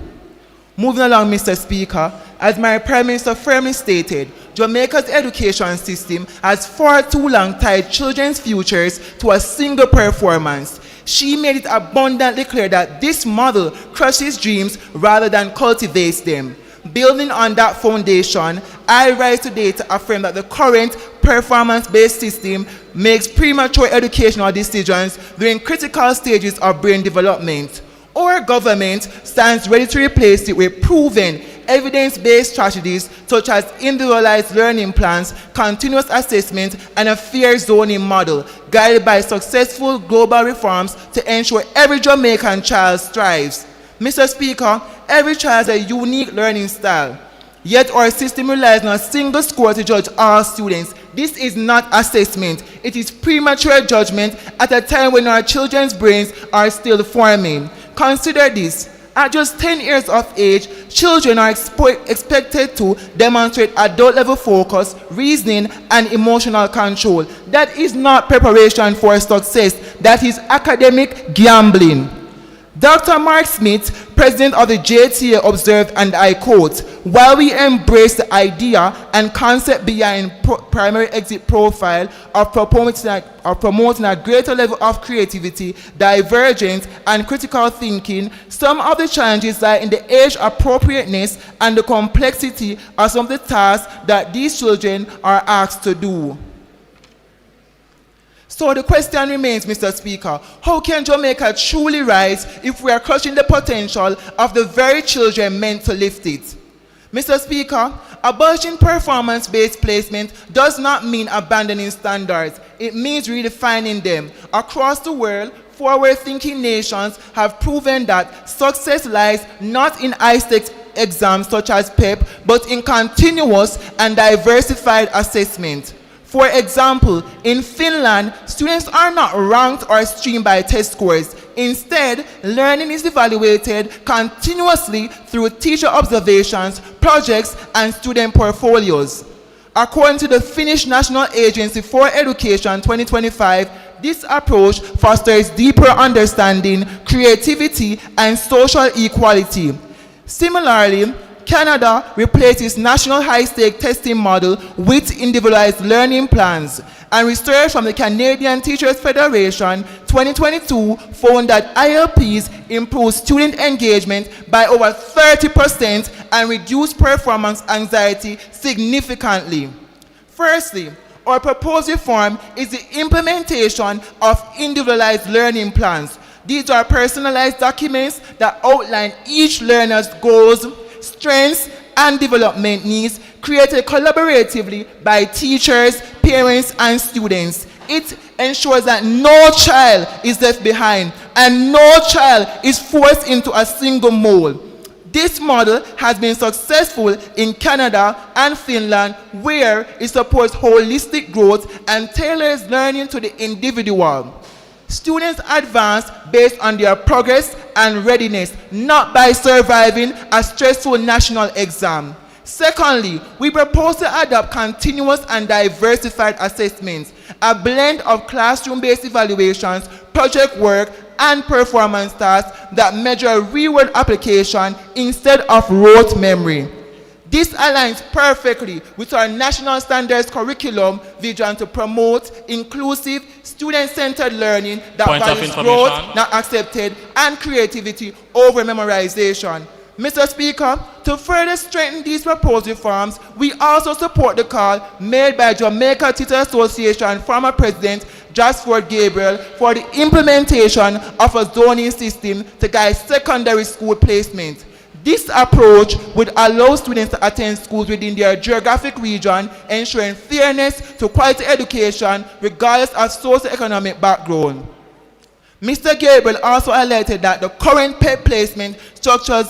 V: Moving along, Mr. Speaker, As my Prime Minister firmly stated, Jamaica's education system has far too long tied children's futures to a single performance. She made it abundantly clear that this model crushes dreams rather than cultivates them. Building on that foundation, I rise today to affirm that the current performance-based system makes premature educational decisions during critical stages of brain development. Our government stands ready to replace it with proven, evidence-based strategies such as individualized learning plans, continuous assessment, and a fair zoning model, guided by successful global reforms to ensure every Jamaican child thrives. Mr. Speaker, every child has a unique learning style. Yet our system relies on a single score to judge all students. This is not assessment. It is premature judgment at a time when our children's brains are still forming. Consider this. At just 10 years of age, children are expected to demonstrate adult-level focus, reasoning, and emotional control. That is not preparation for success. That is academic gambling. Dr. Mark Smith, president of the JTA, observed, and I quote, "While we embrace the idea and concept behind primary exit profile of promoting a greater level of creativity, divergence, and critical thinking, some of the challenges lie in the age appropriateness and the complexity of some of the tasks that these children are asked to do." So the question remains, Mr. Speaker, how can Jamaica truly rise if we are crushing the potential of the very children meant to lift it? Mr. Speaker, abolishing performance-based placement does not mean abandoning standards. It means redefining them. Across the world, forward-thinking nations have proven that success lies not in high-stakes exams such as PEP, but in continuous and diversified assessment. For example, in Finland, students are not ranked or streamed by test scores. Instead, learning is evaluated continuously through teacher observations, projects, and student portfolios. According to the Finnish National Agency for Education 2025, this approach fosters deeper understanding, creativity, and social equality. Similarly, Canada replaced its national high-stake testing model with individualized learning plans, and research from the Canadian Teachers Federation 2022 found that ILPs improve student engagement by over 30% and reduce performance anxiety significantly. Firstly, our proposed reform is the implementation of individualized learning plans. These are personalized documents that outline each learner's goals, strengths, and development needs, created collaboratively by teachers, parents, and students. It ensures that no child is left behind and no child is forced into a single mold. This model has been successful in Canada and Finland, where it supports holistic growth and tailors learning to the individual. Students advance based on their progress and readiness, not by surviving a stressful national exam. Secondly, we propose to adopt continuous and diversified assessments, a blend of classroom-based evaluations, project work, and performance tasks that measure real-world application instead of rote memory. This aligns perfectly with our national standards curriculum vision to promote inclusive, student-centered learning that values growth, not accepted, and creativity over memorization. Mr. Speaker, to further strengthen these proposed reforms, we also support the call made by Jamaica Teacher Association former President Jasford Gabriel for the implementation of a zoning system to guide secondary school placement. This approach would allow students to attend schools within their geographic region, ensuring fairness to quality education regardless of socioeconomic background. Mr. Gabriel also highlighted that the current PEP placement structure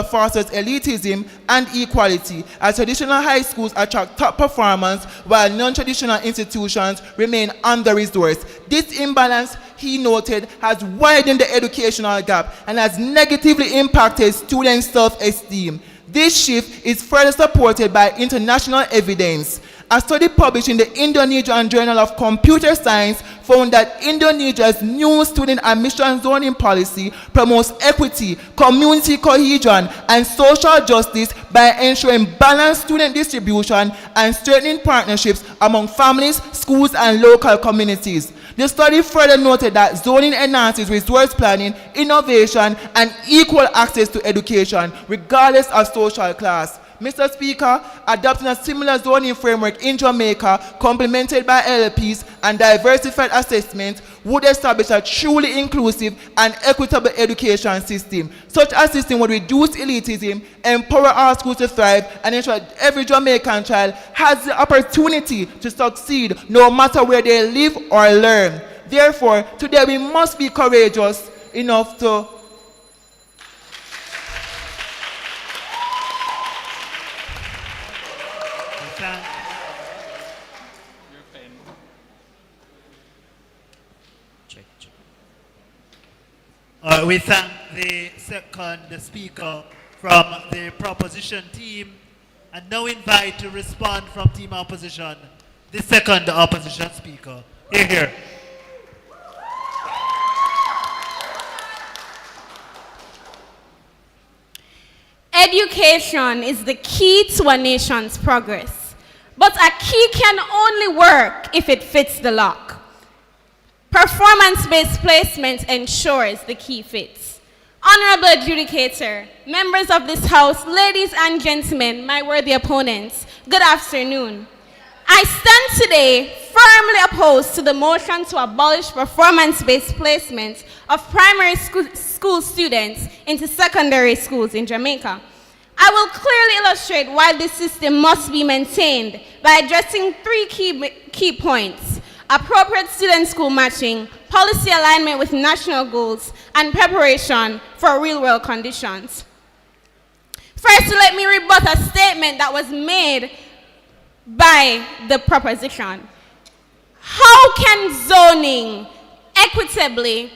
V: fosters elitism and equality, as traditional high schools attract top performance while non-traditional institutions remain under-resourced. This imbalance, he noted, has widened the educational gap and has negatively impacted students' self-esteem. This shift is further supported by international evidence. A study published in the Indonesian Journal of Computer Science found that Indonesia's new student admission zoning policy promotes equity, community cohesion, and social justice by ensuring balanced student distribution and strengthening partnerships among families, schools, and local communities. The study further noted that zoning enhances resource planning, innovation, and equal access to education, regardless of social class. Mr. Speaker, adopting a similar zoning framework in Jamaica, complemented by LLPs and diversified assessment, would establish a truly inclusive and equitable education system. Such a system would reduce elitism, empower our schools to thrive, and ensure that every Jamaican child has the opportunity to succeed no matter where they live or learn. Therefore, today we must be courageous enough to
E: we thank the speaker from the proposition team, and now invite to respond from team opposition the second opposition speaker. Here.
F: Education is the key to a nation's progress, but a key can only work if it fits the lock. Performance-based placement ensures the key fits. Honorable adjudicator, members of this House, ladies and gentlemen, my worthy opponents, good afternoon. I stand today firmly opposed to the motion to abolish performance-based placement of primary school students into secondary schools in Jamaica. I will clearly illustrate why this system must be maintained by addressing three key points: appropriate student school matching, policy alignment with national goals, and preparation for real-world conditions. First, let me rebut a statement that was made by the proposition. How can zoning equitably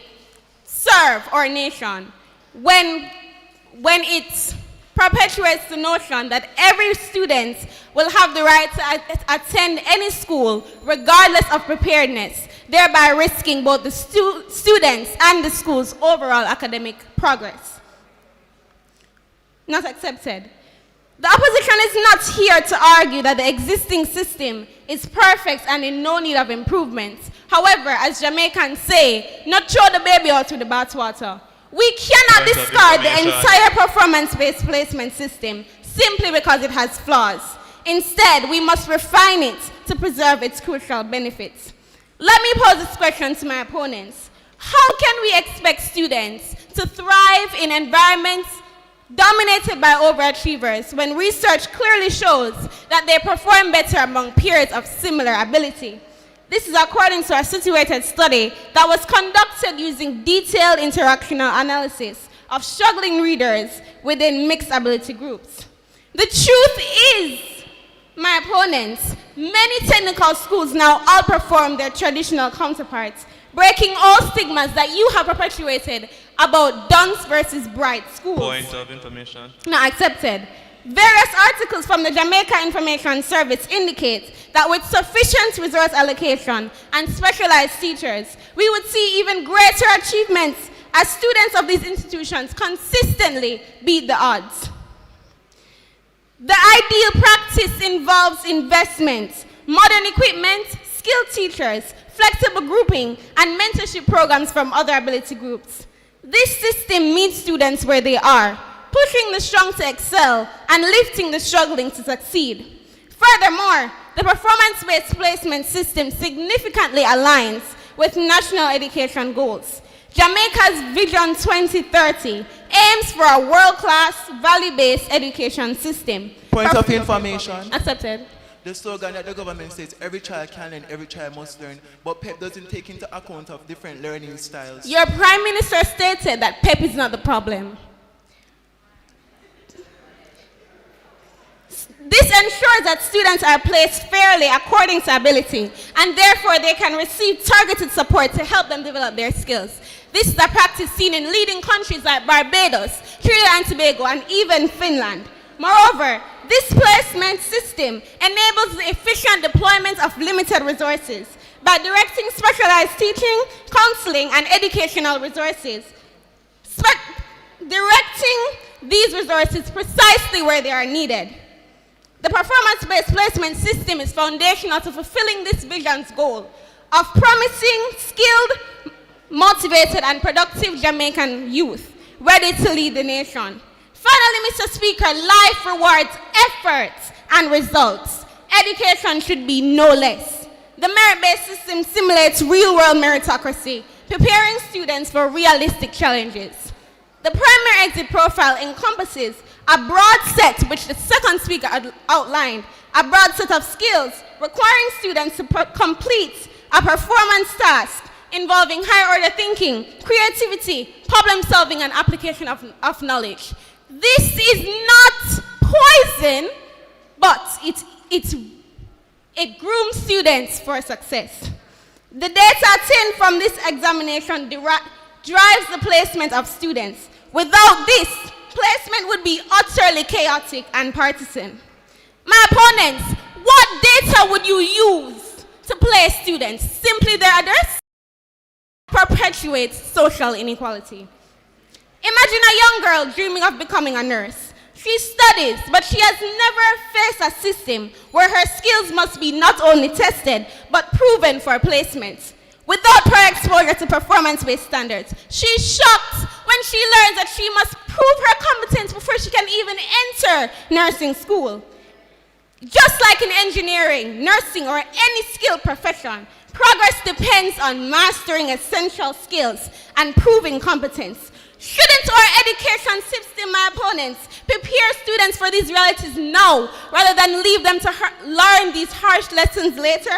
F: serve our nation when it perpetuates the notion that every student will have the right to attend any school regardless of preparedness, thereby risking both the students and the school's overall academic progress? Not accepted. The opposition is not here to argue that the existing system is perfect and in no need of improvement. However, as Jamaicans say, not throw the baby out with the bathwater. We cannot discard the entire performance-based placement system simply because it has flaws. Instead, we must refine it to preserve its crucial benefits. Let me pose this question to my opponents. How can we expect students to thrive in environments dominated by overachievers when research clearly shows that they perform better among peers of similar ability? This is according to a situated study that was conducted using detailed interactional analysis of struggling readers within mixed ability groups. The truth is, my opponents, many technical schools now outperform their traditional counterparts, breaking all stigmas that you have perpetuated about dunce versus bright schools.
W: Point of information.
F: Not accepted. Various articles from the Jamaica Information Service indicate that with sufficient resource allocation and specialized teachers, we would see even greater achievements as students of these institutions consistently beat the odds. The ideal practice involves investment, modern equipment, skilled teachers, flexible grouping, and mentorship programs from other ability groups. This system meets students where they are, pushing the strong to excel and lifting the struggling to succeed. Furthermore, the performance-based placement system significantly aligns with national education goals. Jamaica's Vision 2030 aims for a world-class, value-based education system.
V: Point of information.
F: Accepted.
V: The slogan that the government says every child can and every child must learn, but PEP doesn't take into account of different learning styles.
F: Your Prime Minister stated that PEP is not the problem. This ensures that students are placed fairly according to ability, and therefore they can receive targeted support to help them develop their skills. This is a practice seen in leading countries like Barbados, Trinidad and Tobago, and even Finland.
B: Moreover, this placement system enables the efficient deployment of limited resources by directing specialized teaching, counseling, and educational resources. Directing these resources precisely where they are needed. The performance-based placement system is foundational to fulfilling this vision's goal of promising, skilled, motivated, and productive Jamaican youth ready to lead the nation. Finally, Mr. Speaker, life rewards efforts and results. Education should be no less. The merit-based system simulates real-world meritocracy, preparing students for realistic challenges. The primary exit profile encompasses a broad set, which the second speaker outlined, a broad set of skills requiring students to complete a performance task involving higher-order thinking, creativity, problem-solving, and application of knowledge. This is not poison, but it grooms students for success. The data obtained from this examination drives the placement of students. Without this, placement would be utterly chaotic and partisan. My opponents, what data would you use to place students? Simply their address? Perpetuates social inequality. Imagine a young girl dreaming of becoming a nurse. She studies, but she has never faced a system where her skills must be not only tested, but proven for placement. Without prior exposure to performance-based standards, she's shocked when she learns that she must prove her competence before she can even enter nursing school. Just like in engineering, nursing, or any skilled profession, progress depends on mastering essential skills and proving competence. Shouldn't our education system, my opponents, prepare students for these realities now, rather than leave them to learn these harsh lessons later?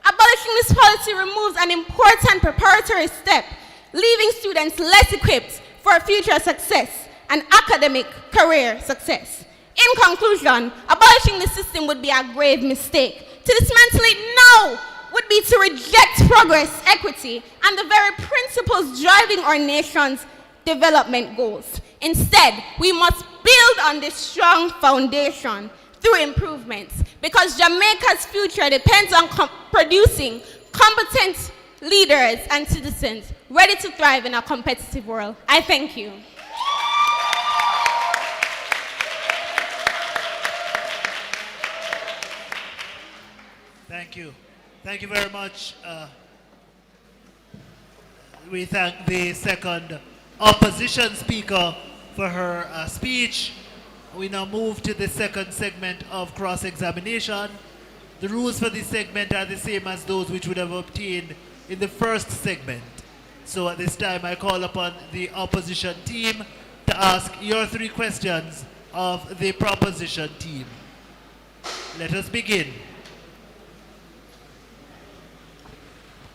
B: Abolishing this policy removes an important preparatory step, leaving students less equipped for future success and academic career success. In conclusion, abolishing the system would be a grave mistake. To dismantle it now would be to reject progress, equity, and the very principles driving our nation's development goals. Instead, we must build on this strong foundation through improvements, because Jamaica's future depends on producing competent leaders and citizens ready to thrive in a competitive world. I thank you.
E: Thank you. Thank you very much. We thank the second opposition speaker for her speech. We now move to the second segment of cross-examination. The rules for this segment are the same as those which would have obtained in the first segment. So at this time, I call upon the opposition team to ask your 3 questions of the proposition team. Let us begin.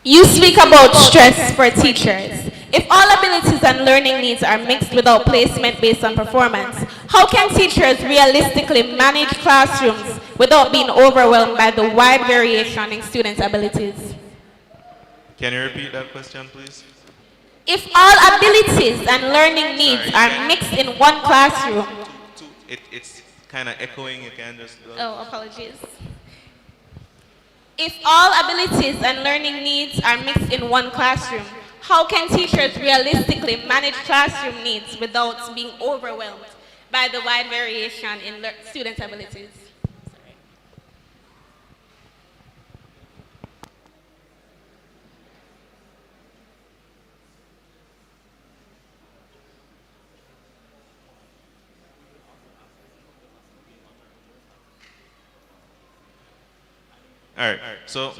F: You speak about stress for teachers. If all abilities and learning needs are mixed without placement based on performance, how can teachers realistically manage classrooms without being overwhelmed by the wide variation in students' abilities?
W: Can you repeat that question, please?
F: If all abilities and learning needs are mixed in one classroom...
W: It's kind of echoing, you can just...
F: Oh, apologies. If all abilities and learning needs are mixed in one classroom, how can teachers realistically manage classroom needs without being overwhelmed by the wide variation in students' abilities?
W: All right. So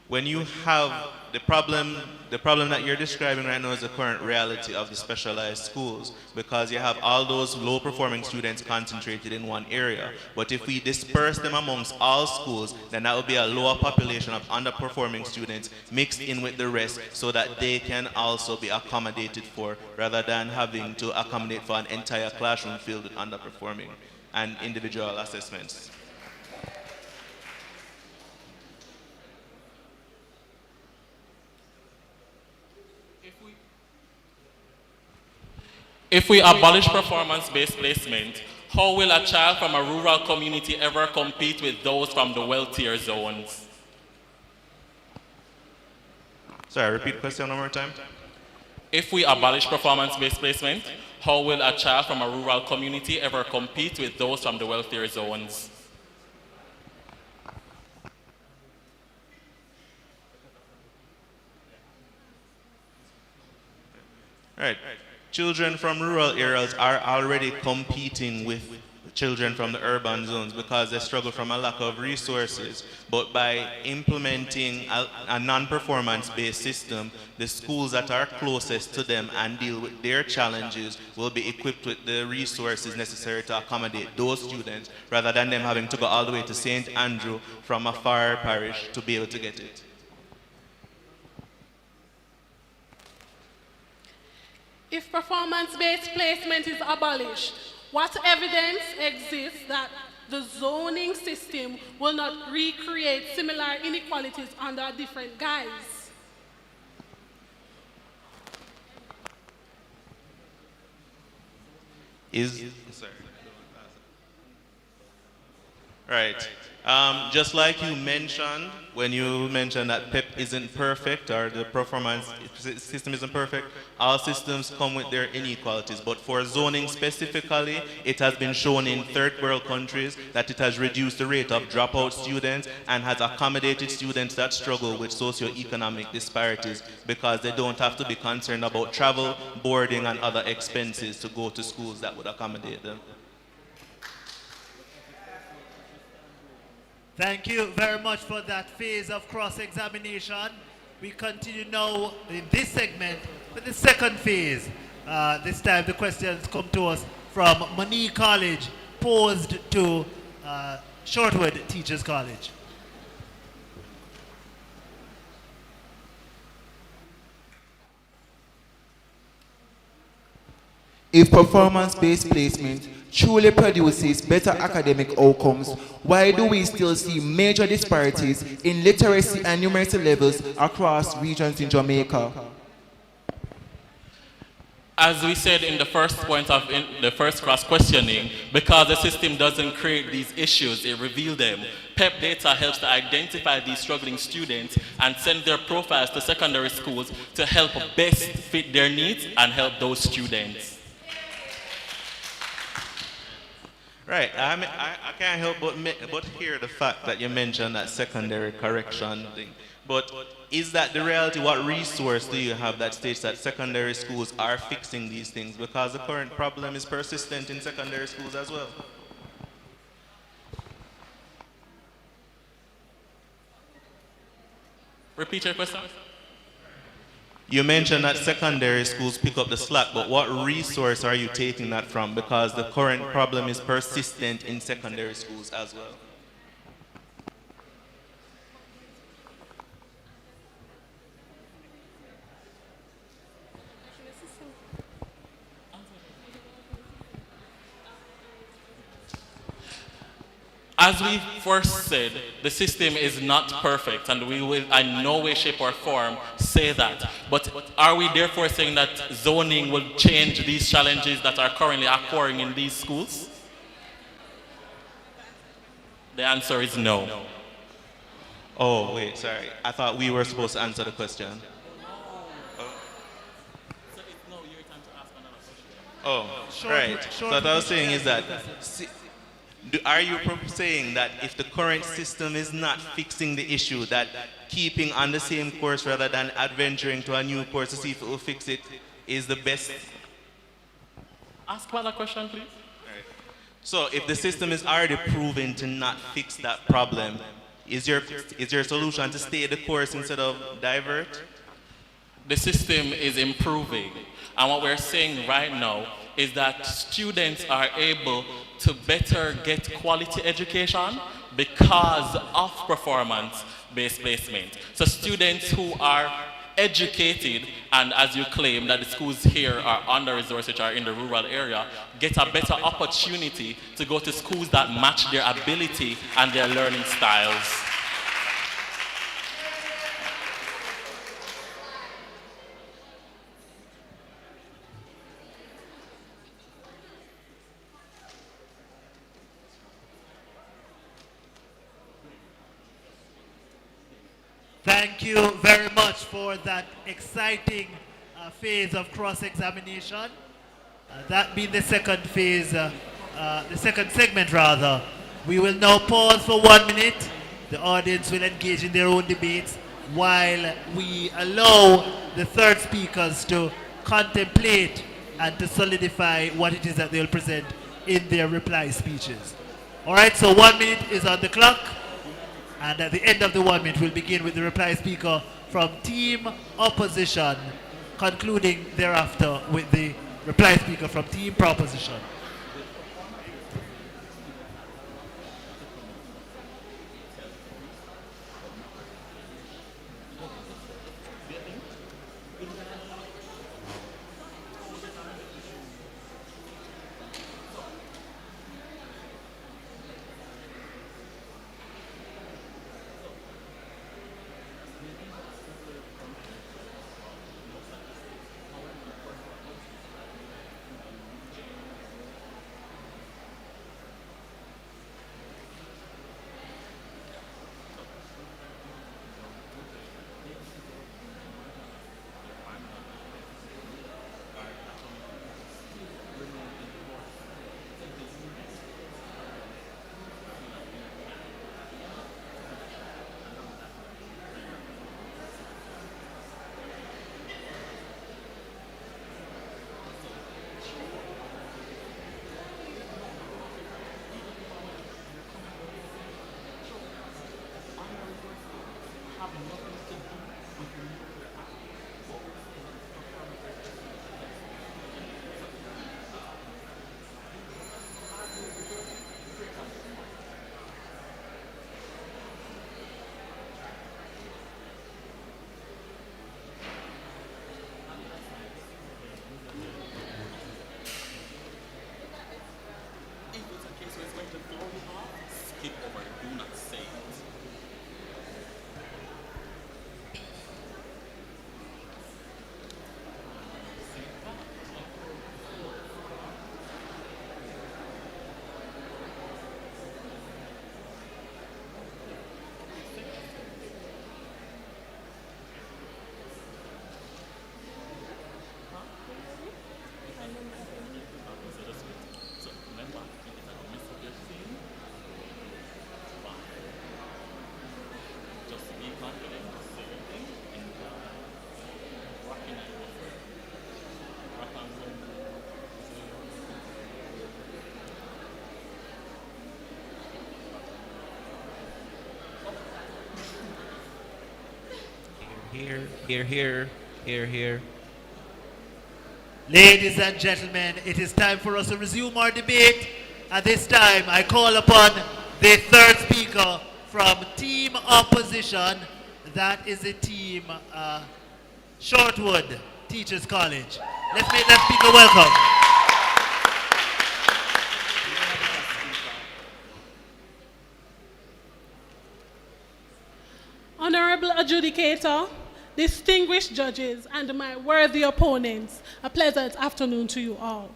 W: when you have the problem that you're describing right now is the current reality of the specialized schools, because you have all those low performing students concentrated in one area. But if we disperse them amongst all schools, then that would be a lower population of underperforming students mixed in with the rest, so that they can also be accommodated for, rather than having to accommodate for an entire classroom filled with underperforming and individual assessments.
X: If we abolish performance-based placement, How will a child from a rural community ever compete with those from the wealthier zones?
W: Sorry, repeat the question one more time.
X: If we abolish performance-based placement, how will a child from a rural community ever compete with those from the wealthier zones?
W: Right. Children from rural areas are already competing with children from the urban zones because they struggle from a lack of resources. But by implementing a non-performance based system, the schools that are closest to them and deal with their challenges will be equipped with the resources necessary to accommodate those students rather than them having to go all the way to St. Andrew from a far parish to be able to get it.
Y: If performance-based placement is abolished, what evidence exists that the zoning system will not recreate similar inequalities under a different guise?
W: Sorry. Right. Just like you mentioned, when you mentioned that PEP isn't perfect or the performance system isn't perfect, all systems come with their inequalities. But for zoning specifically, it has been shown in third world countries that it has reduced the rate of dropout students and has accommodated students that struggle with socioeconomic disparities because they don't have to be concerned about travel, boarding, and other expenses to go to schools that would accommodate them.
E: Thank you very much for that phase of cross-examination. We continue now in this segment with the second phase. This time the questions come to us from Monique College, posed to Shortwood Teachers College.
V: If performance-based placement truly produces better academic outcomes, why do we still see major disparities in literacy and numeracy levels across regions in Jamaica?
X: As we said in the first point of the first cross questioning, because the system doesn't create these issues, it reveals them. PEP data helps to identify these struggling students and send their profiles to secondary schools to help best fit their needs and help those students.
W: Right. I can't help but hear the fact that you mentioned that secondary correction thing. But is that the reality? What resource do you have that states that secondary schools are fixing these things? Because the current problem is persistent in secondary schools as well.
X: Repeat your question.
W: You mentioned that secondary schools pick up the slack, but what resource are you taking that from? Because the current problem is persistent in secondary schools as well.
X: As we first said, the system is not perfect, and we will in no way, shape, or form say that. But are we therefore saying that zoning will change these challenges that are currently occurring in these schools? The answer is no.
W: Oh, wait, sorry. I thought we were supposed to answer the question. Oh, right. So what I was saying is that, are you saying that if the current system is not fixing the issue, that keeping on the same course rather than adventuring to a new course to see if it will fix it is the best?
X: Ask another question, please.
W: Right. So if the system is already proven to not fix that problem, is your solution to stay the course instead of divert?
X: The system is improving. And what we're saying right now is that students are able to better get quality education because of performance-based placement. So students who are educated, and as you claim that the schools here are under-resourced, which are in the rural area, get a better opportunity to go to schools that match their ability and their learning styles.
E: Thank you very much for that exciting phase of cross-examination. That being the second phase, the second segment rather. We will now pause for 1 minute. The audience will engage in their own debates while we allow the third speakers to contemplate and to solidify what it is that they'll present in their reply speeches. All right, so 1 minute is on the clock. And at the end of the 1 minute, we'll begin with the reply speaker from Team Opposition, concluding thereafter with the reply speaker from Team Proposition.
K: Here.
E: Ladies and gentlemen, it is time for us to resume our debate. At this time, I call upon the third speaker from Team Opposition. That is the team Shortwood Teachers College. Let's make that speaker welcome.
Y: Honorable Adjudicator, distinguished judges, and my worthy opponents, a pleasant afternoon to you all.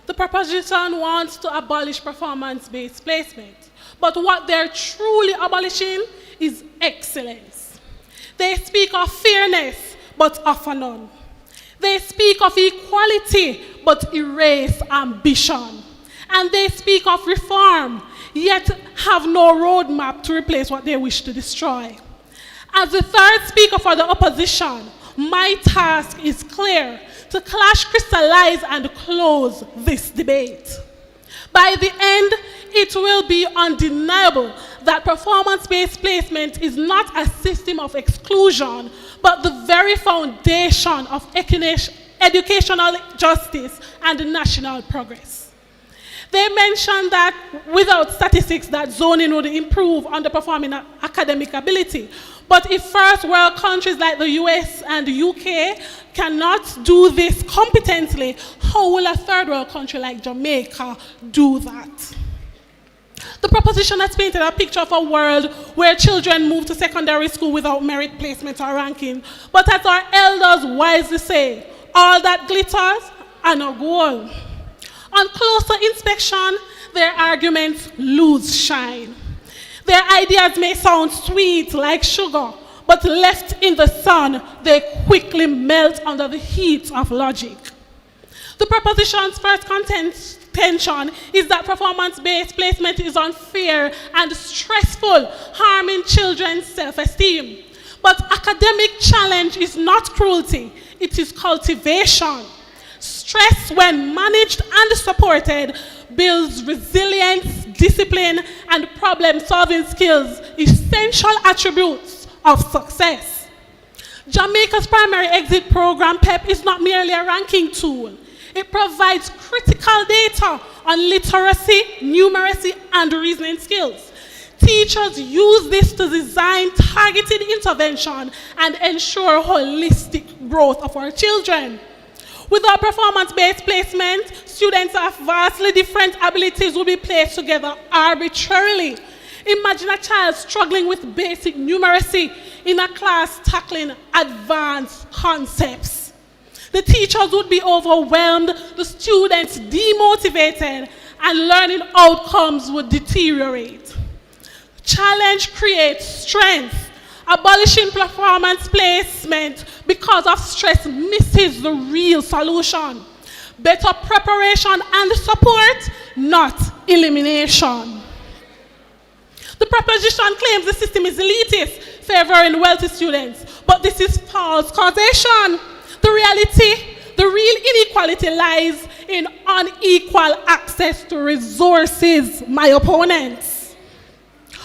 Y: The proposition wants to abolish performance-based placement, but what they're truly abolishing is excellence. They speak of fairness, but offer none. They speak of equality, but erase ambition. And they speak of reform, yet have no roadmap to replace what they wish to destroy. As the third speaker for the opposition, my task is clear: to clash, crystallize, and close this debate. By the end, it will be undeniable that performance-based placement is not a system of exclusion, but the very foundation of educational justice and national progress. They mentioned that without statistics that zoning would improve underperforming academic ability. But if first world countries like the US and the UK cannot do this competently, how will a third world country like Jamaica do that? The proposition has painted a picture of a world where children move to secondary school without merit placement or ranking. But as our elders wisely say, all that glitters are no gold. On closer inspection, their arguments lose shine. Their ideas may sound sweet like sugar, but left in the sun, they quickly melt under the heat of logic. The proposition's first contention is that performance-based placement is unfair and stressful, harming children's self-esteem. But academic challenge is not cruelty, it is cultivation. Stress, when managed and supported, builds resilience, discipline, and problem-solving skills, essential attributes of success. Jamaica's primary exit program, PEP, is not merely a ranking tool. It provides critical data on literacy, numeracy, and reasoning skills. Teachers use this to design targeted intervention and ensure holistic growth of our children. Without performance-based placement, students of vastly different abilities will be placed together arbitrarily. Imagine a child struggling with basic numeracy in a class tackling advanced concepts. The teachers would be overwhelmed, the students demotivated, and learning outcomes would deteriorate. Challenge creates strength. Abolishing performance placement because of stress misses the real solution. Better preparation and support, not elimination. The proposition claims the system is elitist, favoring wealthy students, but this is false causation. The reality, the real inequality lies in unequal access to resources, my opponents,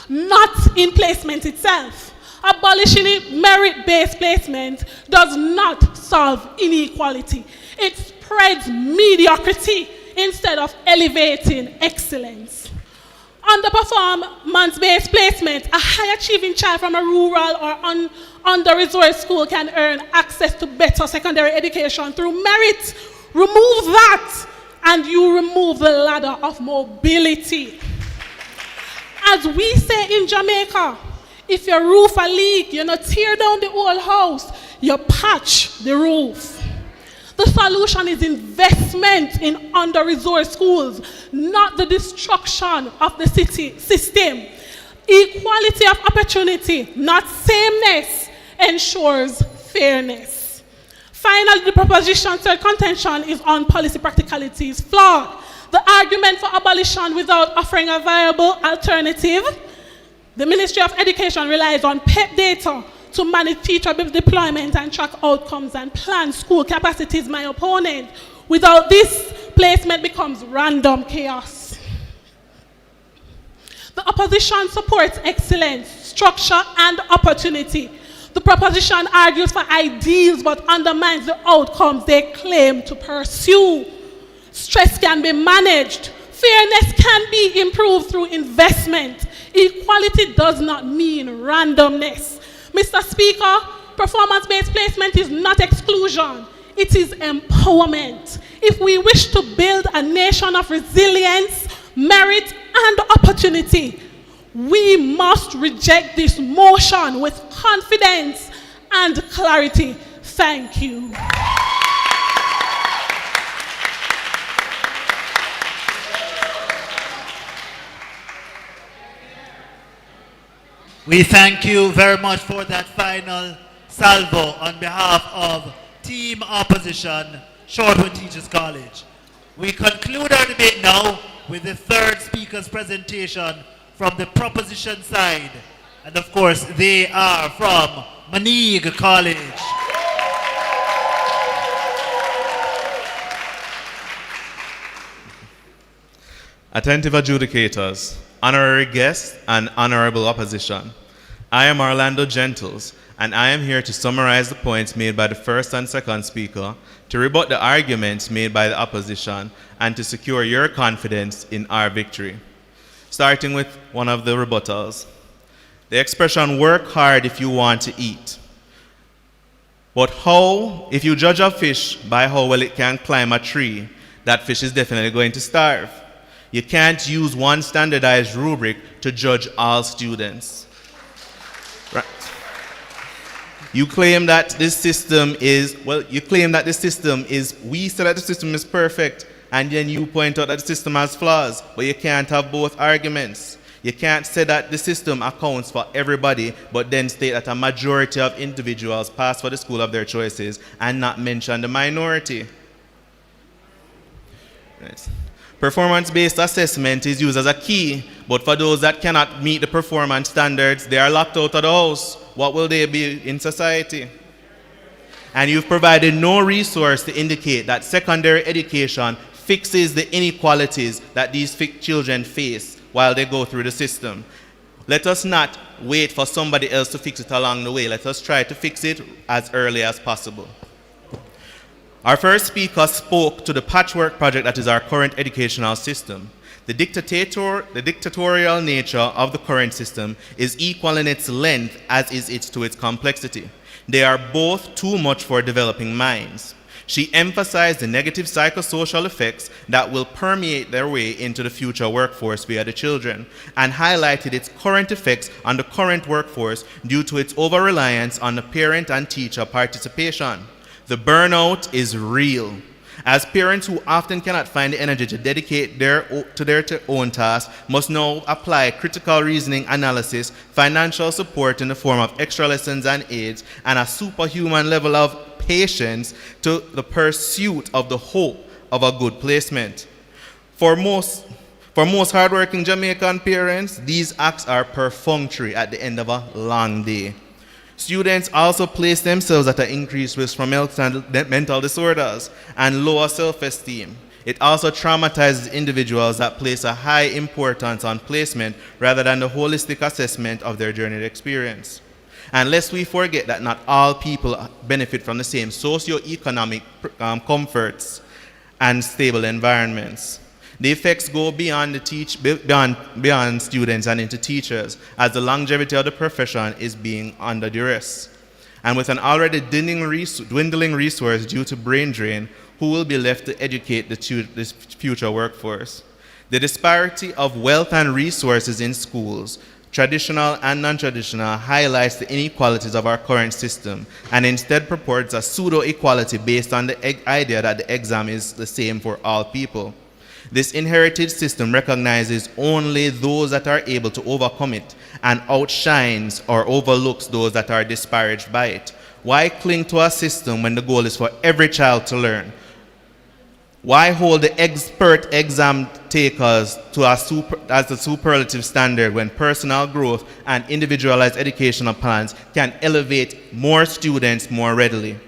Y: not in placement itself. Abolishing merit-based placement does not solve inequality. It spreads mediocrity instead of elevating excellence. Under performance-based placement, a high-achieving child from a rural or under-resourced school can earn access to better secondary education through merit. Remove that, and you remove the ladder of mobility. As we say in Jamaica, if your roof a leak, you not tear down the whole house, you patch the roof. The solution is investment in under-resourced schools, not the destruction of the city system. Equality of opportunity, not sameness, ensures fairness. Finally, the proposition's third contention is on policy practicalities flawed. The argument for abolition without offering a viable alternative. The Ministry of Education relies on PEP data to manage teacher deployment and track outcomes and plan school capacities, my opponent. Without this, placement becomes random chaos. The opposition supports excellence, structure, and opportunity. The proposition argues for ideals but undermines the outcomes they claim to pursue. Stress can be managed. Fairness can be improved through investment. Equality does not mean randomness. Mr. Speaker, performance-based placement is not exclusion. It is empowerment. If we wish to build a nation of resilience, merit, and opportunity, we must reject this motion with confidence and clarity. Thank you.
E: We thank you very much for that final salvo on behalf of Team Opposition, Shortwood Teachers College. We conclude our debate now with the third speaker's presentation from the proposition side. And of course, they are from Maneague College.
W: Attentive adjudicators, honorary guests, and honorable opposition. I am Orlando Gentles, and I am here to summarize the points made by the first and second speaker, to rebut the arguments made by the opposition, and to secure your confidence in our victory. Starting with one of the rebuttals. The expression, work hard if you want to eat. But how, if you judge a fish by how well it can climb a tree, that fish is definitely going to starve. You can't use one standardized rubric to judge all students. Right. You claim that this system is, we say that the system is perfect, and then you point out that the system has flaws, but you can't have both arguments. You can't say that the system accounts for everybody, but then state that a majority of individuals pass for the school of their choices and not mention the minority. Right. Performance-based assessment is used as a key, but for those that cannot meet the performance standards, they are locked out of the house. What will they be in society? And you've provided no resource to indicate that secondary education fixes the inequalities that these children face while they go through the system. Let us not wait for somebody else to fix it along the way. Let us try to fix it as early as possible. Our first speaker spoke to the patchwork project that is our current educational system. The dictatorial nature of the current system is equal in its length as is it to its complexity. They are both too much for developing minds. She emphasized the negative psychosocial effects that will permeate their way into the future workforce via the children, and highlighted its current effects on the current workforce due to its over-reliance on the parent and teacher participation. The burnout is real. As parents who often cannot find the energy to dedicate to their own tasks must now apply critical reasoning analysis, financial support in the form of extra lessons and aids, and a superhuman level of patience to the pursuit of the hope of a good placement. For most hardworking Jamaican parents, these acts are perfunctory at the end of a long day. Students also place themselves at an increased risk from health and mental disorders and lower self-esteem. It also traumatizes individuals that place a high importance on placement rather than the holistic assessment of their journeyed experience. And lest we forget that not all people benefit from the same socio-economic comforts and stable environments. The effects go beyond beyond students and into teachers, as the longevity of the profession is being under duress. And with an already dwindling resource due to brain drain, who will be left to educate this future workforce? The disparity of wealth and resources in schools, traditional and non-traditional, highlights the inequalities of our current system and instead purports a pseudo-equality based on the idea that the exam is the same for all people. This inherited system recognizes only those that are able to overcome it and outshines or overlooks those that are disparaged by it. Why cling to a system when the goal is for every child to learn? Why hold the expert exam takers to as the superlative standard when personal growth and individualized educational plans can elevate more students more readily?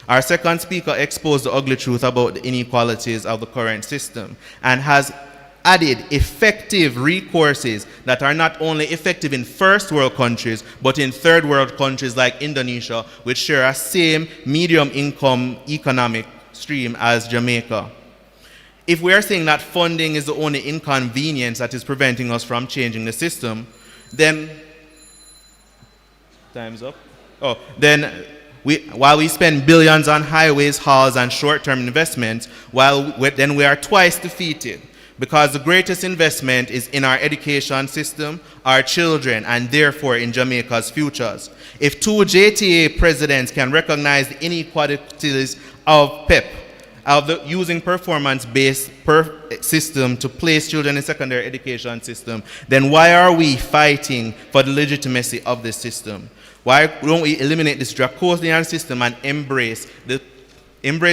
W: Our second speaker exposed the ugly truth about the inequalities of the current system and has added effective recourses that are not only effective in first world countries, but in third world countries like Indonesia, which share a same medium income economic stream as Jamaica. If we are saying that funding is the only inconvenience that is preventing us from changing the system, then, time's up. While we spend billions on highways, halls, and short-term investments, then we are twice defeated, because the greatest investment is in our education system, our children, and therefore in Jamaica's futures. If two JTA presidents can recognize the inequalities of PEP, using performance-based system to place children in secondary education system, then why are we fighting for the legitimacy of this system? Why don't we eliminate this draconian system and embrace the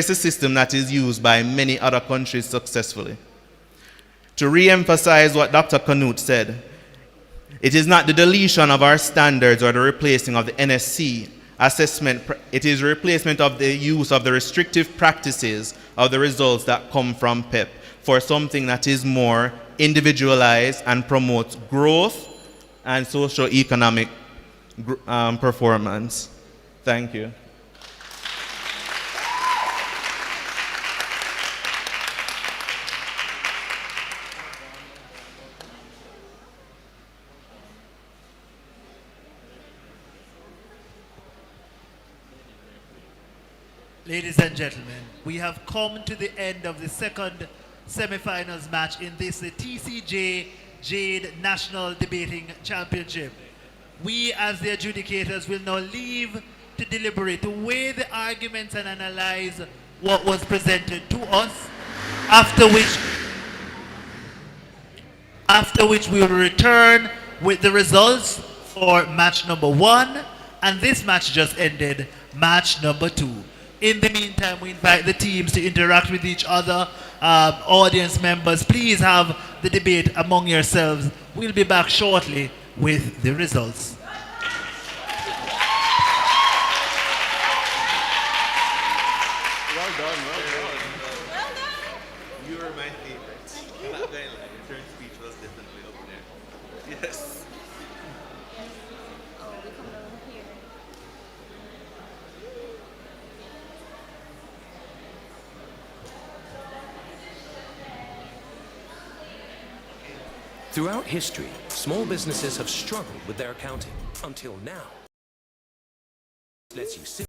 W: system that is used by many other countries successfully? To re-emphasize what Dr. Canute said, it is not the deletion of our standards or the replacing of the NSC assessment, it is replacement of the use of the restrictive practices of the results that come from PEP for something that is more individualized and promotes growth and socio-economic performance. Thank you.
E: Ladies and gentlemen, we have come to the end of the second semi-finals match in this the TCJ Jade National Debating Championship. We as the adjudicators will now leave to deliberate, to weigh the arguments and analyze what was presented to us, after which after which we will return with the results for match number 1, and this match just ended, match number 2. In the meantime, we invite the teams to interact with each other. Audience members, please have the debate among yourselves. We'll be back shortly with the results.
W: Well done, well done. Well done. You were my favorite. I'm not going to lie, the turn speech was definitely up there. Yes.
C: Throughout history, small businesses have struggled with their accounting until now. Lets you sit.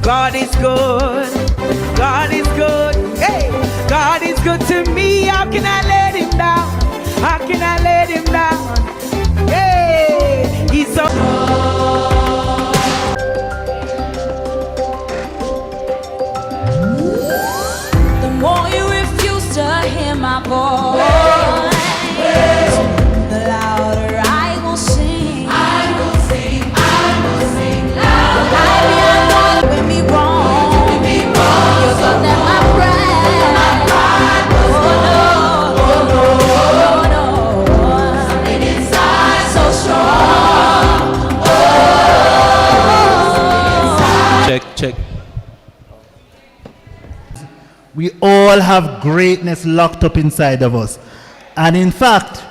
D: God is good. God is good. Hey, God is good to me. How can I let him down? How can I let him down? Hey, he's so
R: The more you refuse to hear my voice, the louder I will sing. I will sing. I will sing louder. When me wrong, you're gonna my pride. Oh no, something inside so strong.
K: Check.
E: We all have greatness locked up inside of us. And in fact,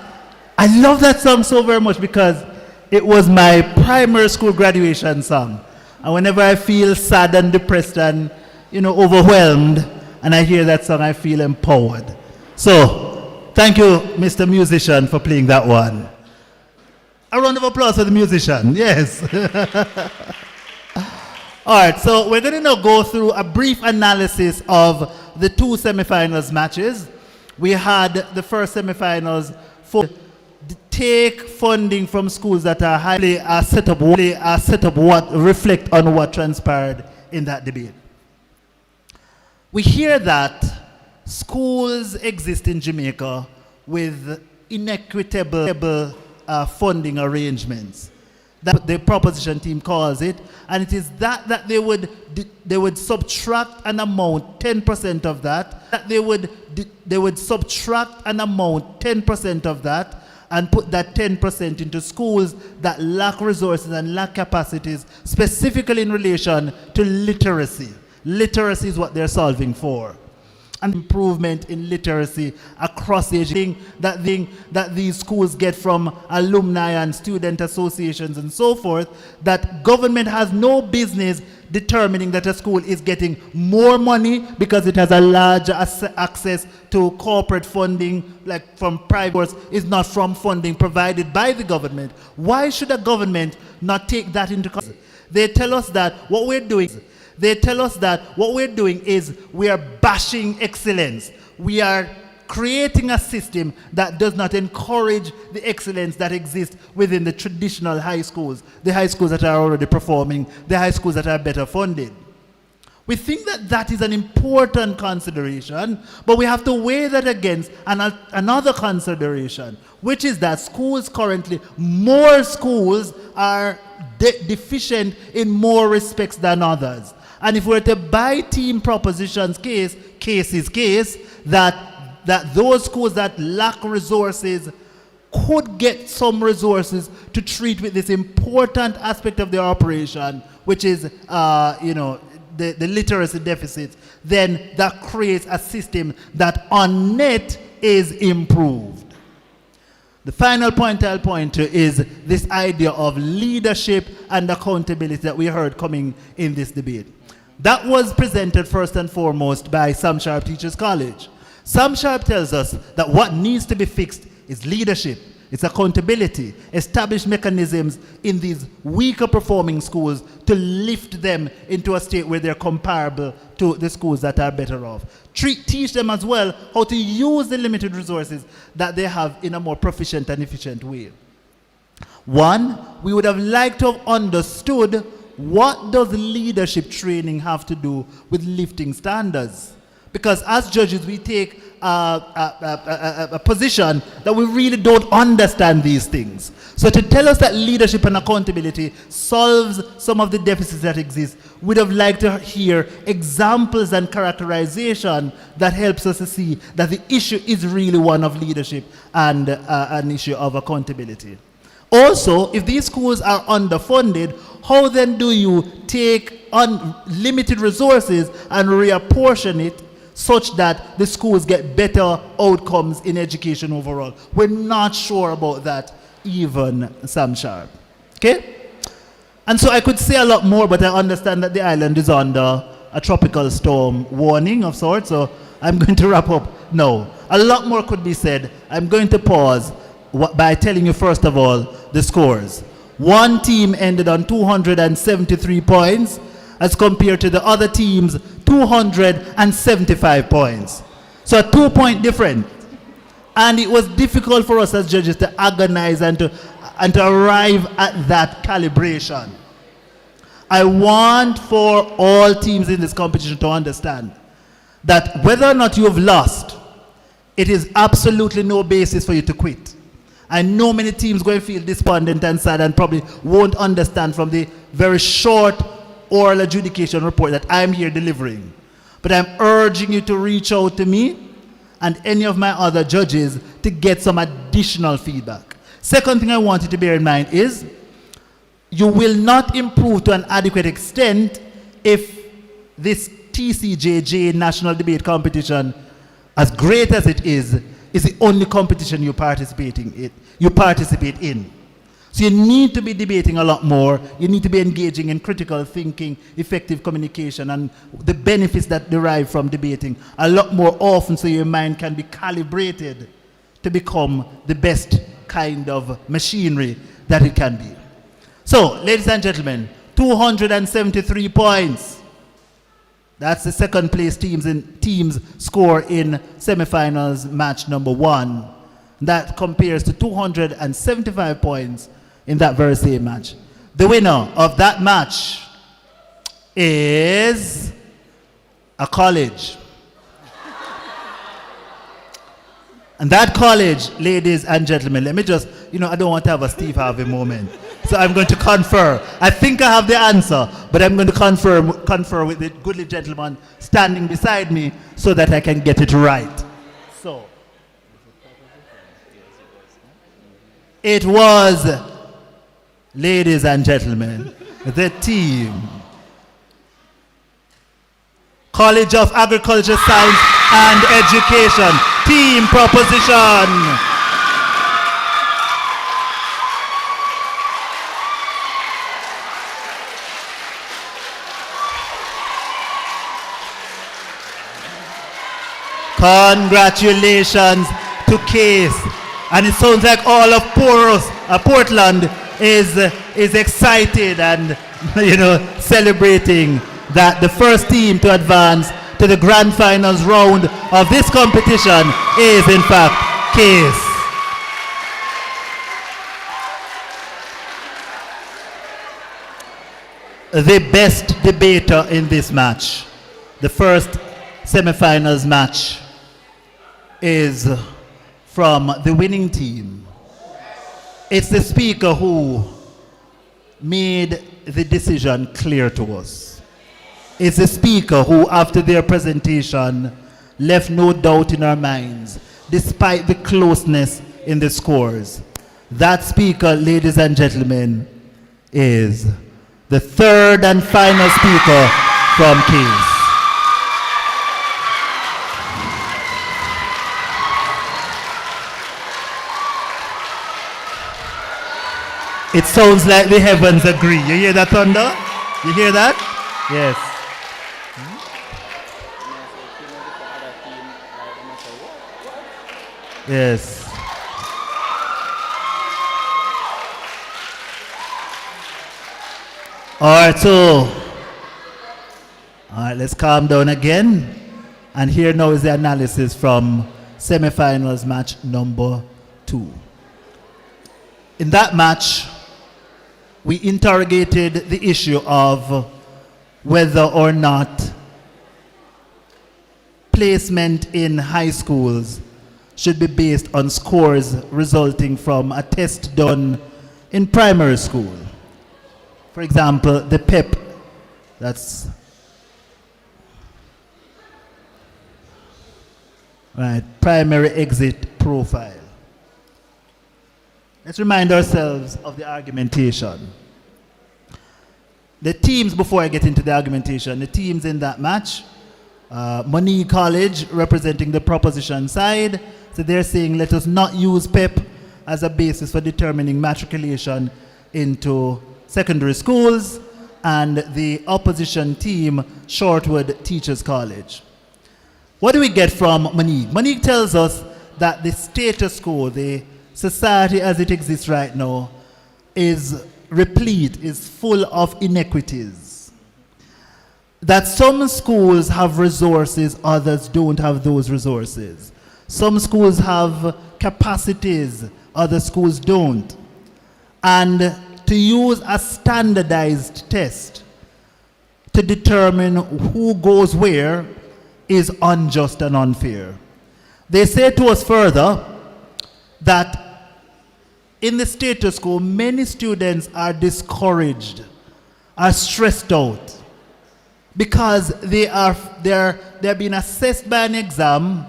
E: I love that song so very much because it was my primary school graduation song. And whenever I feel sad and depressed and, overwhelmed, and I hear that song, I feel empowered. So, thank you, Mr. Musician, for playing that one. A round of applause for the musician, yes. All right, so we're going to now go through a brief analysis of the two semifinals matches. We had the first semifinals for take funding from schools that are highly set up what reflect on what transpired in that debate. We hear that schools exist in Jamaica with inequitable funding arrangements. That the proposition team calls it, and it is that they would subtract an amount 10% of that. That they would subtract an amount 10% of that, and put that 10% into schools that lack resources and lack capacities, specifically in relation to literacy. Literacy is what they're solving for. And improvement in literacy across the education that these schools get from alumni and student associations and so forth, that government has no business determining that a school is getting more money because it has a larger access to corporate funding, like from private, is not from funding provided by the government. Why should a government not take that into consideration? They tell us that what we're doing is we are bashing excellence. We are creating a system that does not encourage the excellence that exists within the traditional high schools, the high schools that are already performing, the high schools that are better funded. We think that that is an important consideration, but we have to weigh that against another consideration, which is that schools currently, more schools are deficient in more respects than others. And if we're to buy team propositions case that those schools that lack resources could get some resources to treat with this important aspect of their operation, which is, the literacy deficit, then that creates a system that on net is improved. The final point I'll point to is this idea of leadership and accountability that we heard coming in this debate. That was presented first and foremost by Sam Sharp Teachers College. Sam Sharp tells us that what needs to be fixed is leadership, it's accountability, establish mechanisms in these weaker performing schools to lift them into a state where they're comparable to the schools that are better off. Teach them as well how to use the limited resources that they have in a more proficient and efficient way. One, we would have liked to have understood what does leadership training have to do with lifting standards? Because as judges, we take a position that we really don't understand these things. So to tell us that leadership and accountability solves some of the deficits that exist, we'd have liked to hear examples and characterization that helps us to see that the issue is really one of leadership and an issue of accountability. Also, if these schools are underfunded, how then do you take unlimited resources and reapportion it such that the schools get better outcomes in education overall? We're not sure about that, even Sam Sharp. Okay? And so I could say a lot more, but I understand that the island is under a tropical storm warning of sorts, so I'm going to wrap up now. A lot more could be said. I'm going to pause by telling you, first of all, the scores. One team ended on 273 points as compared to the other team's 275 points. So a 2-point difference. And it was difficult for us as judges to agonize and to arrive at that calibration. I want for all teams in this competition to understand that whether or not you have lost, it is absolutely no basis for you to quit. I know many teams going to feel despondent and sad and probably won't understand from the very short oral adjudication report that I'm here delivering. But I'm urging you to reach out to me and any of my other judges to get some additional feedback. Second thing I want you to bear in mind is you will not improve to an adequate extent if this TCJJ National Debate Competition, as great as it is the only competition you participate in. So you need to be debating a lot more. You need to be engaging in critical thinking, effective communication, and the benefits that derive from debating a lot more often so your mind can be calibrated to become the best kind of machinery that it can be. So, ladies and gentlemen, 273 points. That's the second place teams score in semifinals match number 1. That compares to 275 points in that very same match. The winner of that match is a college. And that college, ladies and gentlemen, let me just, I don't want to have a Steve Harvey moment. So I'm going to confer. I think I have the answer, but I'm going to confer with the goodly gentleman standing beside me so that I can get it right. So, It was, ladies and gentlemen, the team. College of Agriculture, Science and Education. Team Proposition. Congratulations to Case. And it sounds like all of Portland is excited and celebrating that the first team to advance to the grand finals round of this competition is in fact Case. The best debater in this match, the first semifinals match, is from the winning team. It's the speaker who made the decision clear to us. It's the speaker who, after their presentation, left no doubt in our minds, despite the closeness in the scores. That speaker, ladies and gentlemen, is the third and final speaker from Case. It sounds like the heavens agree. You hear that thunder? You hear that? Yes. Yes. All right, let's calm down again. And here now is the analysis from semifinals match number 2. In that match, we interrogated the issue of whether or not placement in high schools should be based on scores resulting from a test done in primary school. For example, the PEP, that's right, primary exit profile. Let's remind ourselves of the argumentation. The teams, before I get into the argumentation, the teams in that match, Monique College representing the proposition side, so they're saying let us not use PEP as a basis for determining matriculation into secondary schools, and the opposition team, Shortwood Teachers College. What do we get from Monique? Monique tells us that the status quo, the society as it exists right now, is replete, is full of inequities. That some schools have resources, others don't have those resources. Some schools have capacities, other schools don't. And to use a standardized test to determine who goes where is unjust and unfair. They say to us further that in the status quo, many students are discouraged, are stressed out, because they're being assessed by an exam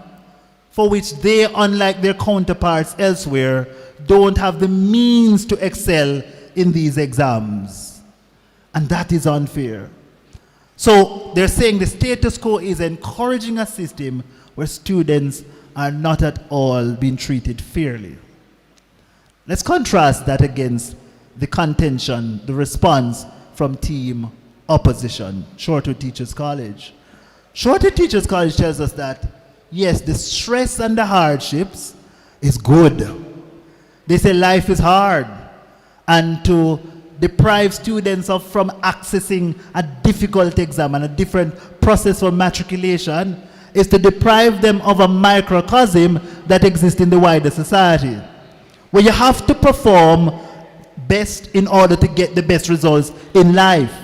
E: for which they, unlike their counterparts elsewhere, don't have the means to excel in these exams. And that is unfair. So they're saying the status quo is encouraging a system where students are not at all being treated fairly. Let's contrast that against the contention, the response from team opposition, Shortwood Teachers College. Shortwood Teachers College tells us that, yes, the stress and the hardships is good. They say life is hard, and to deprive students from accessing a difficult exam and a different process for matriculation is to deprive them of a microcosm that exists in the wider society, where you have to perform best in order to get the best results in life.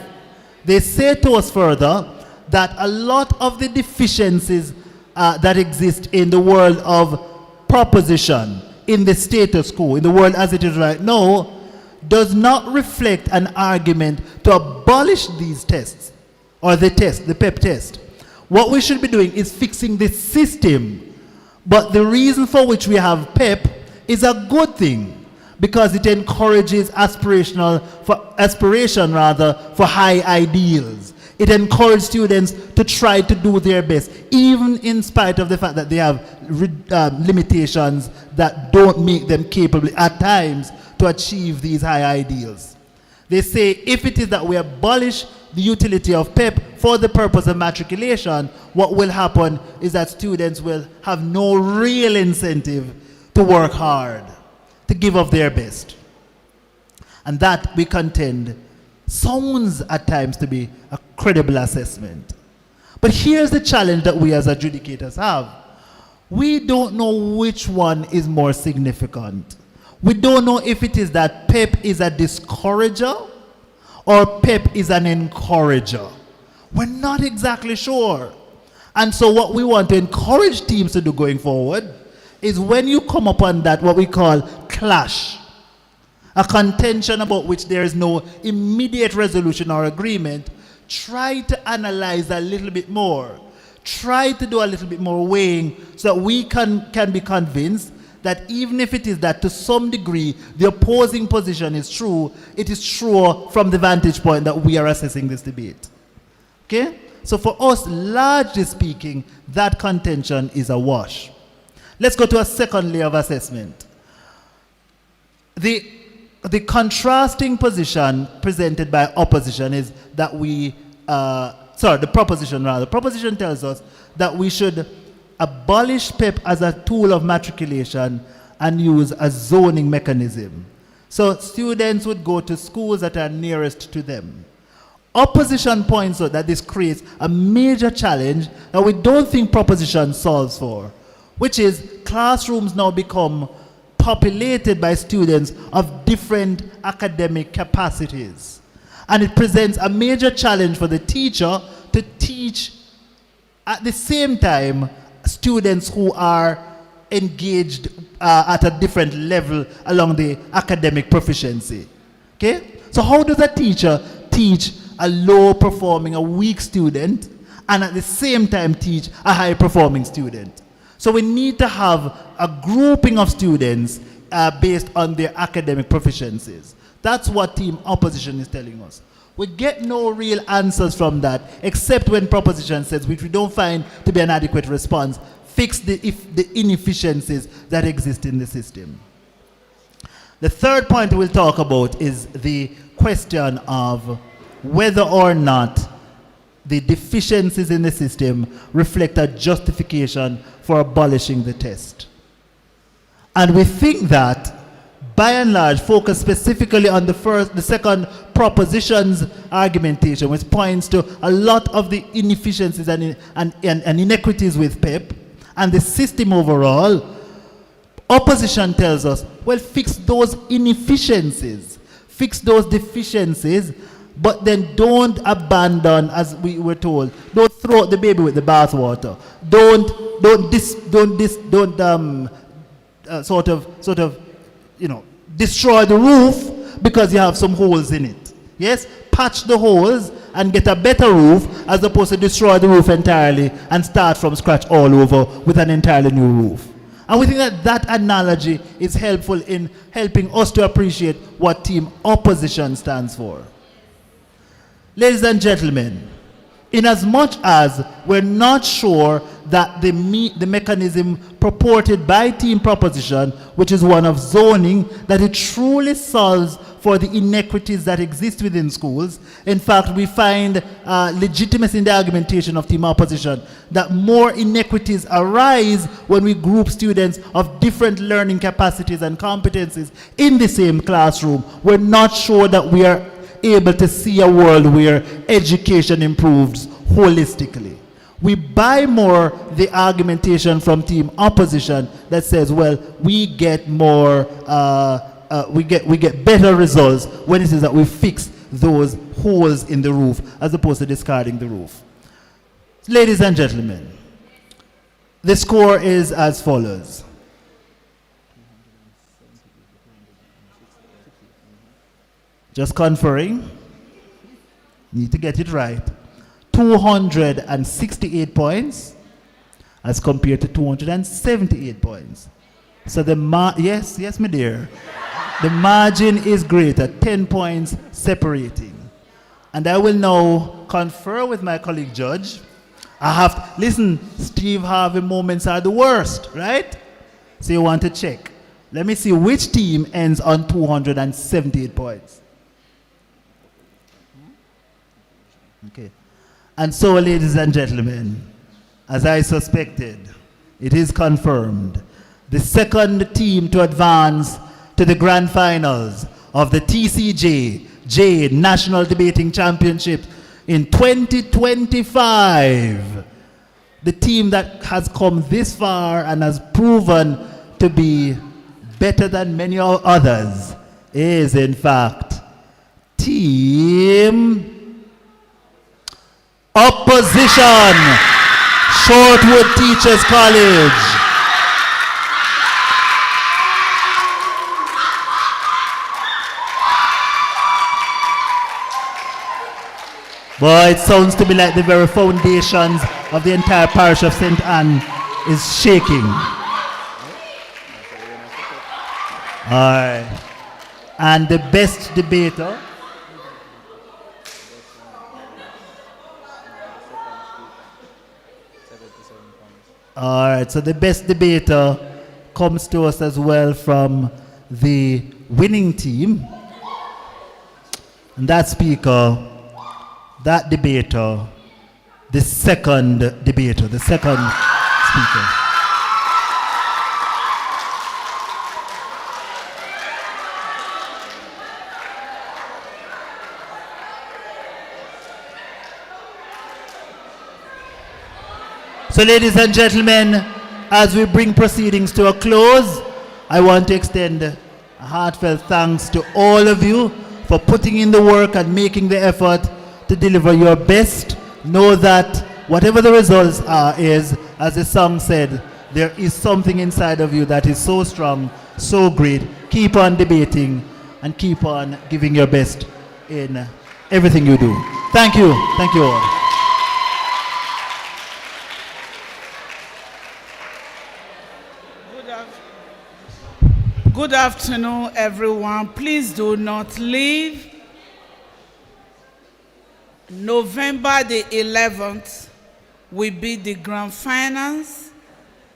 E: They say to us further that a lot of the deficiencies that exist in the world of proposition, in the status quo, in the world as it is right now, does not reflect an argument to abolish these tests, or the test, the PEP test. What we should be doing is fixing the system. But the reason for which we have PEP is a good thing, because it encourages aspiration for high ideals. It encourages students to try to do their best, even in spite of the fact that they have limitations that don't make them capable at times to achieve these high ideals. They say if it is that we abolish the utility of PEP for the purpose of matriculation, what will happen is that students will have no real incentive to work hard, to give of their best. And that, we contend, sounds at times to be a credible assessment. But here's the challenge that we as adjudicators have. We don't know which one is more significant. We don't know if it is that PEP is a discourager or PEP is an encourager. We're not exactly sure. And so what we want to encourage teams to do going forward is when you come upon that, what we call clash, a contention about which there is no immediate resolution or agreement, try to analyze a little bit more. Try to do a little bit more weighing so that we can be convinced that even if it is that to some degree the opposing position is true, it is true from the vantage point that we are assessing this debate. Okay? So for us, largely speaking, that contention is a wash. Let's go to a second layer of assessment. The contrasting position presented by opposition is that the proposition rather. Proposition tells us that we should abolish PEP as a tool of matriculation and use a zoning mechanism. So students would go to schools that are nearest to them. Opposition points out that this creates a major challenge that we don't think proposition solves for, which is classrooms now become populated by students of different academic capacities. And it presents a major challenge for the teacher to teach at the same time students who are engaged at a different level along the academic proficiency. Okay? So how does a teacher teach a low-performing, a weak student, and at the same time teach a high-performing student? So we need to have a grouping of students based on their academic proficiencies. That's what team opposition is telling us. We get no real answers from that, except when proposition says, which we don't find to be an adequate response, fix the inefficiencies that exist in the system. The third point we'll talk about is the question of whether or not the deficiencies in the system reflect a justification for abolishing the test. And we think that, by and large, focus specifically on the second proposition's argumentation, which points to a lot of the inefficiencies and inequities with PEP and the system overall. Opposition tells us, well, fix those inefficiencies, fix those deficiencies, but then don't abandon, as we were told, don't throw out the baby with the bathwater. Don't destroy the roof because you have some holes in it. Yes? Patch the holes and get a better roof as opposed to destroy the roof entirely and start from scratch all over with an entirely new roof. And we think that that analogy is helpful in helping us to appreciate what team opposition stands for. Ladies and gentlemen, inasmuch as we're not sure that the mechanism purported by team proposition, which is one of zoning, that it truly solves for the inequities that exist within schools. In fact, we find legitimacy in the argumentation of team opposition that more inequities arise when we group students of different learning capacities and competencies in the same classroom. We're not sure that we are able to see a world where education improves holistically. We buy more the argumentation from team opposition that says, well, we get more, we get better results when it is that we fix those holes in the roof as opposed to discarding the roof. Ladies and gentlemen, the score is as follows. Just conferring. Need to get it right. 268 points as compared to 278 points. So the yes, my dear. The margin is greater, 10 points separating. And I will now confer with my colleague judge. Listen, Steve Harvey moments are the worst, right? So you want to check. Let me see which team ends on 278 points. Okay. And so, ladies and gentlemen, as I suspected, it is confirmed. The second team to advance to the grand finals of the TCJ National Debating Championship in 2025. The team that has come this far and has proven to be better than many others is, in fact, Team Opposition, Shortwood Teachers College. Boy, it sounds to me like the very foundations of the entire parish of St. Anne is shaking. All right. And the best debater. All right, so the best debater comes to us as well from the winning team. And that speaker, that debater, the second debater, the second speaker. So, ladies and gentlemen, as we bring proceedings to a close, I want to extend a heartfelt thanks to all of you for putting in the work and making the effort to deliver your best. Know that whatever the results are is, as the song said, there is something inside of you that is so strong, so great. Keep on debating and keep on giving your best in everything you do. Thank you. Thank you all.
G: Good afternoon, everyone. Please do not leave. November the 11th will be the grand finals,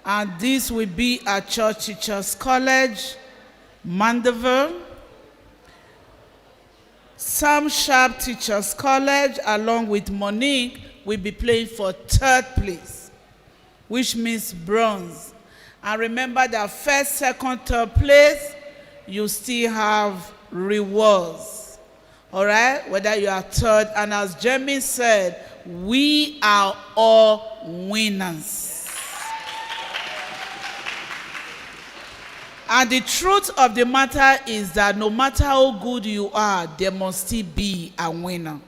G: and this will be at Church Teachers College, Mandeville. Sam Sharp Teachers College, along with Monique, will be playing for third place, which means bronze. And remember that first, second, third place, you still have rewards. All right? Whether you are third. And as Jeremy said, we are all winners. And the truth of the matter is that no matter how good you are, there must still be a winner.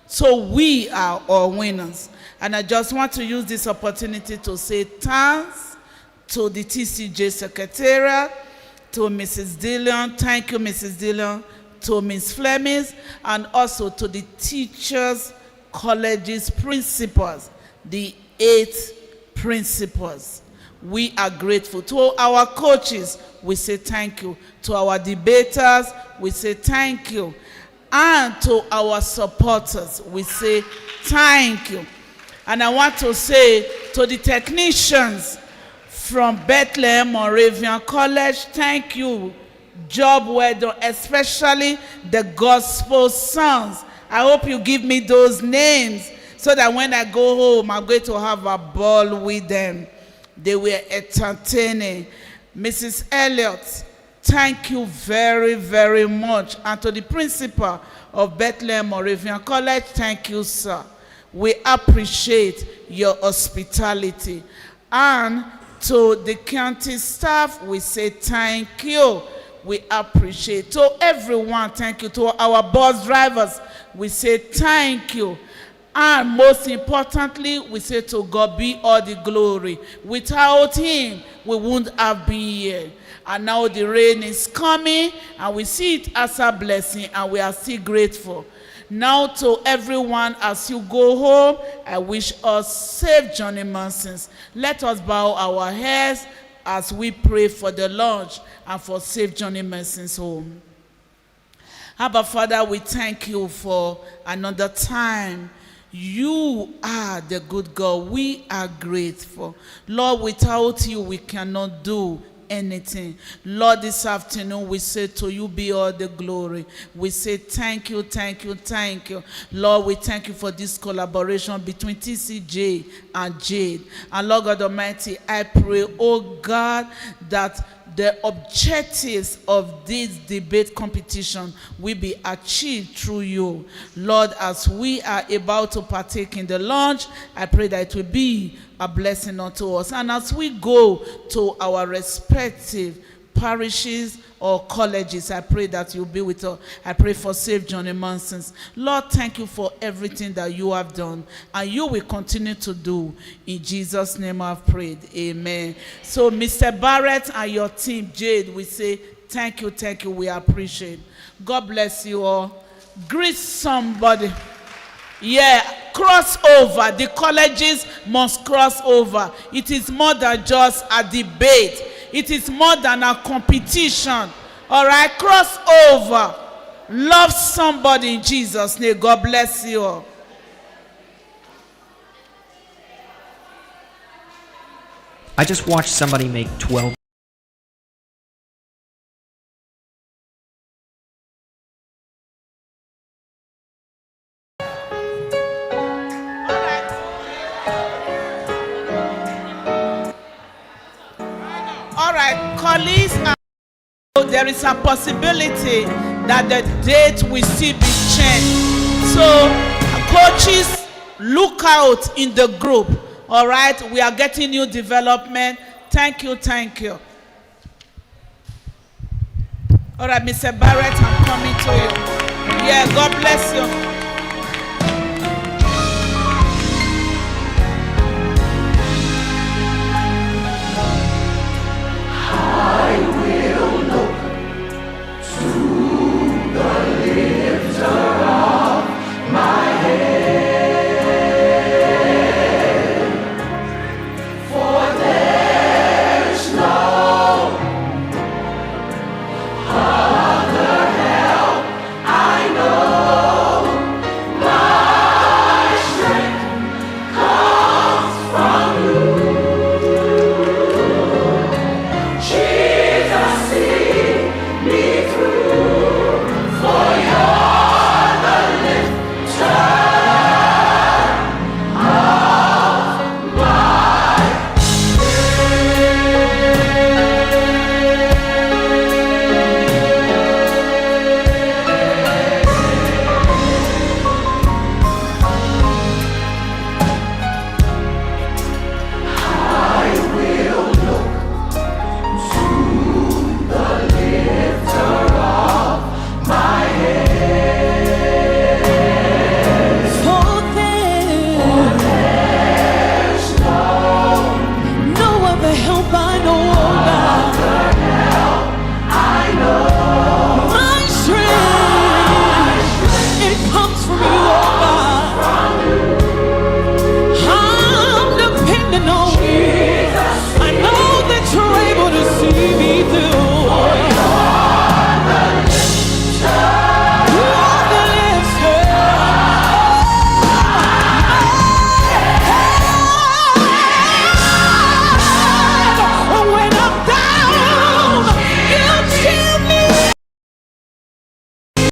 G: So we are all winners. And I just want to use this opportunity to say thanks to the TCJ Secretariat, to Mrs. Dillon, thank you, Mrs. Dillon, to Ms. Fleming, and also to the teachers, colleges, principals, the 8 principals. We are grateful. To our coaches, we say thank you. To our debaters, we say thank you. And to our supporters, we say thank you. And I want to say to the technicians from Bethlehem Moravian College, thank you. Job well done, especially the gospel songs. I hope you give me those names so that when I go home, I'm going to have a ball with them. They were entertaining. Mrs. Elliott, thank you very, very much. And to the principal of Bethlehem Moravian College, thank you, sir. We appreciate your hospitality. And to the county staff, we say thank you. We appreciate. To everyone, thank you. To our bus drivers, we say thank you. And most importantly, we say to God be all the glory. Without him, we wouldn't have been here. And now the rain is coming, and we see it as a blessing, and we are still grateful. Now to everyone, as you go home, I wish us safe journey mercies. Let us bow our heads as we pray for the launch and for Safe Journey Mercy's home. Abba Father, we thank you for another time. You are the good God. We are grateful. Lord, without you, we cannot do anything. Lord, this afternoon we say to you be all the glory. We say thank you, thank you, thank you. Lord, we thank you for this collaboration between TCJ and Jade. And Lord God Almighty, I pray, oh God, that the objectives of this debate competition will be achieved through you. Lord, as we are about to partake in the launch, I pray that it will be a blessing unto us. And as we go to our respective parishes or colleges, I pray that you'll be with us. I pray for Safe Journey Mercy's. Lord, thank you for everything that you have done and you will continue to do. In Jesus' name I've prayed. Amen. So Mr. Barrett and your team, Jade, we say thank you, we appreciate. God bless you all. Greet somebody. Yeah, cross over. The colleges must cross over. It is more than just a debate. It is more than a competition. All right, cross over. Love somebody in Jesus' name. God bless you all.
I: I just watched somebody make 12.
G: All right, colleagues, there is a possibility that the date will still be changed. So, coaches, look out in the group. All right, we are getting new development. Thank you, thank you. All right, Mr. Barrett, I'm coming to you. Yeah, God bless you.